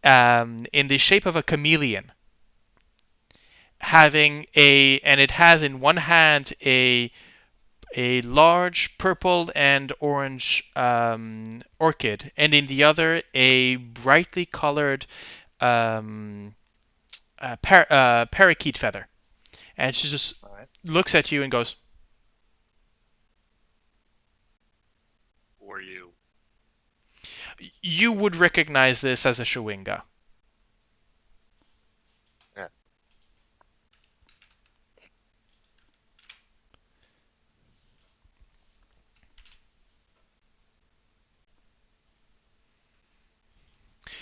in the shape of a chameleon, and it has in one hand a large purple and orange orchid, and in the other a brightly colored parakeet feather. And she just Alright. looks at you and goes, Who are you? "You would recognize this as a Shawinga." Yeah.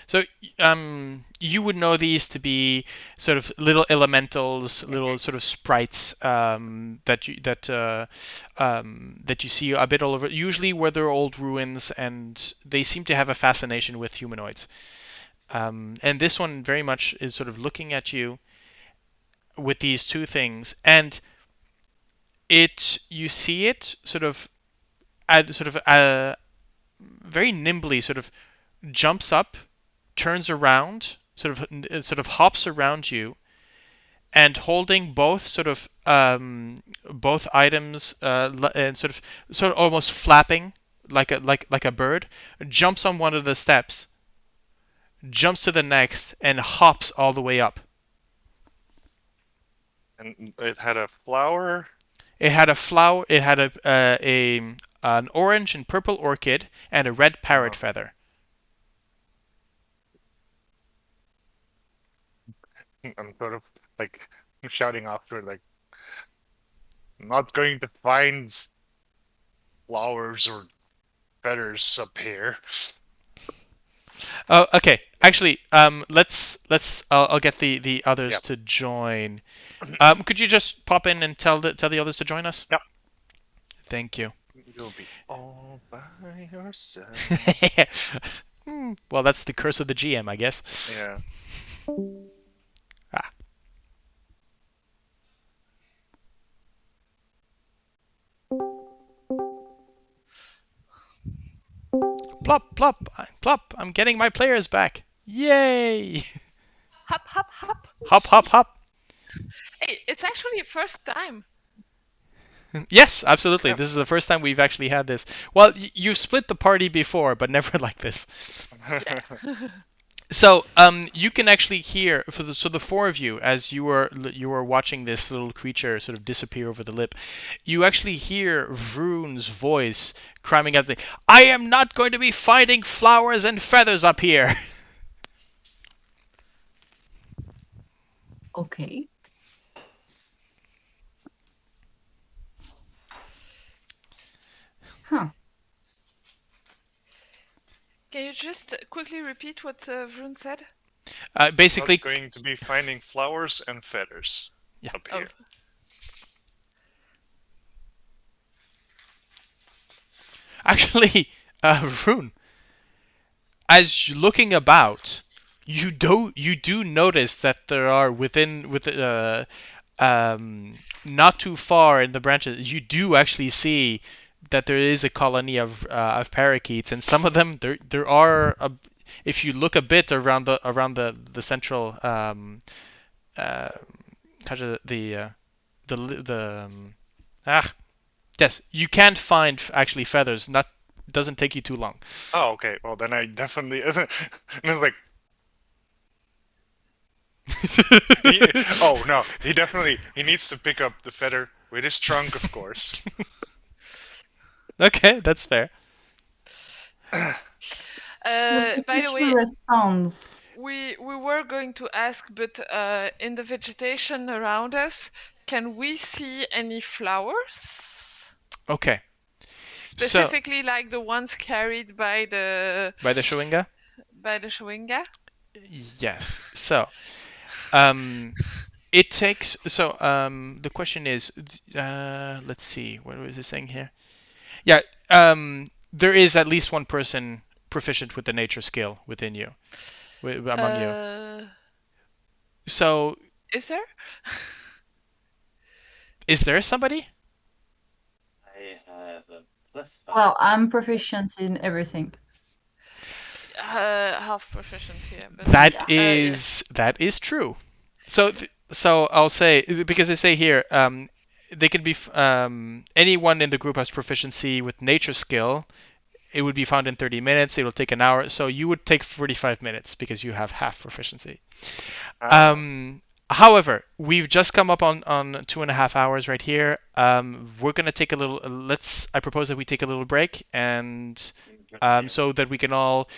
So you would know these to be sort of little elementals, little sort of sprites that you see a bit all over. Usually where there are old ruins, and they seem to have a fascination with humanoids. And this one very much is sort of looking at you with these two things, and you see it very nimbly sort of jumps up, turns around, sort of hops around you, and holding both items and sort of almost flapping like a bird, jumps on one of the steps, jumps to the next, and hops all the way up. And it had a flower. It had a flower. It had an orange and purple orchid and a red parrot feather. I'm sort of like shouting after it, like, I'm not going to find flowers or feathers up here. Oh, okay. Actually, let's I'll get the others Yep. to join. Could you just pop in and tell the others to join us? Yep. Thank you. You'll be all by yourself. Well, that's the curse of the GM, I guess. Yeah. Ah. Plop, plop, plop. I'm getting my players back. Yay! Hop, hop, hop. Hop, hop, hop. Hey, it's actually your first time. Yes, absolutely. Yep. This is the first time we've actually had this. Well, you've split the party before, but never like this. So, you can actually hear the four of you, as you were watching this little creature sort of disappear over the lip. You actually hear Vroon's voice crying out, "I am not going to be finding flowers and feathers up here." Okay. Huh. Can you just quickly repeat what Vroon said? Basically, Not going to be finding flowers and feathers up here. actually, Vroon, as you're looking about, you do notice that there are not too far in the branches. You do actually see that there is a colony of parakeets, and some of them there are if you look a bit around the central yes, you can't find actually feathers. Not doesn't take you too long. Oh, okay. Well, then I definitely. And it's like, Oh no, he needs to pick up the feather with his trunk, of course. Okay, that's fair. By the way, response. we were going to ask, but in the vegetation around us, can we see any flowers? Okay. Specifically, like the ones carried by the Showinga? Showinga? Yes. So, it takes. So, the question is, let's see, what was it saying here? Yeah. There is at least one person proficient with the nature skill within you, among you. So, Is there? is there somebody? I have a +5. Well, I'm proficient in everything. Half proficient here. But That is true. So I'll say, because they say here, they can be anyone in the group has proficiency with nature skill. It would be found in 30 minutes. It will take an hour. So you would take 45 minutes because you have half proficiency. However, we've just come up on 2.5 hours right here. We're gonna take a little. I propose that we take a little break, and so that we can all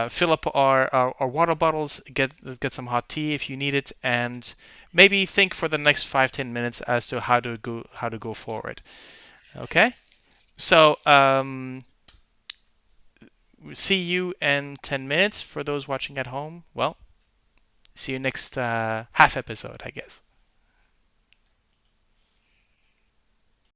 fill up our water bottles, get some hot tea if you need it, and maybe think for the next 5-10 minutes as to how to go forward. Okay. So see you in 10 minutes for those watching at home. Well, see you next half episode, I guess.